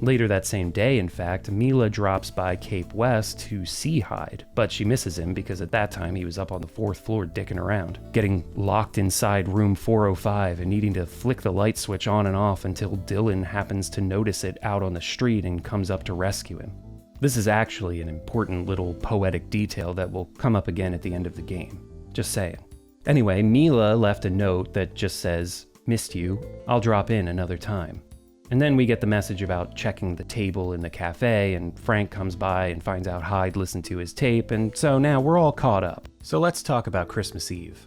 Later that same day, in fact, Mila drops by Cape West to see Hyde, but she misses him because at that time he was up on the 4th floor dicking around, getting locked inside room 405 and needing to flick the light switch on and off until Dylan happens to notice it out on the street and comes up to rescue him. This is actually an important little poetic detail that will come up again at the end of the game. Just saying. Anyway, Mila left a note that just says, "Missed you, I'll drop in another time." And then we get the message about checking the table in the cafe, and Frank comes by and finds out Hyde listened to his tape, and so now we're all caught up. So let's talk about Christmas Eve.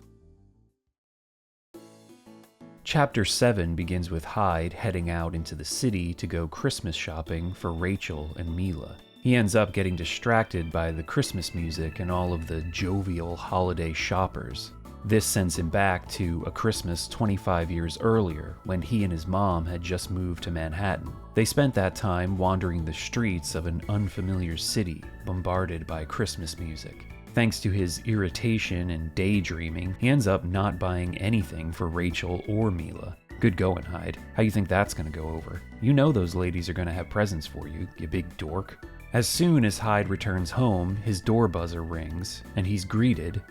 Chapter 7 begins with Hyde heading out into the city to go Christmas shopping for Rachel and Mila. He ends up getting distracted by the Christmas music and all of the jovial holiday shoppers. This sends him back to a Christmas 25 years earlier, when he and his mom had just moved to Manhattan. They spent that time wandering the streets of an unfamiliar city, bombarded by Christmas music. Thanks to his irritation and daydreaming, he ends up not buying anything for Rachel or Mila. Good going, Hyde. How you think that's gonna go over? You know those ladies are gonna have presents for you, you big dork. As soon as Hyde returns home, his door buzzer rings, and he's greeted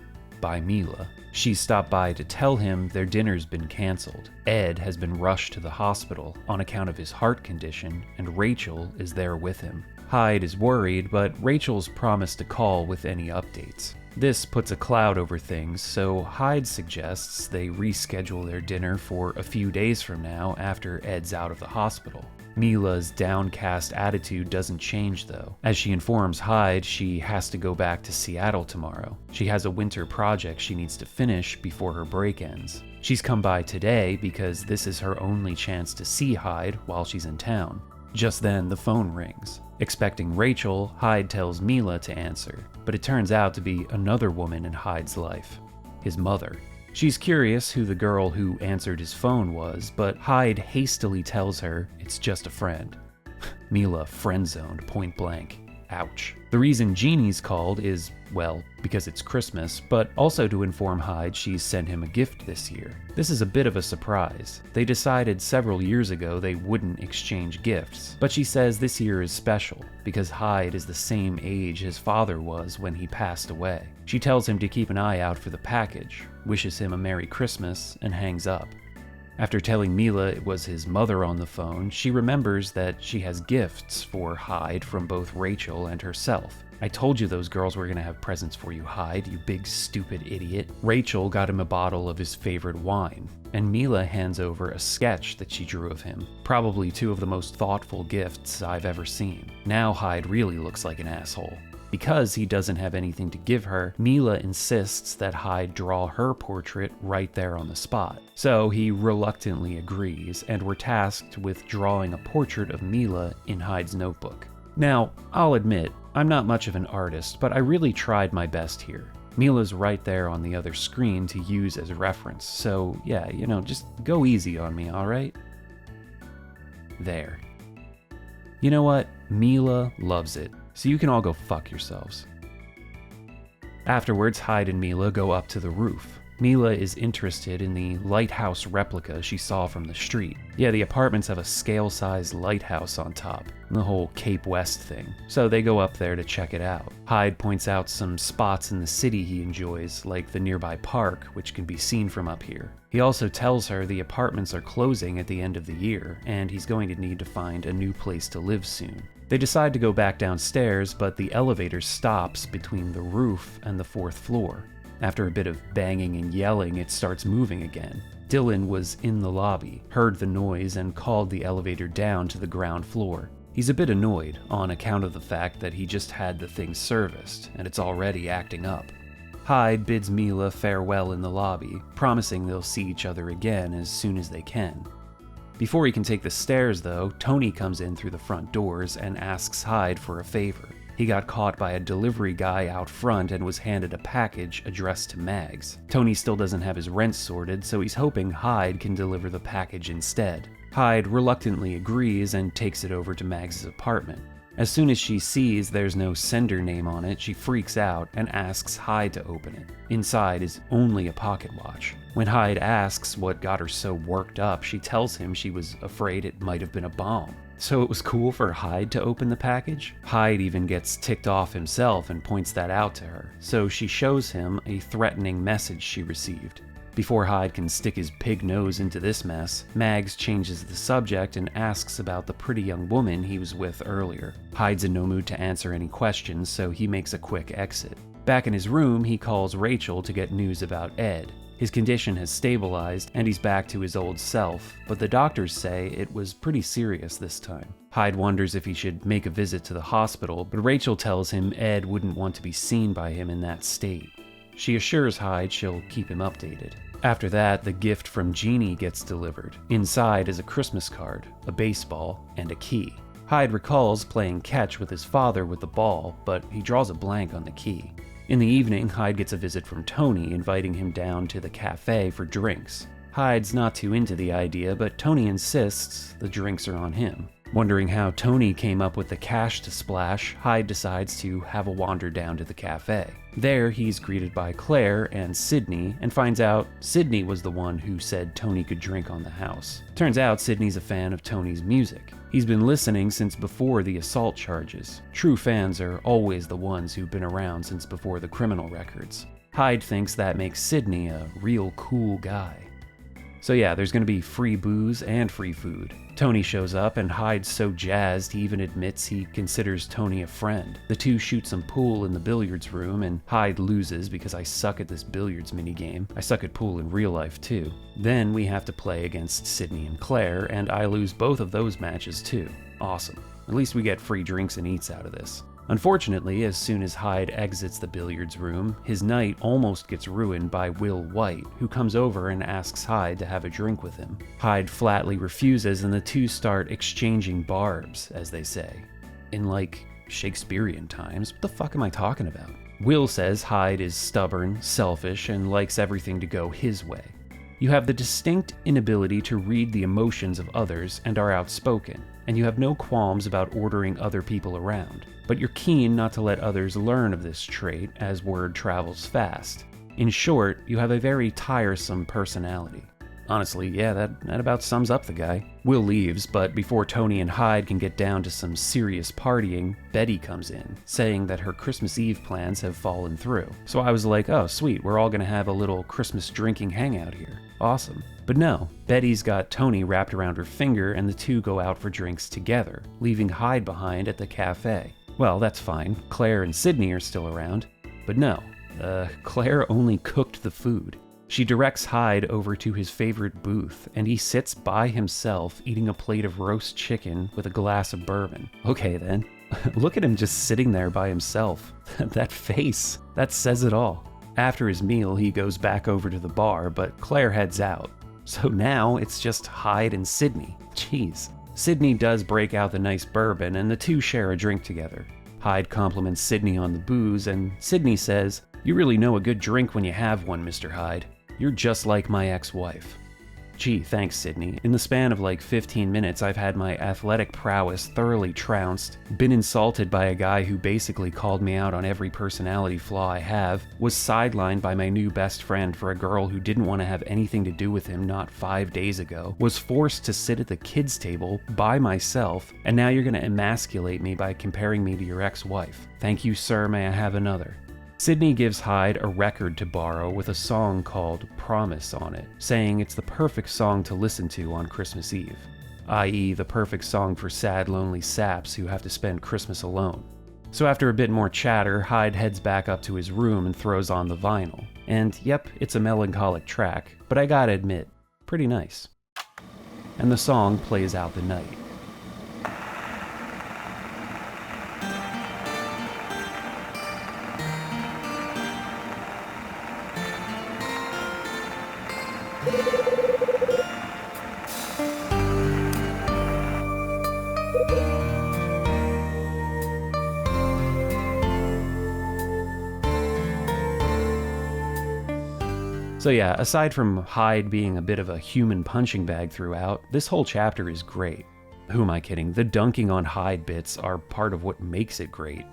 by Mila. She stopped by to tell him their dinner's been canceled. Ed has been rushed to the hospital on account of his heart condition, and Rachel is there with him. Hyde is worried, but Rachel's promised to call with any updates. This puts a cloud over things, so Hyde suggests they reschedule their dinner for a few days from now after Ed's out of the hospital. Mila's downcast attitude doesn't change though. As she informs Hyde, she has to go back to Seattle tomorrow. She has a winter project she needs to finish before her break ends. She's come by today because this is her only chance to see Hyde while she's in town. Just then, the phone rings. Expecting Rachel, Hyde tells Mila to answer, but it turns out to be another woman in Hyde's life, his mother. She's curious who the girl who answered his phone was, but Hyde hastily tells her it's just a friend. Mila friend-zoned point blank. Ouch. The reason Jeannie's called is, well, because it's Christmas, but also to inform Hyde she's sent him a gift this year. This is a bit of a surprise. They decided several years ago they wouldn't exchange gifts, but she says this year is special because Hyde is the same age his father was when he passed away. She tells him to keep an eye out for the package, wishes him a Merry Christmas, and hangs up. After telling Mila it was his mother on the phone, she remembers that she has gifts for Hyde from both Rachel and herself. "I told you those girls were gonna have presents for you, Hyde, you big stupid idiot." Rachel got him a bottle of his favorite wine, and Mila hands over a sketch that she drew of him. Probably two of the most thoughtful gifts I've ever seen. Now Hyde really looks like an asshole. Because he doesn't have anything to give her, Mila insists that Hyde draw her portrait right there on the spot. So he reluctantly agrees, and we're tasked with drawing a portrait of Mila in Hyde's notebook. Now, I'll admit, I'm not much of an artist, but I really tried my best here. Mila's right there on the other screen to use as reference, so yeah, just go easy on me, alright? There. You know what? Mila loves it, so you can all go fuck yourselves. Afterwards, Hyde and Mila go up to the roof. Mila is interested in the lighthouse replica she saw from the street. Yeah, the apartments have a scale-sized lighthouse on top, the whole Cape West thing, so they go up there to check it out. Hyde points out some spots in the city he enjoys, like the nearby park, which can be seen from up here. He also tells her the apartments are closing at the end of the year, and he's going to need to find a new place to live soon. They decide to go back downstairs, but the elevator stops between the roof and the 4th floor. After a bit of banging and yelling, it starts moving again. Dylan was in the lobby, heard the noise, and called the elevator down to the ground floor. He's a bit annoyed on account of the fact that he just had the thing serviced, and it's already acting up. Hyde bids Mila farewell in the lobby, promising they'll see each other again as soon as they can. Before he can take the stairs, though, Tony comes in through the front doors and asks Hyde for a favor. He got caught by a delivery guy out front and was handed a package addressed to Mags. Tony still doesn't have his rent sorted, so he's hoping Hyde can deliver the package instead. Hyde reluctantly agrees and takes it over to Mags' apartment. As soon as she sees there's no sender name on it, she freaks out and asks Hyde to open it. Inside is only a pocket watch. When Hyde asks what got her so worked up, she tells him she was afraid it might have been a bomb. So it was cool for Hyde to open the package? Hyde even gets ticked off himself and points that out to her, so she shows him a threatening message she received. Before Hyde can stick his pig nose into this mess, Mags changes the subject and asks about the pretty young woman he was with earlier. Hyde's in no mood to answer any questions, so he makes a quick exit. Back in his room, he calls Rachel to get news about Ed. His condition has stabilized, and he's back to his old self, but the doctors say it was pretty serious this time. Hyde wonders if he should make a visit to the hospital, but Rachel tells him Ed wouldn't want to be seen by him in that state. She assures Hyde she'll keep him updated. After that, the gift from Jeannie gets delivered. Inside is a Christmas card, a baseball, and a key. Hyde recalls playing catch with his father with the ball, but he draws a blank on the key. In the evening, Hyde gets a visit from Tony, inviting him down to the cafe for drinks. Hyde's not too into the idea, but Tony insists the drinks are on him. Wondering how Tony came up with the cash to splash, Hyde decides to have a wander down to the cafe. There, he's greeted by Claire and Sydney, and finds out Sydney was the one who said Tony could drink on the house. Turns out Sydney's a fan of Tony's music. He's been listening since before the assault charges. True fans are always the ones who've been around since before the criminal records. Hyde thinks that makes Sydney a real cool guy. So yeah, there's gonna be free booze and free food. Tony shows up and Hyde's so jazzed he even admits he considers Tony a friend. The two shoot some pool in the billiards room and Hyde loses because I suck at this billiards minigame. I suck at pool in real life too. Then we have to play against Sydney and Claire, and I lose both of those matches too. Awesome. At least we get free drinks and eats out of this. Unfortunately, as soon as Hyde exits the billiards room, his night almost gets ruined by Will White, who comes over and asks Hyde to have a drink with him. Hyde flatly refuses and the two start exchanging barbs, as they say. In like Shakespearean times, what the fuck am I talking about? Will says Hyde is stubborn, selfish, and likes everything to go his way. You have the distinct inability to read the emotions of others and are outspoken, and you have no qualms about ordering other people around. But you're keen not to let others learn of this trait as word travels fast. In short, you have a very tiresome personality. Honestly, yeah, that about sums up the guy. Will leaves, but before Tony and Hyde can get down to some serious partying, Betty comes in, saying that her Christmas Eve plans have fallen through. So I was like, oh sweet, we're all gonna have a little Christmas drinking hangout here. Awesome. But no, Betty's got Tony wrapped around her finger and the two go out for drinks together, leaving Hyde behind at the cafe. Well, that's fine. Claire and Sydney are still around. But no, Claire only cooked the food. She directs Hyde over to his favorite booth, and he sits by himself eating a plate of roast chicken with a glass of bourbon. Okay then, look at him just sitting there by himself. That face, that says it all. After his meal, he goes back over to the bar, but Claire heads out. So now it's just Hyde and Sydney. Jeez. Sidney does break out the nice bourbon, and the two share a drink together. Hyde compliments Sidney on the booze, and Sidney says, "You really know a good drink when you have one, Mr. Hyde. You're just like my ex-wife." Gee, thanks, Sidney. In the span of like 15 minutes, I've had my athletic prowess thoroughly trounced, been insulted by a guy who basically called me out on every personality flaw I have, was sidelined by my new best friend for a girl who didn't want to have anything to do with him not 5 days ago, was forced to sit at the kids' table by myself, and now you're going to emasculate me by comparing me to your ex-wife. Thank you, sir. May I have another? Sidney gives Hyde a record to borrow with a song called Promise on it, saying it's the perfect song to listen to on Christmas Eve, i.e. the perfect song for sad, lonely saps who have to spend Christmas alone. So after a bit more chatter, Hyde heads back up to his room and throws on the vinyl. And yep, it's a melancholic track, but I gotta admit, pretty nice. And the song plays out the night. So yeah, aside from Hyde being a bit of a human punching bag throughout, this whole chapter is great. Who am I kidding? The dunking on Hyde bits are part of what makes it great.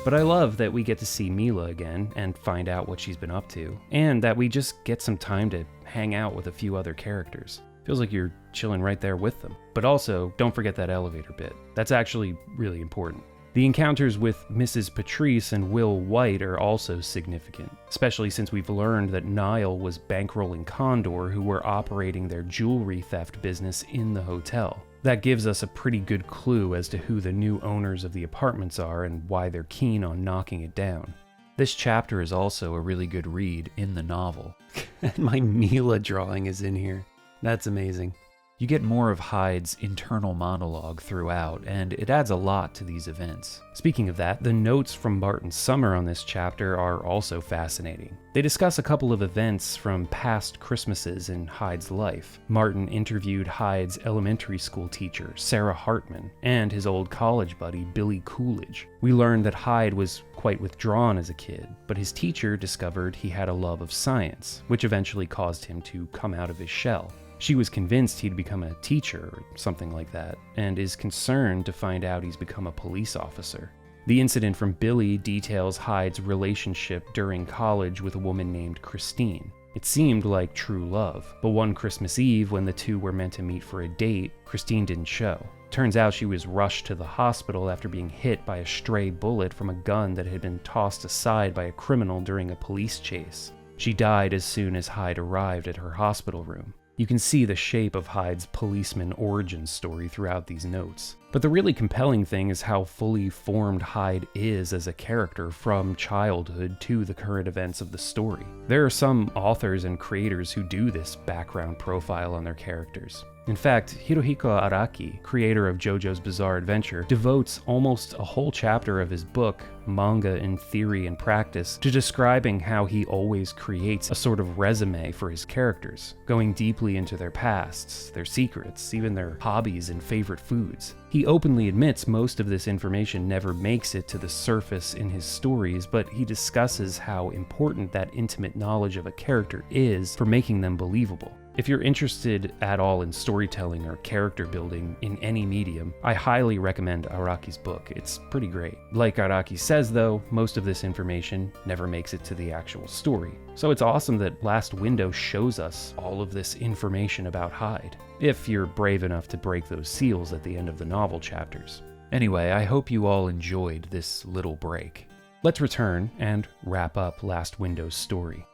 But I love that we get to see Mila again and find out what she's been up to, and that we just get some time to hang out with a few other characters. Feels like you're chilling right there with them. But also, don't forget that elevator bit. That's actually really important. The encounters with Mrs. Patrice and Will White are also significant, especially since we've learned that Niall was bankrolling Condor, who were operating their jewelry theft business in the hotel. That gives us a pretty good clue as to who the new owners of the apartments are and why they're keen on knocking it down. This chapter is also a really good read in the novel. And my Mila drawing is in here. That's amazing. You get more of Hyde's internal monologue throughout, and it adds a lot to these events. Speaking of that, the notes from Martin Summer on this chapter are also fascinating. They discuss a couple of events from past Christmases in Hyde's life. Martin interviewed Hyde's elementary school teacher, Sarah Hartman, and his old college buddy, Billy Coolidge. We learned that Hyde was quite withdrawn as a kid, but his teacher discovered he had a love of science, which eventually caused him to come out of his shell. She was convinced he'd become a teacher or something like that, and is concerned to find out he's become a police officer. The incident from Billy details Hyde's relationship during college with a woman named Christine. It seemed like true love, but one Christmas Eve when the two were meant to meet for a date, Christine didn't show. Turns out she was rushed to the hospital after being hit by a stray bullet from a gun that had been tossed aside by a criminal during a police chase. She died as soon as Hyde arrived at her hospital room. You can see the shape of Hyde's policeman origin story throughout these notes. But the really compelling thing is how fully formed Hyde is as a character from childhood to the current events of the story. There are some authors and creators who do this background profile on their characters. In fact, Hirohiko Araki, creator of JoJo's Bizarre Adventure, devotes almost a whole chapter of his book, Manga in Theory and Practice, to describing how he always creates a sort of resume for his characters, going deeply into their pasts, their secrets, even their hobbies and favorite foods. He openly admits most of this information never makes it to the surface in his stories, but he discusses how important that intimate knowledge of a character is for making them believable. If you're interested at all in storytelling or character building in any medium, I highly recommend Araki's book. It's pretty great. Like Araki says though, most of this information never makes it to the actual story. So it's awesome that Last Window shows us all of this information about Hyde, if you're brave enough to break those seals at the end of the novel chapters. Anyway, I hope you all enjoyed this little break. Let's return and wrap up Last Window's story.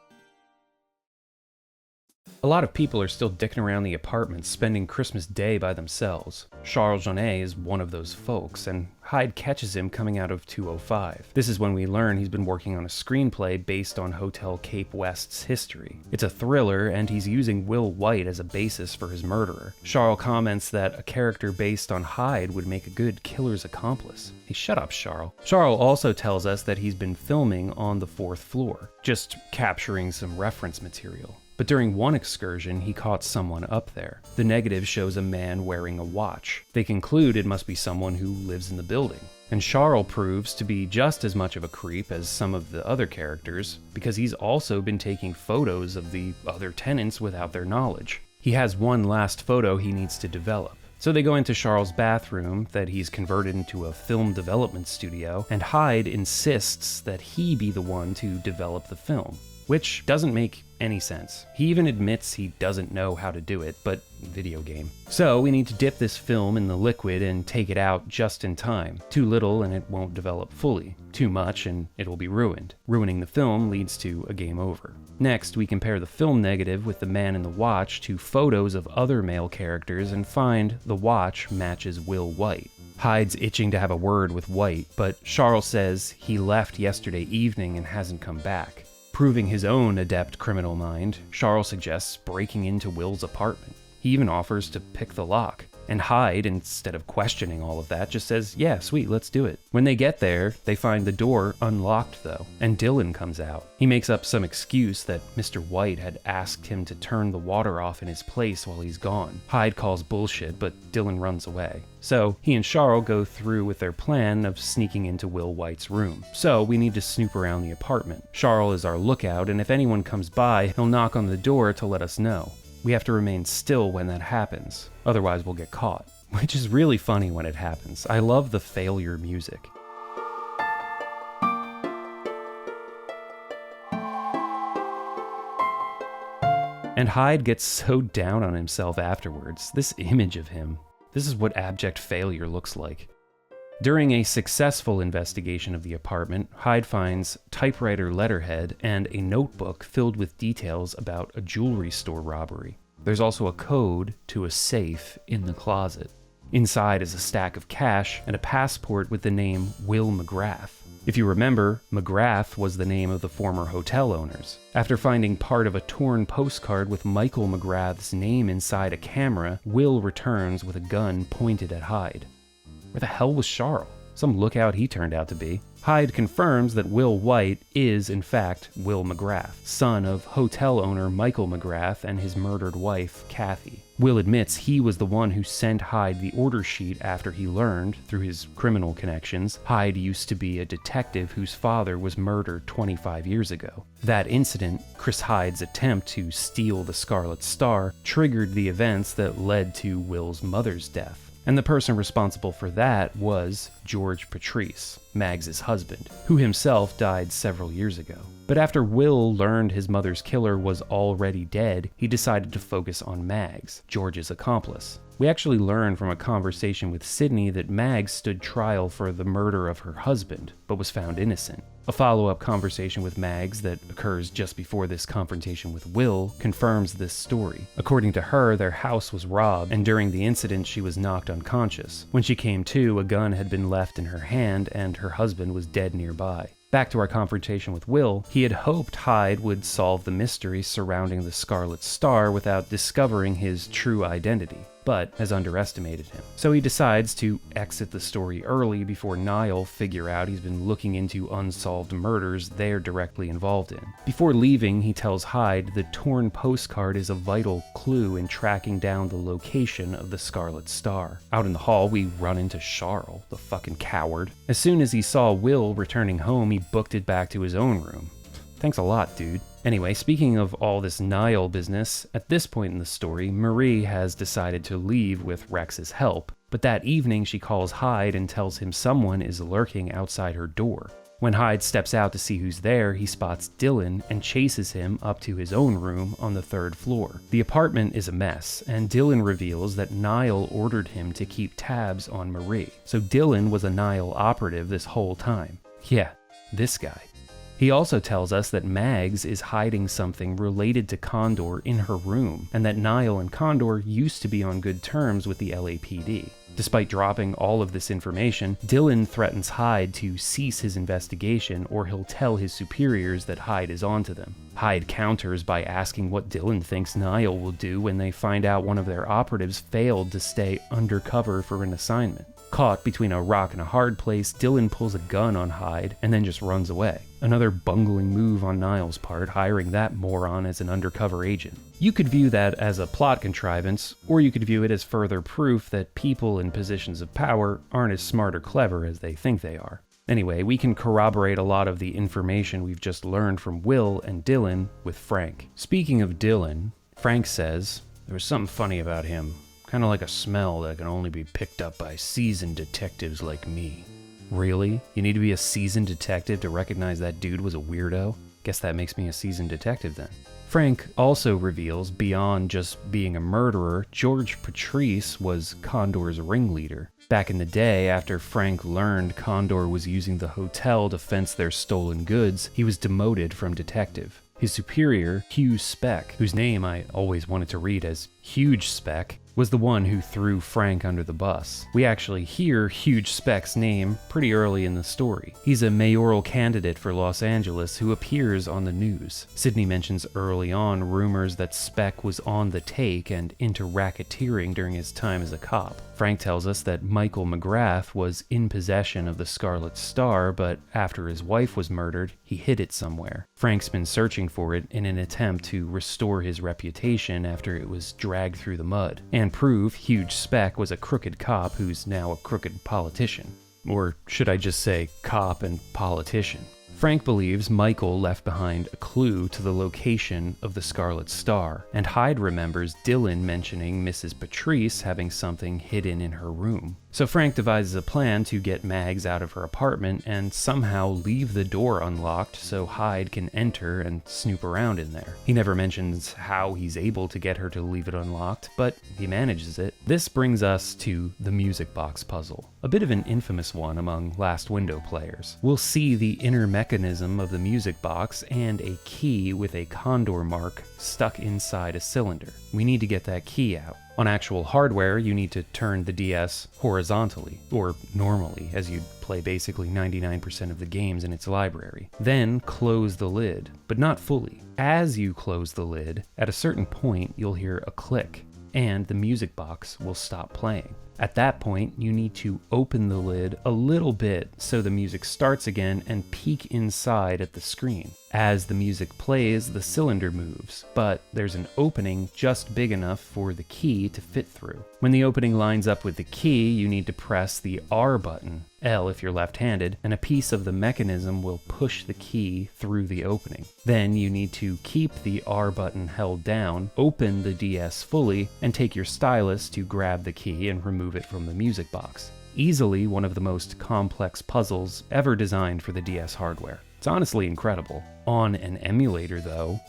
A lot of people are still dicking around the apartment spending Christmas Day by themselves. Charles Jeunet is one of those folks, and Hyde catches him coming out of 205. This is when we learn he's been working on a screenplay based on Hotel Cape West's history. It's a thriller, and he's using Will White as a basis for his murderer. Charles comments that a character based on Hyde would make a good killer's accomplice. Hey, shut up, Charles. Charles also tells us that he's been filming on the 4th floor, just capturing some reference material. but during one excursion, he caught someone up there. The negative shows a man wearing a watch. They conclude it must be someone who lives in the building. And Charles proves to be just as much of a creep as some of the other characters, because he's also been taking photos of the other tenants without their knowledge. He has one last photo he needs to develop. So they go into Charles' bathroom that he's converted into a film development studio, and Hyde insists that he be the one to develop the film, which doesn't make any sense. He even admits he doesn't know how to do it, but video game. So we need to dip this film in the liquid and take it out just in time. Too little and it won't develop fully. Too much and it will be ruined. Ruining the film leads to a game over. Next, we compare the film negative with the man in the watch to photos of other male characters and find the watch matches Will White. Hyde's itching to have a word with White, but Charles says he left yesterday evening and hasn't come back. Proving his own adept criminal mind, Charles suggests breaking into Will's apartment. He even offers to pick the lock. And Hyde, instead of questioning all of that, just says, yeah, sweet, let's do it. When they get there, they find the door unlocked though, and Dylan comes out. He makes up some excuse that Mr. White had asked him to turn the water off in his place while he's gone. Hyde calls bullshit, but Dylan runs away. So he and Charles go through with their plan of sneaking into Will White's room. So we need to snoop around the apartment. Charles is our lookout, and if anyone comes by, he'll knock on the door to let us know. We have to remain still when that happens, otherwise we'll get caught. Which is really funny when it happens. I love the failure music. And Hyde gets so down on himself afterwards. This image of him. This is what abject failure looks like. During a successful investigation of the apartment, Hyde finds typewriter letterhead and a notebook filled with details about a jewelry store robbery. There's also a code to a safe in the closet. Inside is a stack of cash and a passport with the name Will McGrath. If you remember, McGrath was the name of the former hotel owners. After finding part of a torn postcard with Michael McGrath's name inside a camera, Will returns with a gun pointed at Hyde. Where the hell was Charles? Some lookout he turned out to be. Hyde confirms that Will White is, in fact, Will McGrath, son of hotel owner Michael McGrath and his murdered wife, Kathy. Will admits he was the one who sent Hyde the order sheet after he learned, through his criminal connections, Hyde used to be a detective whose father was murdered 25 years ago. That incident, Chris Hyde's attempt to steal the Scarlet Star, triggered the events that led to Will's mother's death. And the person responsible for that was George Patrice, Mags's husband, who himself died several years ago. But after Will learned his mother's killer was already dead, he decided to focus on Mags, George's accomplice. We actually learned from a conversation with Sydney that Mags stood trial for the murder of her husband, but was found innocent. A follow-up conversation with Mags that occurs just before this confrontation with Will confirms this story. According to her, their house was robbed, and during the incident she was knocked unconscious. When she came to, a gun had been left in her hand and her husband was dead nearby. Back to our confrontation with Will, he had hoped Hyde would solve the mystery surrounding the Scarlet Star without discovering his true identity, but has underestimated him. So he decides to exit the story early before Niall figure out he's been looking into unsolved murders they're directly involved in. Before leaving, he tells Hyde the torn postcard is a vital clue in tracking down the location of the Scarlet Star. Out in the hall, we run into Charles, the fucking coward. As soon as he saw Will returning home, he booked it back to his own room. Thanks a lot, dude. Anyway, speaking of all this Niall business, at this point in the story, Marie has decided to leave with Rex's help, but that evening she calls Hyde and tells him someone is lurking outside her door. When Hyde steps out to see who's there, he spots Dylan and chases him up to his own room on the 3rd floor. The apartment is a mess, and Dylan reveals that Niall ordered him to keep tabs on Marie. So Dylan was a Niall operative this whole time. Yeah, this guy. He also tells us that Mags is hiding something related to Condor in her room, and that Niall and Condor used to be on good terms with the LAPD. Despite dropping all of this information, Dylan threatens Hyde to cease his investigation or he'll tell his superiors that Hyde is onto them. Hyde counters by asking what Dylan thinks Niall will do when they find out one of their operatives failed to stay undercover for an assignment. Caught between a rock and a hard place, Dylan pulls a gun on Hyde and then just runs away. Another bungling move on Niles' part, hiring that moron as an undercover agent. You could view that as a plot contrivance, or you could view it as further proof that people in positions of power aren't as smart or clever as they think they are. Anyway, we can corroborate a lot of the information we've just learned from Will and Dylan with Frank. Speaking of Dylan, Frank says, there was something funny about him. Kind of like a smell that can only be picked up by seasoned detectives like me. Really? You need to be a seasoned detective to recognize that dude was a weirdo? Guess that makes me a seasoned detective then. Frank also reveals, beyond just being a murderer, George Patrice was Condor's ringleader. Back in the day, after Frank learned Condor was using the hotel to fence their stolen goods, he was demoted from detective. His superior, Hugh Speck, whose name I always wanted to read as Huge Speck, was the one who threw Frank under the bus. We actually hear Huge Speck's name pretty early in the story. He's a mayoral candidate for Los Angeles who appears on the news. Sidney mentions early on rumors that Speck was on the take and into racketeering during his time as a cop. Frank tells us that Michael McGrath was in possession of the Scarlet Star, but after his wife was murdered, he hid it somewhere. Frank's been searching for it in an attempt to restore his reputation after it was dragged through the mud, and prove Huge Speck was a crooked cop who's now a crooked politician. Or should I just say cop and politician? Frank believes Michael left behind a clue to the location of the Scarlet Star, and Hyde remembers Dylan mentioning Mrs. Patrice having something hidden in her room. So Frank devises a plan to get Mags out of her apartment and somehow leave the door unlocked so Hyde can enter and snoop around in there. He never mentions how he's able to get her to leave it unlocked, but he manages it. This brings us to the music box puzzle, a bit of an infamous one among Last Window players. We'll see the inner mechanism of the music box and a key with a condor mark stuck inside a cylinder. We need to get that key out. On actual hardware, you need to turn the DS horizontally, or normally, as you'd play basically 99% of the games in its library. Then close the lid, but not fully. As you close the lid, at a certain point you'll hear a click, and the music box will stop playing. At that point, you need to open the lid a little bit so the music starts again and peek inside at the screen. As the music plays, the cylinder moves, but there's an opening just big enough for the key to fit through. When the opening lines up with the key, you need to press the R button, L if you're left-handed, and a piece of the mechanism will push the key through the opening. Then you need to keep the R button held down, open the DS fully, and take your stylus to grab the key and remove it from the music box. Easily one of the most complex puzzles ever designed for the DS hardware. It's honestly incredible. On an emulator though,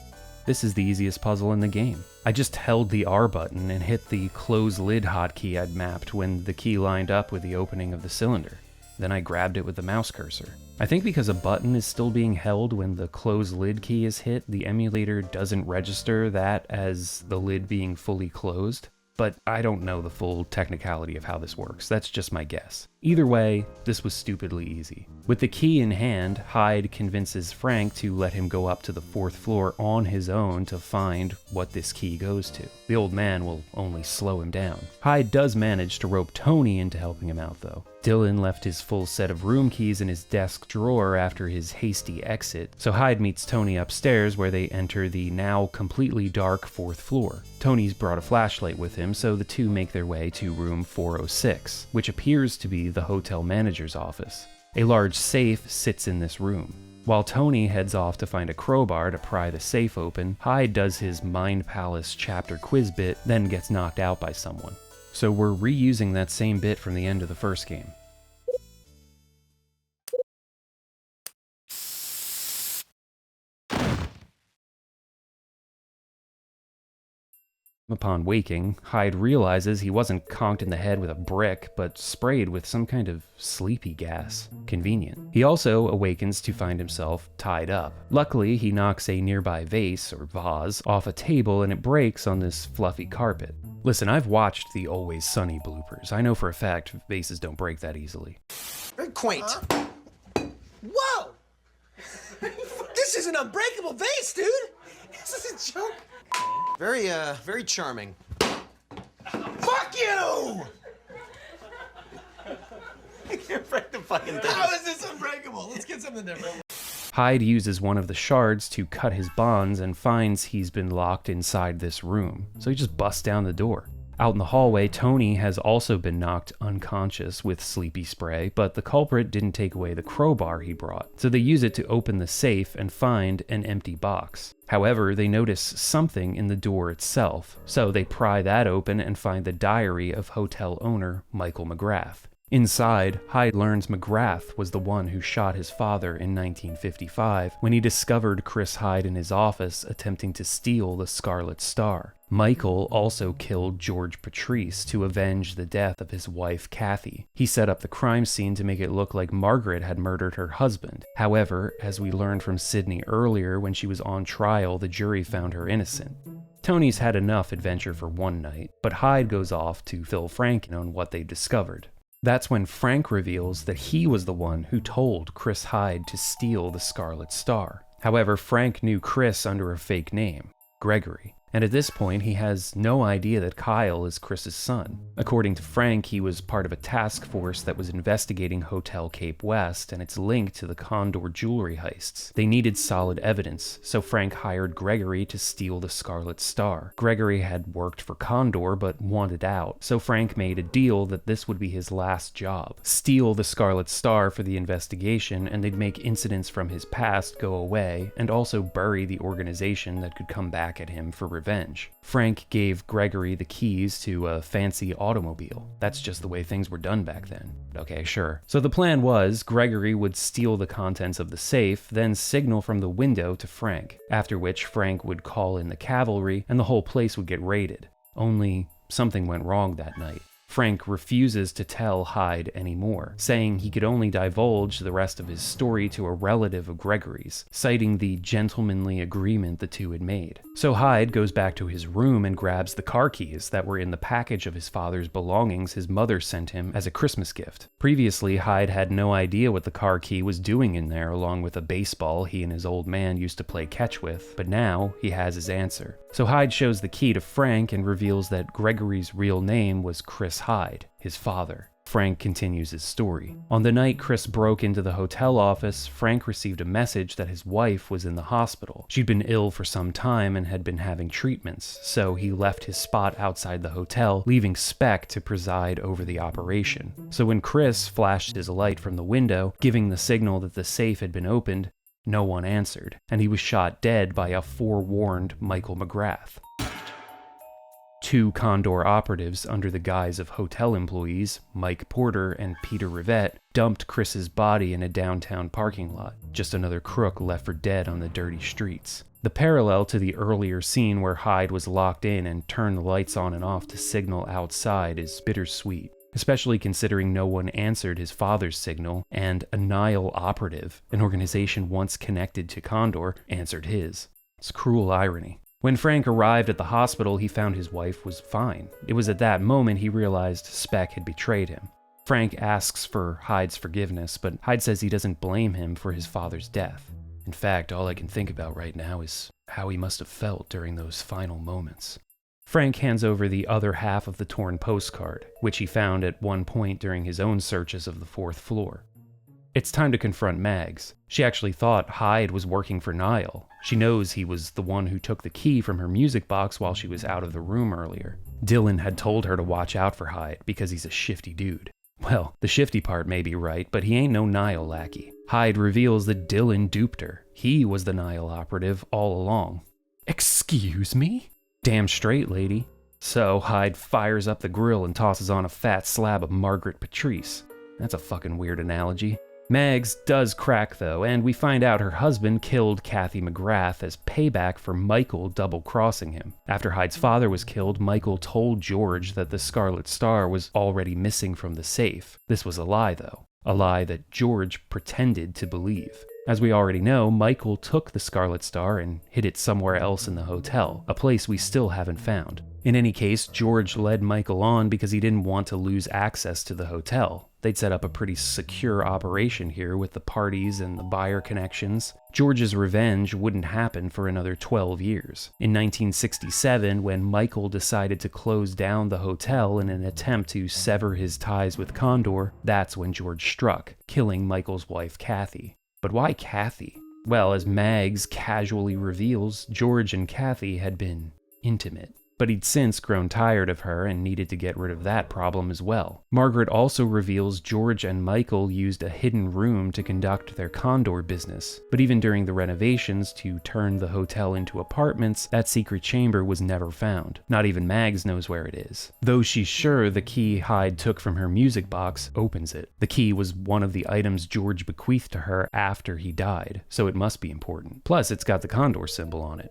this is the easiest puzzle in the game. I just held the R button and hit the close lid hotkey I'd mapped when the key lined up with the opening of the cylinder. Then I grabbed it with the mouse cursor. I think because a button is still being held when the close lid key is hit, the emulator doesn't register that as the lid being fully closed. But I don't know the full technicality of how this works, that's just my guess. Either way, this was stupidly easy. With the key in hand, Hyde convinces Frank to let him go up to the 4th floor on his own to find what this key goes to. The old man will only slow him down. Hyde does manage to rope Tony into helping him out though. Dylan left his full set of room keys in his desk drawer after his hasty exit, so Hyde meets Tony upstairs where they enter the now completely dark 4th floor. Tony's brought a flashlight with him, so the two make their way to room 406, which appears to be the hotel manager's office. A large safe sits in this room. While Tony heads off to find a crowbar to pry the safe open, Hyde does his Mind Palace chapter quiz bit, then gets knocked out by someone. So we're reusing that same bit from the end of the first game. Upon waking, Hyde realizes he wasn't conked in the head with a brick, but sprayed with some kind of sleepy gas. Convenient. He also awakens to find himself tied up. Luckily, he knocks a nearby vase, or vase, off a table and it breaks on this fluffy carpet. Listen, I've watched the Always Sunny bloopers. I know for a fact vases don't break that easily. Very quaint. Whoa! This is an unbreakable vase, dude! This is a joke. Very charming. Fuck you! Break the fucking thing. How is this unbreakable? Let's get something different. Hyde uses one of the shards to cut his bonds and finds he's been locked inside this room, so he just busts down the door. Out in the hallway, Tony has also been knocked unconscious with sleepy spray, but the culprit didn't take away the crowbar he brought, so they use it to open the safe and find an empty box. However, they notice something in the door itself, so they pry that open and find the diary of hotel owner Michael McGrath. Inside, Hyde learns McGrath was the one who shot his father in 1955 when he discovered Chris Hyde in his office attempting to steal the Scarlet Star. Michael also killed George Patrice to avenge the death of his wife Kathy. He set up the crime scene to make it look like Margaret had murdered her husband. However, as we learned from Sydney earlier, when she was on trial, the jury found her innocent. Tony's had enough adventure for one night, but Hyde goes off to fill Frank in on what they've discovered. That's when Frank reveals that he was the one who told Chris Hyde to steal the Scarlet Star. However, Frank knew Chris under a fake name, Gregory. And at this point, he has no idea that Kyle is Chris's son. According to Frank, he was part of a task force that was investigating Hotel Cape West and its link to the Condor jewelry heists. They needed solid evidence, so Frank hired Gregory to steal the Scarlet Star. Gregory had worked for Condor but wanted out, so Frank made a deal that this would be his last job. Steal the Scarlet Star for the investigation, and they'd make incidents from his past go away, and also bury the organization that could come back at him for revenge. Frank gave Gregory the keys to a fancy automobile. That's just the way things were done back then. Okay, sure. So the plan was Gregory would steal the contents of the safe, then signal from the window to Frank, after which Frank would call in the cavalry and the whole place would get raided. Only something went wrong that night. Frank refuses to tell Hyde anymore, saying he could only divulge the rest of his story to a relative of Gregory's, citing the gentlemanly agreement the two had made. So Hyde goes back to his room and grabs the car keys that were in the package of his father's belongings his mother sent him as a Christmas gift. Previously, Hyde had no idea what the car key was doing in there, along with a baseball he and his old man used to play catch with, but now he has his answer. So Hyde shows the key to Frank and reveals that Gregory's real name was Chris Hyde, his father. Frank continues his story. On the night Chris broke into the hotel office, Frank received a message that his wife was in the hospital. She'd been ill for some time and had been having treatments, so he left his spot outside the hotel, leaving Speck to preside over the operation. So when Chris flashed his light from the window, giving the signal that the safe had been opened, no one answered, and he was shot dead by a forewarned Michael McGrath. Two Condor operatives under the guise of hotel employees, Mike Porter and Peter Rivette, dumped Chris's body in a downtown parking lot, just another crook left for dead on the dirty streets. The parallel to the earlier scene where Hyde was locked in and turned the lights on and off to signal outside is bittersweet, especially considering no one answered his father's signal, and a Nile operative, an organization once connected to Condor, answered his. It's cruel irony. When Frank arrived at the hospital, he found his wife was fine. It was at that moment he realized Speck had betrayed him. Frank asks for Hyde's forgiveness, but Hyde says he doesn't blame him for his father's death. In fact, all I can think about right now is how he must have felt during those final moments. Frank hands over the other half of the torn postcard, which he found at one point during his own searches of the 4th floor. It's time to confront Mags. She actually thought Hyde was working for Niall. She knows he was the one who took the key from her music box while she was out of the room earlier. Dylan had told her to watch out for Hyde because he's a shifty dude. Well, the shifty part may be right, but he ain't no Niall lackey. Hyde reveals that Dylan duped her. He was the Niall operative all along. Excuse me? Damn straight, lady. So Hyde fires up the grill and tosses on a fat slab of Margaret Patrice. That's a fucking weird analogy. Mags does crack though, and we find out her husband killed Kathy McGrath as payback for Michael double-crossing him. After Hyde's father was killed, Michael told George that the Scarlet Star was already missing from the safe. This was a lie though. A lie that George pretended to believe. As we already know, Michael took the Scarlet Star and hid it somewhere else in the hotel, a place we still haven't found. In any case, George led Michael on because he didn't want to lose access to the hotel. They'd set up a pretty secure operation here with the parties and the buyer connections. George's revenge wouldn't happen for another 12 years. In 1967, when Michael decided to close down the hotel in an attempt to sever his ties with Condor, that's when George struck, killing Michael's wife, Kathy. But why Kathy? Well, as Mags casually reveals, George and Kathy had been intimate. But he'd since grown tired of her and needed to get rid of that problem as well. Margaret also reveals George and Michael used a hidden room to conduct their Condor business. But even during the renovations to turn the hotel into apartments, that secret chamber was never found. Not even Mags knows where it is. Though she's sure the key Hyde took from her music box opens it. The key was one of the items George bequeathed to her after he died, so it must be important. Plus, it's got the Condor symbol on it.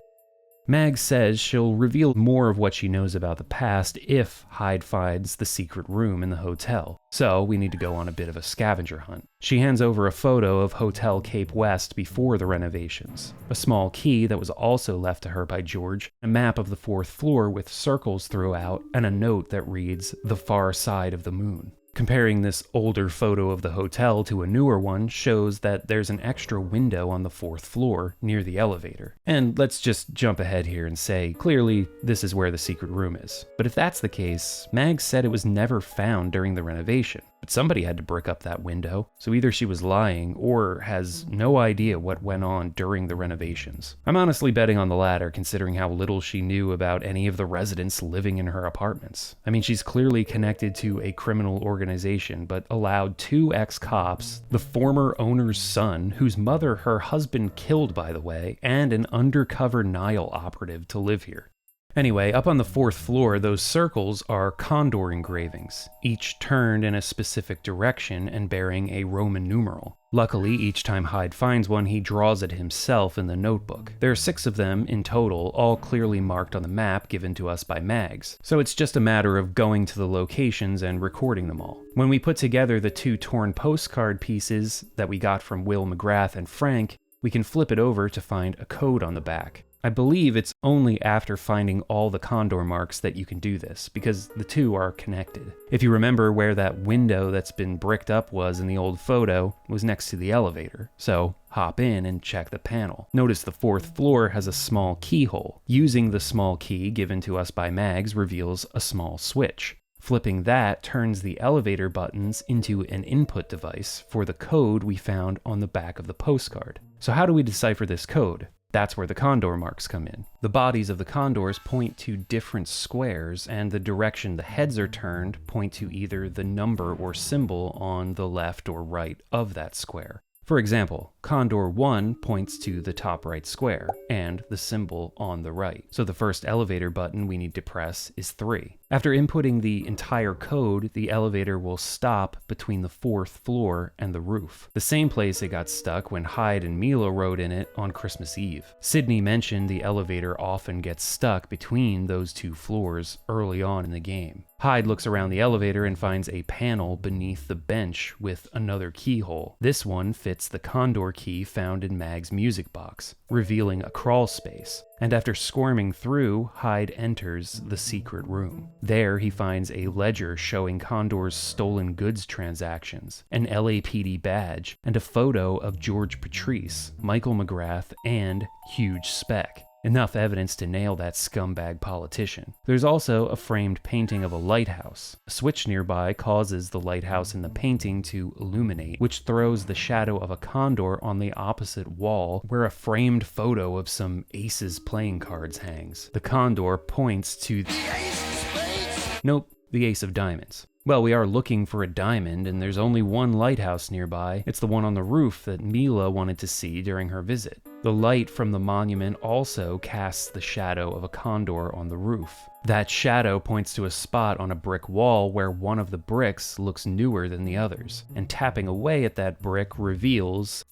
Mags says she'll reveal more of what she knows about the past if Hyde finds the secret room in the hotel, so we need to go on a bit of a scavenger hunt. She hands over a photo of Hotel Cape West before the renovations, a small key that was also left to her by George, a map of the 4th floor with circles throughout, and a note that reads, "The Far Side of the Moon." Comparing this older photo of the hotel to a newer one shows that there's an extra window on the 4th floor near the elevator. And let's just jump ahead here and say, clearly, this is where the secret room is. But if that's the case, Mags said it was never found during the renovation. But somebody had to brick up that window, so either she was lying or has no idea what went on during the renovations. I'm honestly betting on the latter, considering how little she knew about any of the residents living in her apartments. I mean, she's clearly connected to a criminal organization, but allowed 2 ex-cops, the former owner's son, whose mother her husband killed, by the way, and an undercover Nile operative to live here. Anyway, up on the 4th floor, those circles are Condor engravings, each turned in a specific direction and bearing a Roman numeral. Luckily, each time Hyde finds one, he draws it himself in the notebook. There are 6 of them in total, all clearly marked on the map given to us by Mags, so it's just a matter of going to the locations and recording them all. When we put together the 2 torn postcard pieces that we got from Will McGrath and Frank, we can flip it over to find a code on the back. I believe it's only after finding all the Condor marks that you can do this, because the 2 are connected. If you remember where that window that's been bricked up was in the old photo, it was next to the elevator. So hop in and check the panel. Notice the 4th floor has a small keyhole. Using the small key given to us by Mags reveals a small switch. Flipping that turns the elevator buttons into an input device for the code we found on the back of the postcard. So how do we decipher this code? That's where the Condor marks come in. The bodies of the condors point to different squares, and the direction the heads are turned point to either the number or symbol on the left or right of that square. For example, Condor 1 points to the top right square, and the symbol on the right. So the first elevator button we need to press is 3. After inputting the entire code, the elevator will stop between the 4th floor and the roof, the same place it got stuck when Hyde and Mila rode in it on Christmas Eve. Sydney mentioned the elevator often gets stuck between those 2 floors early on in the game. Hyde looks around the elevator and finds a panel beneath the bench with another keyhole. This one fits the Condor key found in Mag's music box, revealing a crawl space. And after squirming through, Hyde enters the secret room. There he finds a ledger showing Condor's stolen goods transactions, an LAPD badge, and a photo of George Patrice, Michael McGrath, and Huge Speck. Enough evidence to nail that scumbag politician. There's also a framed painting of a lighthouse. A switch nearby causes the lighthouse in the painting to illuminate, which throws the shadow of a condor on the opposite wall where a framed photo of some aces playing cards hangs. The condor points to the ace of spades? Nope, the ace of diamonds. Well, we are looking for a diamond, and there's only one lighthouse nearby. It's the one on the roof that Mila wanted to see during her visit. The light from the monument also casts the shadow of a condor on the roof. That shadow points to a spot on a brick wall where one of the bricks looks newer than the others, and tapping away at that brick reveals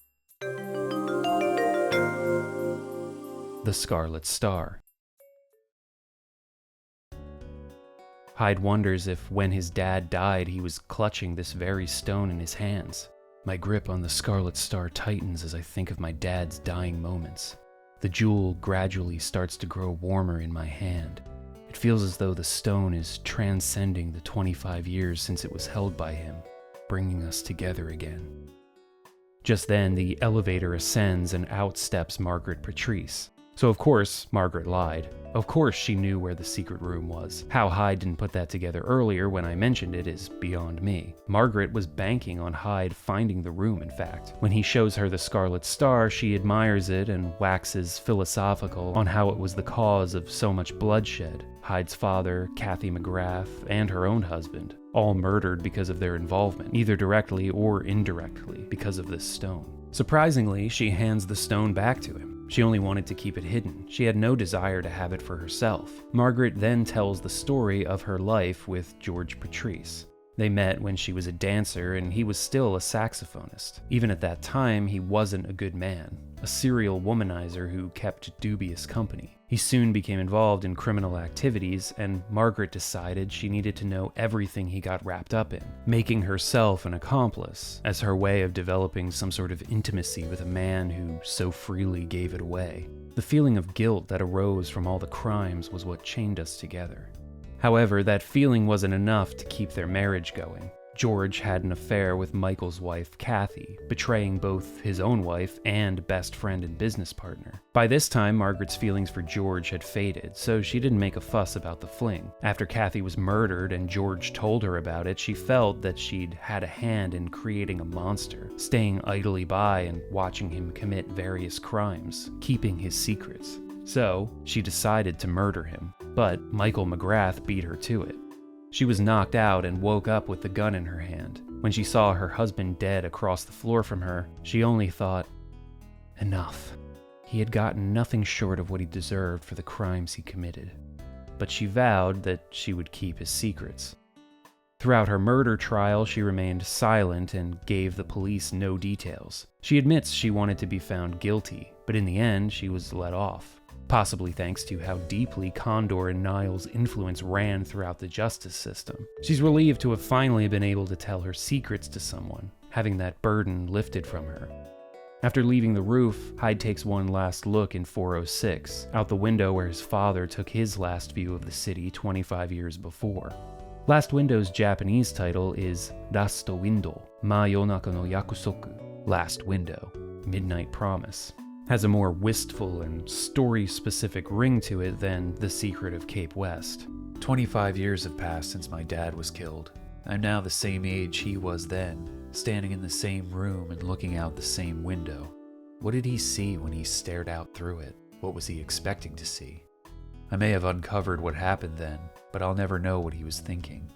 the Scarlet Star. Hyde wonders if when his dad died he was clutching this very stone in his hands. My grip on the Scarlet Star tightens as I think of my dad's dying moments. The jewel gradually starts to grow warmer in my hand. It feels as though the stone is transcending the 25 years since it was held by him, bringing us together again. Just then, the elevator ascends and out steps Margaret Patrice. So of course, Margaret lied. Of course she knew where the secret room was. How Hyde didn't put that together earlier when I mentioned it is beyond me. Margaret was banking on Hyde finding the room, in fact. When he shows her the Scarlet Star, she admires it and waxes philosophical on how it was the cause of so much bloodshed. Hyde's father, Kathy McGrath, and her own husband, all murdered because of their involvement, either directly or indirectly, because of this stone. Surprisingly, she hands the stone back to him. She only wanted to keep it hidden. She had no desire to have it for herself. Margaret then tells the story of her life with George Patrice. They met when she was a dancer and he was still a saxophonist. Even at that time, he wasn't a good man, a serial womanizer who kept dubious company. He soon became involved in criminal activities, and Margaret decided she needed to know everything he got wrapped up in, making herself an accomplice as her way of developing some sort of intimacy with a man who so freely gave it away. The feeling of guilt that arose from all the crimes was what chained us together. However, that feeling wasn't enough to keep their marriage going. George had an affair with Michael's wife, Kathy, betraying both his own wife and best friend and business partner. By this time, Margaret's feelings for George had faded, so she didn't make a fuss about the fling. After Kathy was murdered and George told her about it, she felt that she'd had a hand in creating a monster, staying idly by and watching him commit various crimes, keeping his secrets. So, she decided to murder him, but Michael McGrath beat her to it. She was knocked out and woke up with the gun in her hand. When she saw her husband dead across the floor from her, she only thought, enough. He had gotten nothing short of what he deserved for the crimes he committed. But she vowed that she would keep his secrets. Throughout her murder trial, she remained silent and gave the police no details. She admits she wanted to be found guilty, but in the end, she was let off. Possibly thanks to how deeply Condor and Niles' influence ran throughout the justice system. She's relieved to have finally been able to tell her secrets to someone, having that burden lifted from her. After leaving the roof, Hyde takes one last look in 406, out the window where his father took his last view of the city 25 years before. Last Window's Japanese title is Last Window, Ma Yonaka no Yakusoku, Last Window, Midnight Promise. Has a more wistful and story-specific ring to it than The Secret of Cape West. 25 years have passed since my dad was killed. I'm now the same age he was then, standing in the same room and looking out the same window. What did he see when he stared out through it? What was he expecting to see? I may have uncovered what happened then, but I'll never know what he was thinking.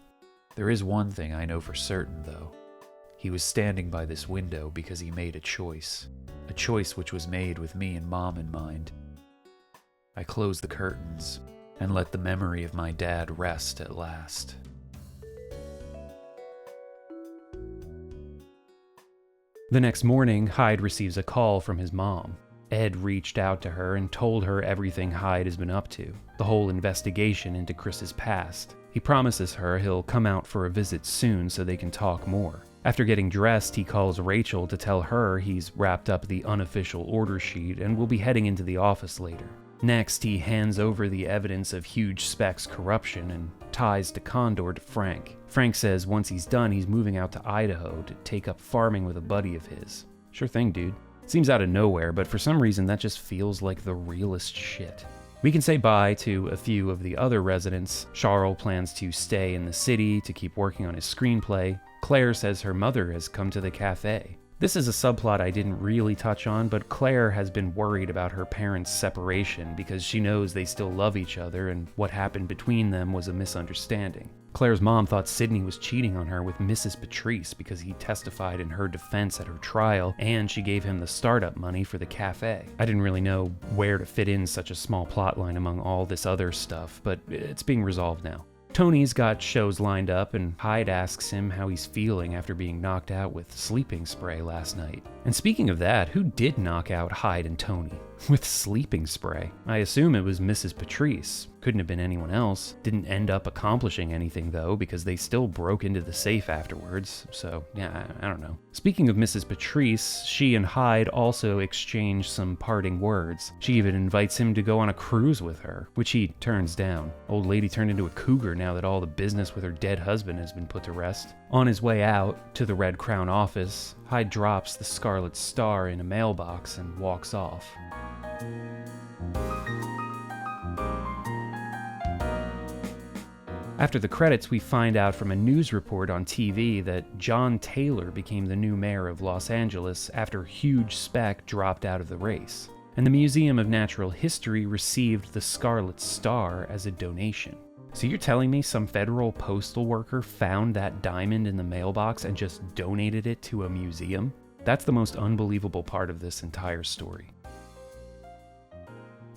There is one thing I know for certain, though. He was standing by this window because he made a choice which was made with me and Mom in mind. I closed the curtains and let the memory of my dad rest at last. The next morning, Hyde receives a call from his mom. Ed reached out to her and told her everything Hyde has been up to, the whole investigation into Chris's past. He promises her he'll come out for a visit soon so they can talk more. After getting dressed, he calls Rachel to tell her he's wrapped up the unofficial order sheet and will be heading into the office later. Next, he hands over the evidence of Huge Speck's corruption and ties to Condor to Frank. Frank says once he's done, he's moving out to Idaho to take up farming with a buddy of his. Sure thing, dude. Seems out of nowhere, but for some reason that just feels like the realest shit. We can say bye to a few of the other residents. Charles plans to stay in the city to keep working on his screenplay. Claire says her mother has come to the cafe. This is a subplot I didn't really touch on, but Claire has been worried about her parents' separation because she knows they still love each other and what happened between them was a misunderstanding. Claire's mom thought Sydney was cheating on her with Mrs. Patrice because he testified in her defense at her trial, and she gave him the startup money for the cafe. I didn't really know where to fit in such a small plotline among all this other stuff, but it's being resolved now. Tony's got shows lined up, and Hyde asks him how he's feeling after being knocked out with sleeping spray last night. And speaking of that, who did knock out Hyde and Tony? with sleeping spray. I assume it was Mrs. Patrice. Couldn't have been anyone else. Didn't end up accomplishing anything though, because they still broke into the safe afterwards. So yeah, I don't know. Speaking of Mrs. Patrice, she and Hyde also exchange some parting words. She even invites him to go on a cruise with her, which he turns down. Old lady turned into a cougar now that all the business with her dead husband has been put to rest. On his way out to the Red Crown office, Hyde drops the Scarlet Star in a mailbox and walks off. After the credits, we find out from a news report on TV that John Taylor became the new mayor of Los Angeles after Huge Speck dropped out of the race. And the Museum of Natural History received the Scarlet Star as a donation. So you're telling me some federal postal worker found that diamond in the mailbox and just donated it to a museum? That's the most unbelievable part of this entire story.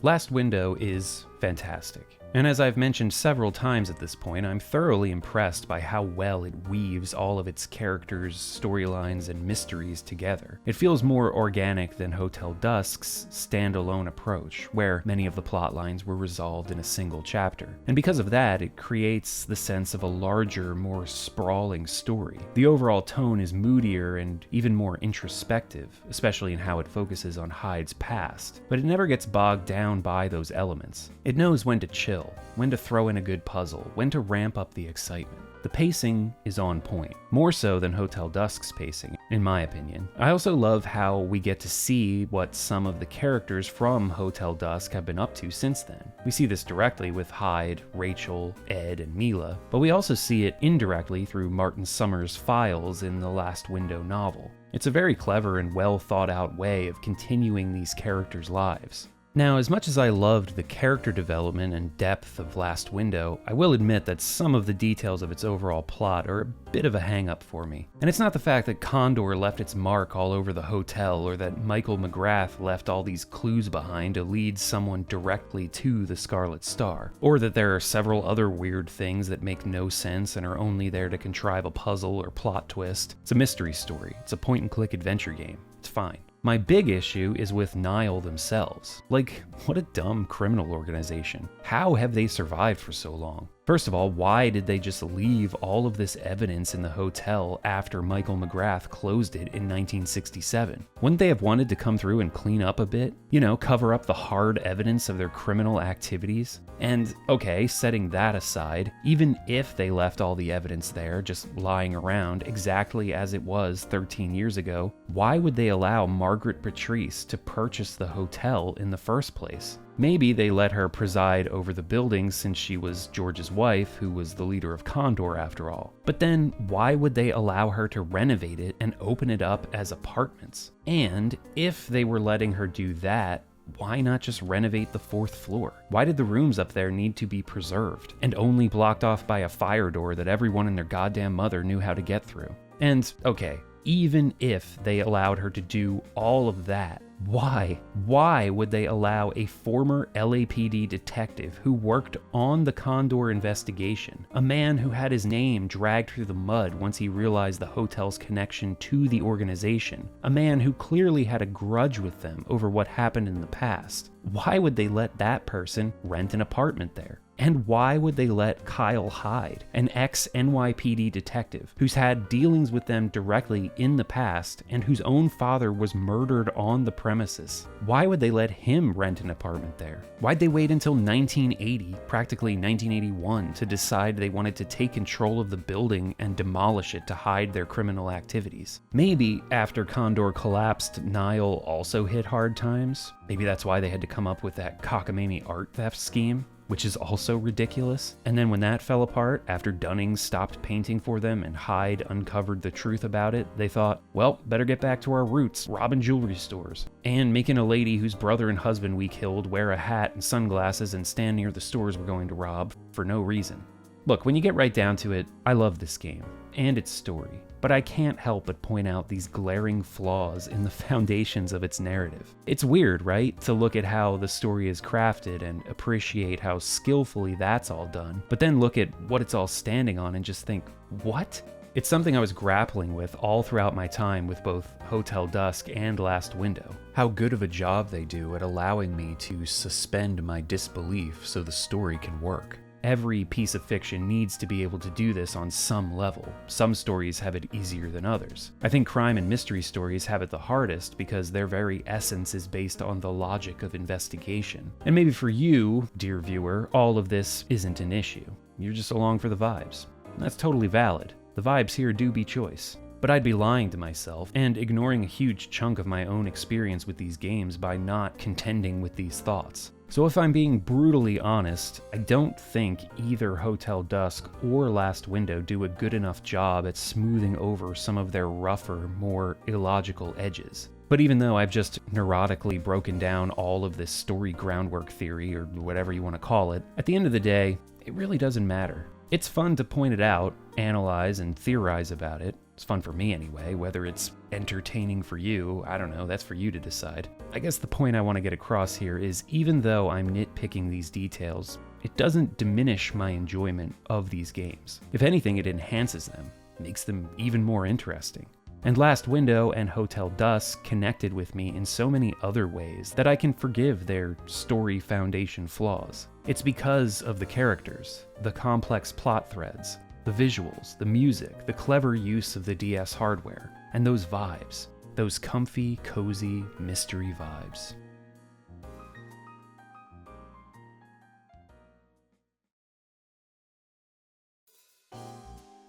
Last Window is fantastic. And as I've mentioned several times at this point, I'm thoroughly impressed by how well it weaves all of its characters, storylines, and mysteries together. It feels more organic than Hotel Dusk's standalone approach, where many of the plot lines were resolved in a single chapter. And because of that, it creates the sense of a larger, more sprawling story. The overall tone is moodier and even more introspective, especially in how it focuses on Hyde's past. But it never gets bogged down by those elements. It knows when to chill, when to throw in a good puzzle, when to ramp up the excitement. The pacing is on point, more so than Hotel Dusk's pacing, in my opinion. I also love how we get to see what some of the characters from Hotel Dusk have been up to since then. We see this directly with Hyde, Rachel, Ed, and Mila, but we also see it indirectly through Martin Summers' files in the Last Window novel. It's a very clever and well thought out way of continuing these characters' lives. Now, as much as I loved the character development and depth of Last Window, I will admit that some of the details of its overall plot are a bit of a hang-up for me. And it's not the fact that Condor left its mark all over the hotel, or that Michael McGrath left all these clues behind to lead someone directly to the Scarlet Star, or that there are several other weird things that make no sense and are only there to contrive a puzzle or plot twist. It's a mystery story. It's a point-and-click adventure game. It's fine. My big issue is with Nile themselves. Like, what a dumb criminal organization. How have they survived for so long? First of all, why did they just leave all of this evidence in the hotel after Michael McGrath closed it in 1967? Wouldn't they have wanted to come through and clean up a bit? You know, cover up the hard evidence of their criminal activities? And, okay, setting that aside, even if they left all the evidence there, just lying around exactly as it was 13 years ago, why would they allow Margaret Patrice to purchase the hotel in the first place? Maybe they let her preside over the building since she was George's wife, who was the leader of Condor after all. But then, why would they allow her to renovate it and open it up as apartments? And if they were letting her do that, why not just renovate the 4th floor? Why did the rooms up there need to be preserved and only blocked off by a fire door that everyone and their goddamn mother knew how to get through? And, okay, even if they allowed her to do all of that, why would they allow a former LAPD detective who worked on the Condor investigation, a man who had his name dragged through the mud once he realized the hotel's connection to the organization, a man who clearly had a grudge with them over what happened in the past? Why would they let that person rent an apartment there? And why would they let Kyle Hyde, an ex-NYPD detective who's had dealings with them directly in the past and whose own father was murdered on the premises, why would they let him rent an apartment there? Why'd they wait until 1980, practically 1981, to decide they wanted to take control of the building and demolish it to hide their criminal activities? Maybe after Condor collapsed, Nile also hit hard times. Maybe that's why they had to come up with that cockamamie art theft scheme, which is also ridiculous. And then when that fell apart, after Dunning stopped painting for them and Hyde uncovered the truth about it, they thought, well, better get back to our roots, robbing jewelry stores, and making a lady whose brother and husband we killed wear a hat and sunglasses and stand near the stores we're going to rob for no reason. Look, when you get right down to it, I love this game and its story, but I can't help but point out these glaring flaws in the foundations of its narrative. It's weird, right, to look at how the story is crafted and appreciate how skillfully that's all done, but then look at what it's all standing on and just think, what? It's something I was grappling with all throughout my time with both Hotel Dusk and Last Window. How good of a job they do at allowing me to suspend my disbelief so the story can work. Every piece of fiction needs to be able to do this on some level. Some stories have it easier than others. I think crime and mystery stories have it the hardest because their very essence is based on the logic of investigation. And maybe for you, dear viewer, all of this isn't an issue. You're just along for the vibes. And that's totally valid. The vibes here do be choice. But I'd be lying to myself and ignoring a huge chunk of my own experience with these games by not contending with these thoughts. So if I'm being brutally honest, I don't think either Hotel Dusk or Last Window do a good enough job at smoothing over some of their rougher, more illogical edges. But even though I've just neurotically broken down all of this story groundwork theory, or whatever you want to call it, at the end of the day, it really doesn't matter. It's fun to point it out, analyze, and theorize about it. It's fun for me anyway. Whether it's entertaining for you, I don't know, that's for you to decide. I guess the point I want to get across here is even though I'm nitpicking these details, it doesn't diminish my enjoyment of these games. If anything, it enhances them, makes them even more interesting. And Last Window and Hotel Dusk connected with me in so many other ways that I can forgive their story foundation flaws. It's because of the characters, the complex plot threads, the visuals, the music, the clever use of the DS hardware, and those vibes, those comfy, cozy, mystery vibes.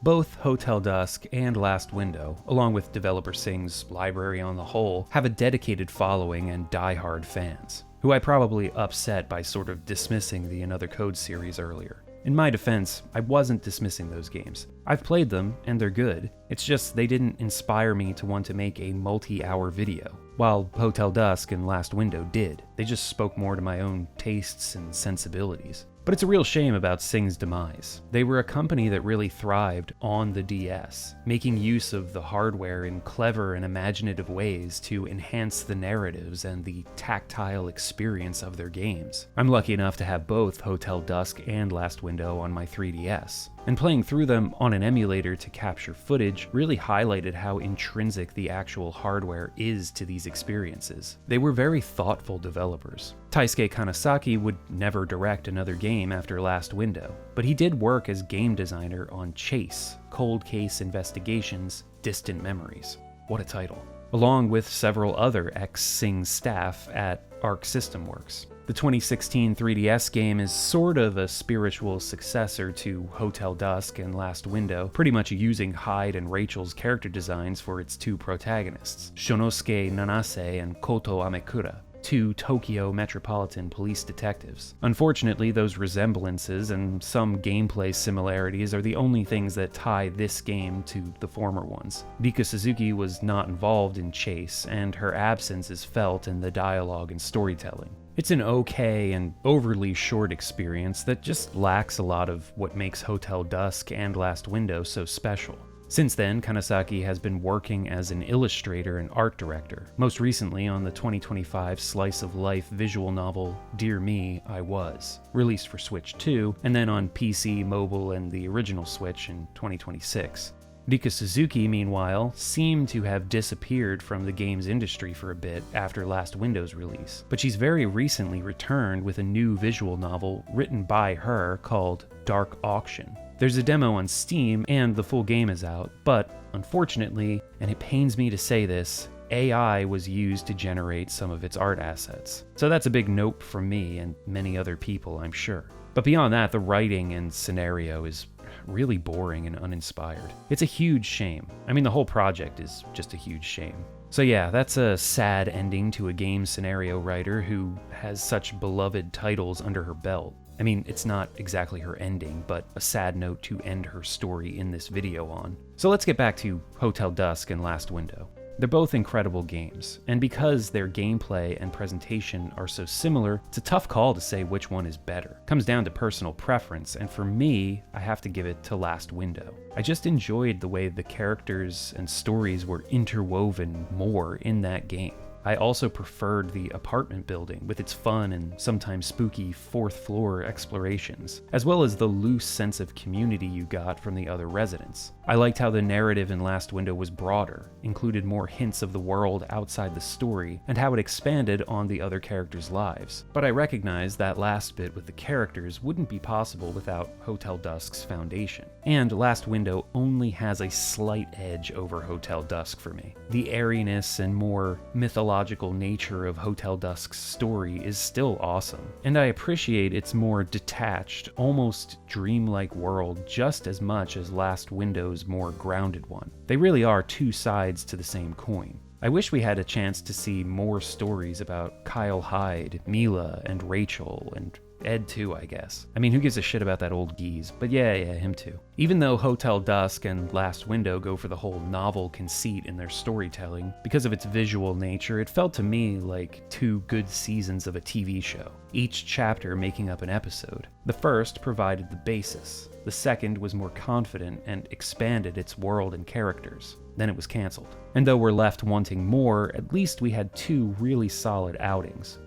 Both Hotel Dusk and Last Window, along with developer Sing's library on the whole, have a dedicated following and die-hard fans, who I probably upset by sort of dismissing the Another Code series earlier. In my defense, I wasn't dismissing those games. I've played them, and they're good. It's just they didn't inspire me to want to make a multi-hour video, while Hotel Dusk and Last Window did. They just spoke more to my own tastes and sensibilities. But it's a real shame about Sing's demise. They were a company that really thrived on the DS, making use of the hardware in clever and imaginative ways to enhance the narratives and the tactile experience of their games. I'm lucky enough to have both Hotel Dusk and Last Window on my 3DS, and playing through them on an emulator to capture footage really highlighted how intrinsic the actual hardware is to these experiences. They were very thoughtful developers. Taisuke Kanasaki would never direct another game after Last Window, but he did work as game designer on Chase, Cold Case Investigations, Distant Memories. What a title. Along with several other ex-Sing staff at Arc System Works. The 2016 3DS game is sort of a spiritual successor to Hotel Dusk and Last Window, pretty much using Hyde and Rachel's character designs for its two protagonists, Shonosuke Nanase and Koto Amekura, two Tokyo Metropolitan Police detectives. Unfortunately, those resemblances and some gameplay similarities are the only things that tie this game to the former ones. Rika Suzuki was not involved in Chase, and her absence is felt in the dialogue and storytelling. It's an okay and overly short experience that just lacks a lot of what makes Hotel Dusk and Last Window so special. Since then, Kanasaki has been working as an illustrator and art director, most recently on the 2025 slice-of-life visual novel Dear Me, I Was, released for Switch 2, and then on PC, mobile, and the original Switch in 2026. Rika Suzuki, meanwhile, seemed to have disappeared from the games industry for a bit after Last Window's release, but she's very recently returned with a new visual novel written by her called Dark Auction. There's a demo on Steam and the full game is out, but unfortunately, and it pains me to say this, AI was used to generate some of its art assets. So that's a big nope from me and many other people, I'm sure. But beyond that, the writing and scenario is really boring and uninspired. It's a huge shame. I mean, the whole project is just a huge shame. So yeah, that's a sad ending to a game scenario writer who has such beloved titles under her belt. I mean, it's not exactly her ending, but a sad note to end her story in this video on. So let's get back to Hotel Dusk and Last Window. They're both incredible games, and because their gameplay and presentation are so similar, it's a tough call to say which one is better. It comes down to personal preference, and for me, I have to give it to Last Window. I just enjoyed the way the characters and stories were interwoven more in that game. I also preferred the apartment building with its fun and sometimes spooky fourth floor explorations, as well as the loose sense of community you got from the other residents. I liked how the narrative in Last Window was broader, included more hints of the world outside the story, and how it expanded on the other characters' lives. But I recognized that last bit with the characters wouldn't be possible without Hotel Dusk's foundation. And Last Window only has a slight edge over Hotel Dusk for me. The airiness and more mythological nature of Hotel Dusk's story is still awesome, and I appreciate its more detached, almost dreamlike world just as much as Last Window's more grounded one. They really are two sides to the same coin. I wish we had a chance to see more stories about Kyle Hyde, Mila, and Rachel, and Ed too, I guess. I mean, who gives a shit about that old geese? But yeah, him too. Even though Hotel Dusk and Last Window go for the whole novel conceit in their storytelling, because of its visual nature, it felt to me like two good seasons of a TV show, each chapter making up an episode. The first provided the basis. The second was more confident and expanded its world and characters. Then it was canceled. And though we're left wanting more, at least we had two really solid outings.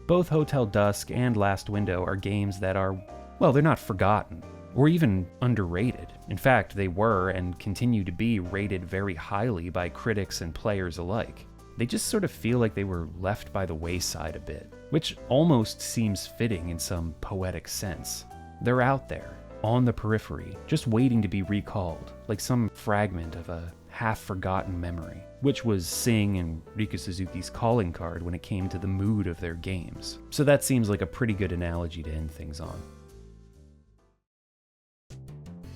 Both Hotel Dusk and Last Window are games that are, well, they're not forgotten, or even underrated. In fact, they were and continue to be rated very highly by critics and players alike. They just sort of feel like they were left by the wayside a bit, which almost seems fitting in some poetic sense. They're out there, on the periphery, just waiting to be recalled, like some fragment of a half-forgotten memory, which was Sing and Rika Suzuki's calling card when it came to the mood of their games. So that seems like a pretty good analogy to end things on.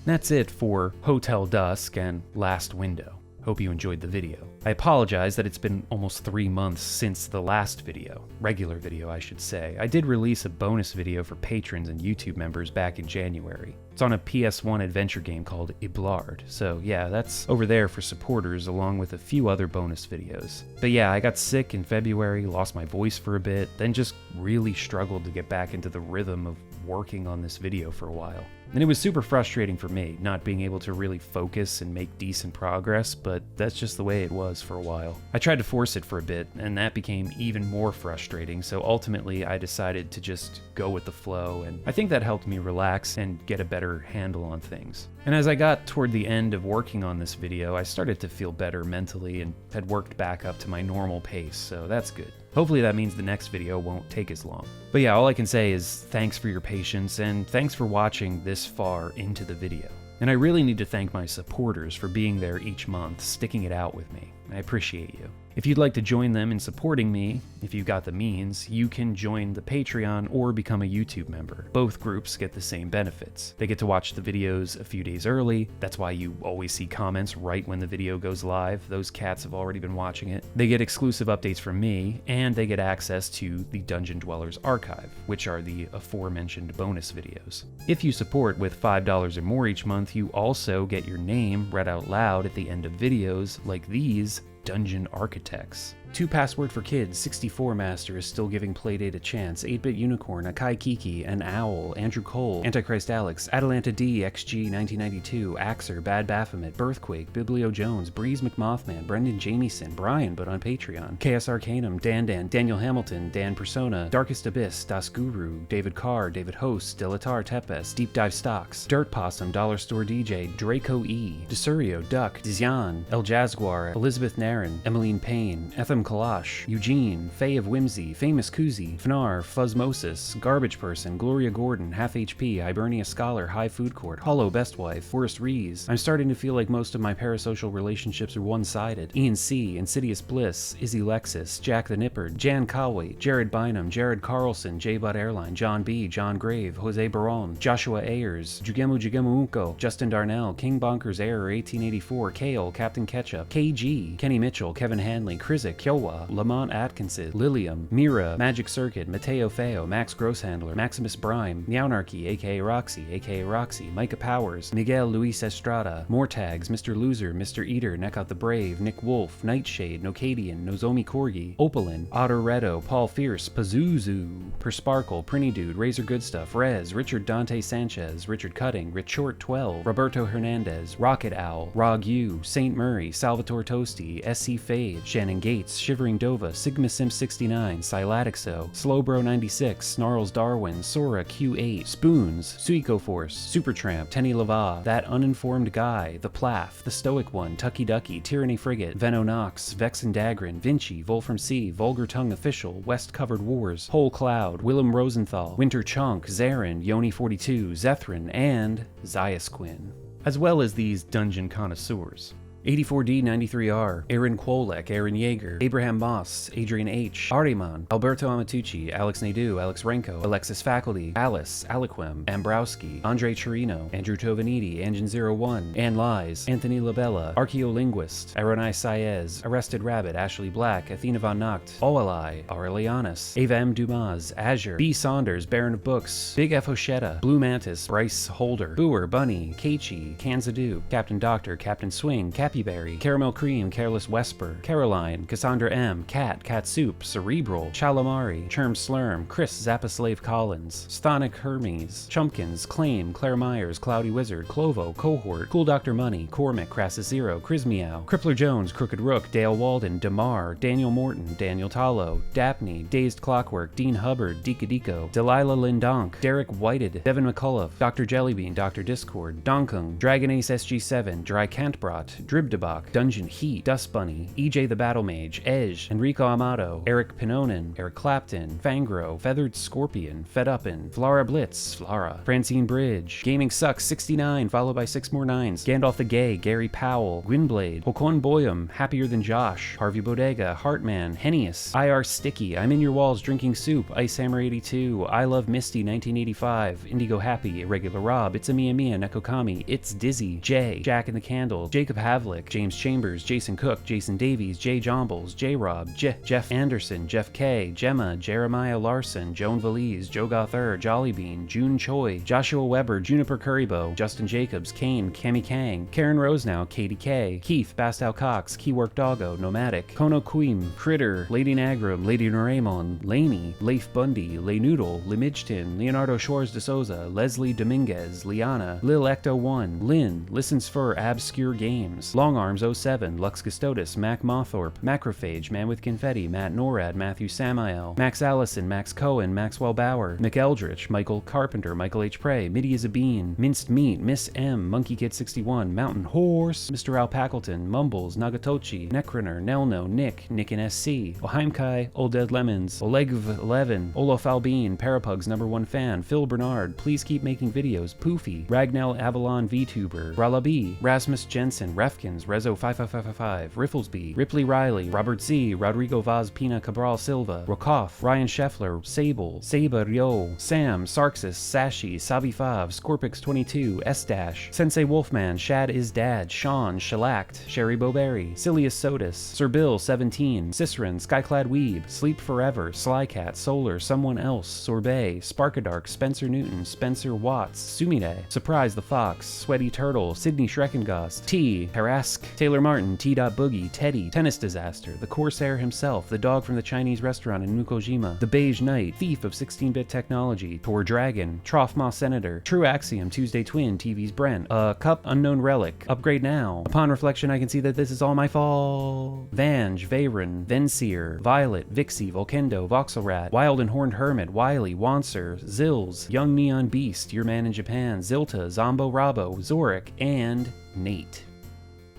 That's it for Hotel Dusk and Last Window. Hope you enjoyed the video. I apologize that it's been almost 3 months since the last video, regular video I should say. I did release a bonus video for patrons and YouTube members back in January. It's on a PS1 adventure game called Iblard, so yeah, that's over there for supporters along with a few other bonus videos. But yeah, I got sick in February, lost my voice for a bit, then just really struggled to get back into the rhythm of working on this video for a while. And it was super frustrating for me, not being able to really focus and make decent progress, but that's just the way it was for a while. I tried to force it for a bit, and that became even more frustrating, so ultimately I decided to just go with the flow, and I think that helped me relax and get a better handle on things. And as I got toward the end of working on this video, I started to feel better mentally and had worked back up to my normal pace, so that's good. Hopefully that means the next video won't take as long. But yeah, all I can say is thanks for your patience, and thanks for watching this far into the video. And I really need to thank my supporters for being there each month, sticking it out with me. I appreciate you. If you'd like to join them in supporting me, if you've got the means, you can join the Patreon or become a YouTube member. Both groups get the same benefits. They get to watch the videos a few days early. That's why you always see comments right when the video goes live. Those cats have already been watching it. They get exclusive updates from me, and they get access to the Dungeon Dwellers Archive, which are the aforementioned bonus videos. If you support with $5 or more each month, you also get your name read out loud at the end of videos like these Dungeon Architects. 2 Password for Kids, 64 Master is still giving Playdate a chance, 8-Bit Unicorn, Akai Kiki, An Owl, Andrew Cole, Antichrist Alex, Atalanta D, XG 1992, Axer, Bad Baphomet, Birthquake, Biblio Jones, Breeze McMothman, Brendan Jamieson, Brian but on Patreon, Chaos Arcanum, Dan, Daniel Hamilton, Dan Persona, Darkest Abyss, Das Guru, David Carr, David Host, Delatar Tepes, Deep Dive Stocks, Dirt Possum, Dollar Store DJ, Draco E, Desurio, Duck, Dizian, El Jaguar, Elizabeth Nairn, Emmeline Payne, Etham Kalash, Eugene, Faye of Whimsy, Famous Koozie, Fnar, Fuzzmosis, Garbage Person, Gloria Gordon, Half HP, Hibernia Scholar, High Food Court, Hollow Best Wife, Forrest Rees. I'm starting to feel like most of my parasocial relationships are one-sided. Ian C, Insidious Bliss, Izzy Lexus, Jack the Nipper, Jan Calway, Jared Bynum, Jared Carlson, J-Bud Airline, John B, John Grave, Jose Baron, Joshua Ayers, Jugemu Unko, Justin Darnell, King Bonkers Error 1884, Kale, Captain Ketchup, KG, Kenny Mitchell, Kevin Hanley, Krizik, Kyowa, Lamont Atkinson, Lilium, Mira, Magic Circuit, Mateo Feo, Max Grosshandler, Maximus Brime, Meownarchy, aka Roxy, Micah Powers, Miguel Luis Estrada, Mortags, Mr. Loser, Mr. Eater, Neckout the Brave, Nick Wolf, Nightshade, Nocadian, Nozomi Corgi, Opalin, Otter Redo, Paul Fierce, Pazuzu, Persparkle, Prinny Dude, Razor Good Stuff, Rez, Richard Dante Sanchez, Richard Cutting, Rich Short 12, Roberto Hernandez, Rocket Owl, Rog U, Saint Murray, Salvatore Toasty, SC Fade, Shannon Gates, Shivering Dova, Sigma Sim 69, Silatixo, Slowbro 96, Snarls Darwin, Sora Q8, Spoons, Suiko Force, Supertramp, Tenny Lava, That Uninformed Guy, The Plath, The Stoic One, Tucky Ducky, Tyranny Frigate, Veno Nox, Vexen Dagrin, Vinci, Volfram C, Vulgar Tongue Official, West Covered Wars, Whole Cloud, Willem Rosenthal, Winter Chunk, Zarin, Yoni42, Zethrin, and Ziasquin, as well as these dungeon connoisseurs. 84D93R, Aaron Kwolek, Aaron Yeager, Abraham Moss, Adrian H., Ariman, Alberto Amatucci, Alex Nadeau, Alex Renko, Alexis Faculty, Alice, Aliquem, Ambrowski, Andre Chirino, Andrew Tovanidi, Engine01, Ann Lies, Anthony Labella, Archaeolinguist, Aronai Saez, Arrested Rabbit, Ashley Black, Athena Von Nacht, Oalai, Aurelianus, Ava M. Dumas, Azure, B. Saunders, Baron of Books, Big F. Osheta, Blue Mantis, Bryce Holder, Booer, Bunny, Keiichi, Kanzadu, Captain Doctor, Captain Swing, Cappy Berry, Caramel Cream, Careless Wesper, Caroline, Cassandra M, Cat, Cat Soup, Cerebral, Chalamari, Churm Slurm, Chris Zappaslave Collins, Sthonic Hermes, Chumpkins, Claim, Claire Myers, Cloudy Wizard, Clovo, Cohort, Cool Dr. Money, Cormac, Crassus Zero, Crismeow, Crippler Jones, Crooked Rook, Dale Walden, Damar, Daniel Morton, Daniel Tallow, Daphne, Dazed Clockwork, Dean Hubbard, Deekadico, Delilah Lindonk, Derek Whited, Devin McCullough, Dr. Jellybean, Dr. Discord, Donkung, Dragon Ace SG7, Dry Cantbrot, Dribdebach, Dungeon Heat, Dust Bunny, EJ the Battle Mage, Edge, Enrico Amato, Eric Pinonin, Eric Clapton, Fangro, Feathered Scorpion, Fed Uppin, Flara Blitz, Flara, Francine Bridge, Gaming Sucks 69, followed by 6 more 9s, Gandalf the Gay, Gary Powell, Gwynblade, Hokon Boyum, Happier Than Josh, Harvey Bodega, Heartman, Hennius, IR Sticky, I'm in Your Walls Drinking Soup, Ice Hammer 82, I Love Misty 1985, Indigo Happy, Irregular Rob, It's a Mia Mia, Nekokami, It's Dizzy, Jay, Jack and the Candle, Jacob Havlick, James Chambers, Jason Cook, Jason Davies, Jay Jombles, J Rob, Jeff Anderson, Jeff K, Gemma, Jeremiah Larson, Joan Valise, Joe Gother, Jolly Bean, June Choi, Joshua Weber, Juniper Currybow, Justin Jacobs, Kane, Cami Kang, Karen Rosenow, Katie K, Keith, Bastow Cox, Keywork Doggo, Nomadic, Kono Queen, Critter, Lady Nagram, Lady Noraemon, Laney, Leif Bundy, Lay Noodle, Limidgeton, Leonardo Shores de Souza, Leslie Dominguez, Liana, Lil Ecto1, Lynn, Listens for Obscure Games, Longarms 07, Lux Custodes, Mac Mothorpe, Macrophage, Man with Confetti, Matt Norad, Matthew Samael, Max Allison, Max Cohen, Maxwell Bauer, McEldritch, Michael Carpenter, Michael H. Prey, Middy is a Bean, Minced Meat, Miss M, Monkey Kid 61, Mountain Horse, Mr. Al Packleton, Mumbles, Nagatochi, Necroner, Nelno, Nick and SC, Oheimkai, Old Dead Lemons, Olegv 11, Olof Albine, Parapug's #1 fan, Phil Bernard, Please Keep Making Videos, Poofy, Ragnell Avalon VTuber, Rala B, Rasmus Jensen, Refkins, Rezo 5555, Rifflesby, Ripley Riley, Robert Z, Rodrigo Vaz Pina Cabral Silva, Rokoff, Ryan Scheffler, Sable, Saba Ryo, Sam, Sarxis, Sashi, Sabi Fav, Scorpix 22, S-Dash, Sensei Wolfman, Shad is Dad, Sean, Shellacked, Sherry Bowberry, Silius Sotus, Sir Bill 17, Cicerin, Skyclad Weeb, Sleep Forever, Slycat, Solar, Someone Else, Sorbet, Sparkadark, Spencer Newton, Spencer Watts, Sumide, Surprise the Fox, Sweaty Turtle, Sydney Schreckengast, T, Harask, Taylor Martin, T. Boogie, Teddy, Tennis Disaster, the Corsair himself, the dog from the Chinese restaurant in Mukojima, the Beige Knight, Thief of 16-bit technology, Tor Dragon, Trough Moss Senator, True Axiom, Tuesday Twin, TV's Brent, Cup Unknown Relic, Upgrade Now. Upon reflection, I can see that this is all my fault. Vange, Veyron, Venseer, Violet, Vixie, Volkendo, Voxelrat, Wild and Horned Hermit, Wiley, Wanser, Zills, Young Neon Beast, Your Man in Japan, Zilta, Zombo Rabo, Zorik, and Nate.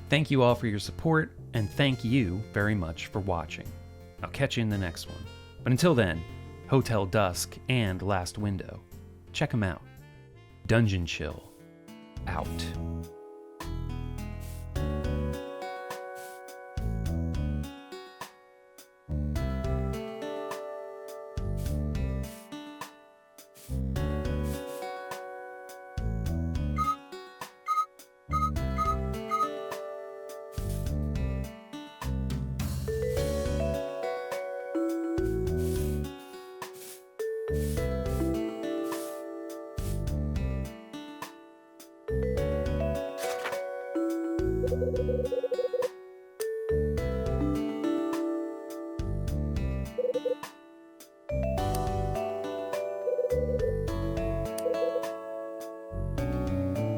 Thank you all for your support, and thank you very much for watching. I'll catch you in the next one. But until then, Hotel Dusk and Last Window. Check them out. Dungeon Chill. Out.